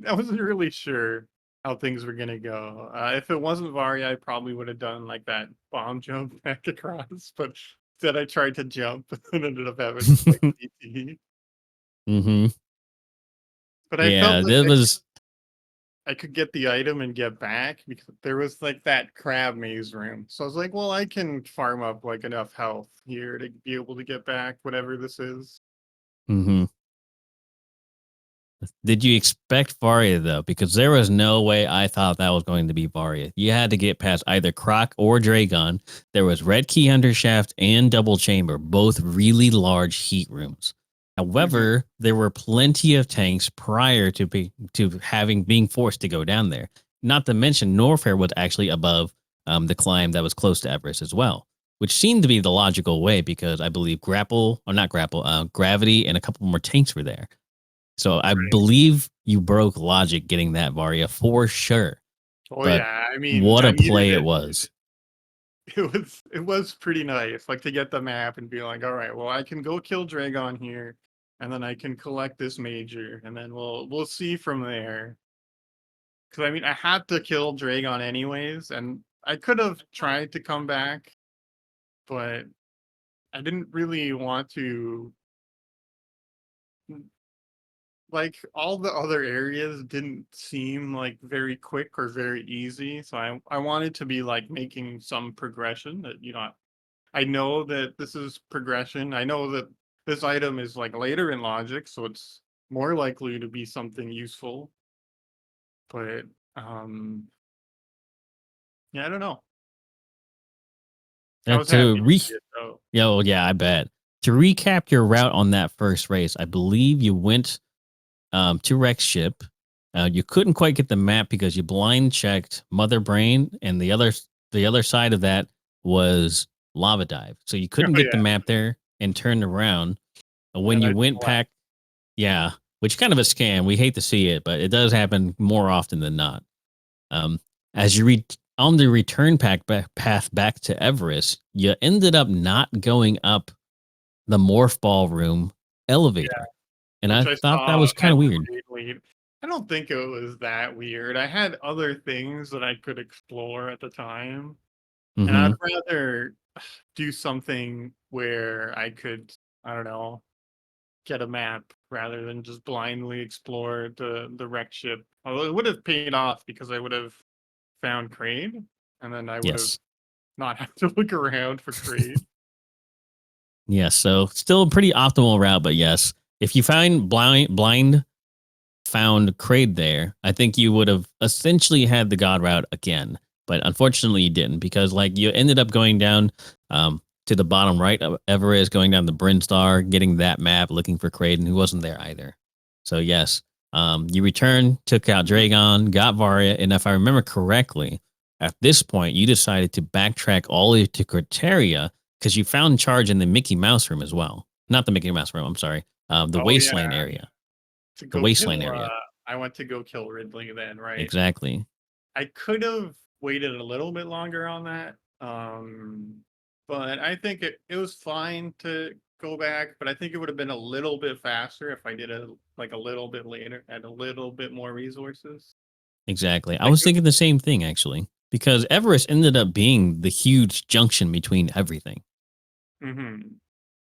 I wasn't really sure how things were gonna go. If it wasn't Varia, I probably would have done like that bomb jump back across. But instead, I tried to jump and ended up having to play CT. Mm-hmm. But I felt Yeah, like that was. I could get the item and get back because there was like that crab maze room. So I was like, well, I can farm up like enough health here to be able to get back whatever this is. Mm-hmm. Did you expect Varia though? Because there was no way I thought that was going to be Varia. You had to get past either Croc or Dragon. There was Red Key Undershaft and Double Chamber, both really large heat rooms. Mhm. However, there were plenty of tanks prior to having being forced to go down there. Not to mention, Norfair was actually above the climb that was close to Everest as well, which seemed to be the logical way because I believe Grapple or not Grapple, Gravity and a couple more tanks were there. So I Right. believe you broke logic getting that Varia for sure. Oh But yeah, I mean, what I a needed play it it. was. It was pretty nice, like to get the map and be like, all right, well, I can go kill Dragon here, and then I can collect this major, and then we'll see from there. Because I mean, I had to kill Dragon anyways, and I could have tried to come back, but I didn't really want to. Like, all the other areas didn't seem like very quick or very easy, so I wanted to be like making some progression that, I know that this is progression. I know that this item is like later in logic, so it's more likely to be something useful. But yeah, I don't know. I was To happy to re see it though. Yeah, well, yeah, I bet. To recap your route on that first race, I believe you went to Rex ship. You couldn't quite get the map because you blind checked Mother Brain, and the other side of that was Lava Dive. So you couldn't Oh get the yeah, map there and turned around. When and I you just went left. back, yeah, which kind of a scam. We hate to see it, but it does happen more often than not. Um, as you on the return path back to Everest, you ended up not going up the morph ballroom Yeah, elevator, and which I I thought that saw was kind had of weird. great lead. I don't think it was that weird. I had other things that I could explore at the time, and I'd Mm-hmm. rather do something where I could, I don't know, get a map rather than just blindly explore the wreck ship. Although it would have paid off because I would have found Crane, and then I would have Yes. not have to look around for Crane. Yes. So still a pretty optimal route, but yes, if you find blind found Kraid there, I think you would have essentially had the God route again. But unfortunately, you didn't because like you ended up going down to the bottom right of Everest, going down the Brinstar, getting that map, looking for Kraid, and who wasn't there either. So yes, you returned, took out Dragon, got Varia, and if I remember correctly, at this point you decided to backtrack all the way to Criteria because you found Charge in the Mickey Mouse room as well. Not the Mickey Mouse room. I'm sorry, the Oh yeah, Wasteland area. to The go Wasteland kill. area. I went to go kill Ridley then, right? Exactly. I could have waited a little bit longer on that. But I think it was fine to go back, but I think it would have been a little bit faster if I did it like a little bit later, had a little bit more resources. Exactly. I Like, was thinking the same thing actually, because Everest ended up being the huge junction between everything.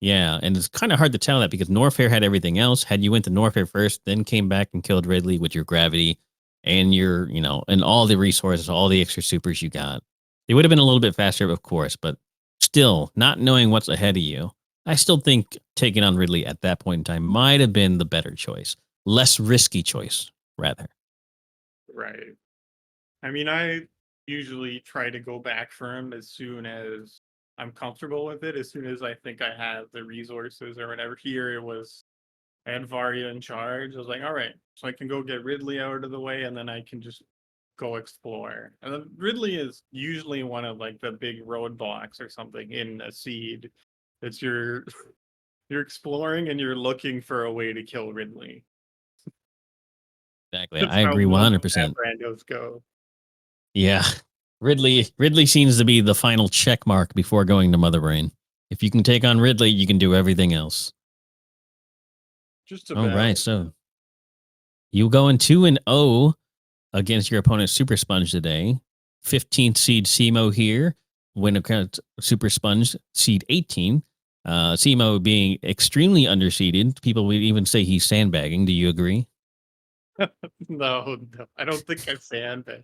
Yeah, and it's kind of hard to tell that because Norfair had everything else. Had you went to Norfair first, then came back and killed Ridley with your gravity and your, and all the resources, all the extra supers you got, it would have been a little bit faster, of course, but still, not knowing what's ahead of you, I still think taking on Ridley at that point in time might have been the better choice. Less risky choice, rather. Right. I mean, I usually try to go back for him as soon as I'm comfortable with it, as soon as I think I have the resources or whatever. Here it was, I had Varya in charge. I was like, all right, so I can go get Ridley out of the way, and then I can just go explore. And then Ridley is usually one of like the big roadblocks or something in a seed. It's you're exploring and you're looking for a way to kill Ridley. Exactly. That's I how agree most 100%. randos go. Yeah. Ridley seems to be the final check mark before going to Mother Brain. If you can take on Ridley, you can do everything else. Just All about. right, so you going 2-0 against your opponent Super Sponge today. 15th seed cemo here. When against Super Sponge seed 18. cemo being extremely underseeded. People would even say he's sandbagging. Do you agree? No, I don't think I sandbagged.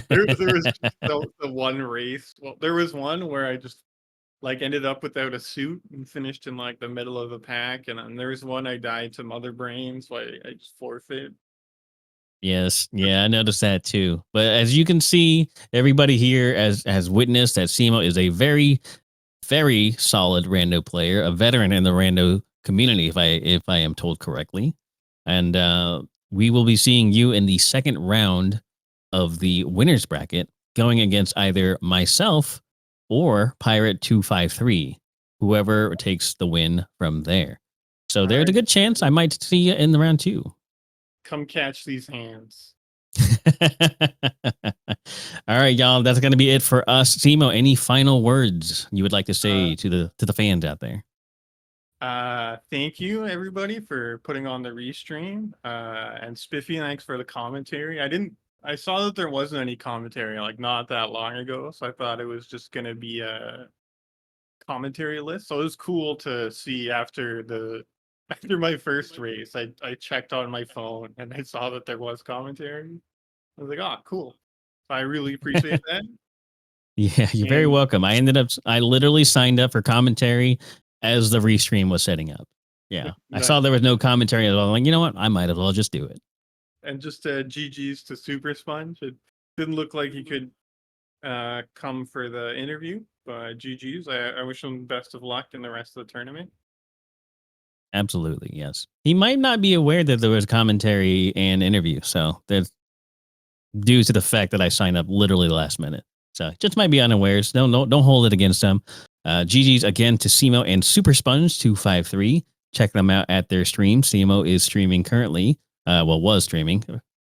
There was just the one race. Well, there was one where I just like ended up without a suit and finished in like the middle of the pack, and then there was one I died to Mother Brain, so I just forfeit. Yes, yeah, I noticed that too. But as you can see, everybody here has witnessed that cemo is a very, very solid rando player, a veteran in the rando community, if I am told correctly. And we will be seeing you in the second round of the winners bracket, going against either myself or Pirate 253, whoever takes the win from there. So All there's a right. good chance I might see you in the round 2. Come catch these hands. All right, y'all. That's going to be it for us. Cemo, any final words you would like to say to the fans out there? Thank you everybody for putting on the restream. And Spiffy, thanks for the commentary. I saw that there wasn't any commentary like not that long ago, so I thought it was just gonna be a commentary list. So it was cool to see after my first race, I checked on my phone and I saw that there was commentary. I was like, oh, cool. So I really appreciate that. Yeah, you're very welcome. I literally signed up for commentary as the restream was setting up. Yeah, I saw there was no commentary at all. I'm like, you know what? I might as well just do it. And just GG's to Super Sponge. It didn't look like he could come for the interview, but GG's. I wish him best of luck in the rest of the tournament. Absolutely, yes. He might not be aware that there was commentary and interview, so that's due to the fact that I signed up literally last minute. So just might be unawares. Don't hold it against them. GG's again to cemo and supersponge253. Check them out at their stream. cemo is streaming currently. Was streaming.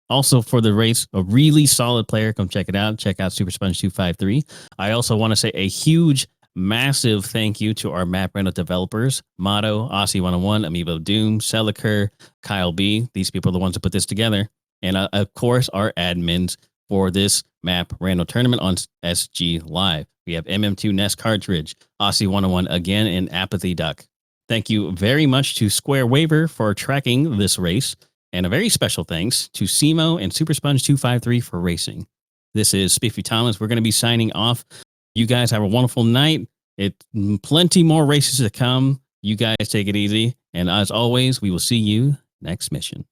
Also for the race, a really solid player. Come check it out. Check out supersponge253. I also want to say a huge, massive thank you to our map random developers: Motto, Aussie101, Amiibo Doom, Celicur, Kyle B. These people are the ones who put this together. And of course, our admins for this map random tournament on SGLIVE. We have MM2 Nest Cartridge, Aussie101 again, and Apathy Duck. Thank you very much to Square Waiver for tracking this race. And a very special thanks to cemo and supersponge253 for racing. This is Spiffy Thomas. We're going to be signing off. You guys have a wonderful night. Plenty more races to come. You guys take it easy. And as always, we will see you next mission.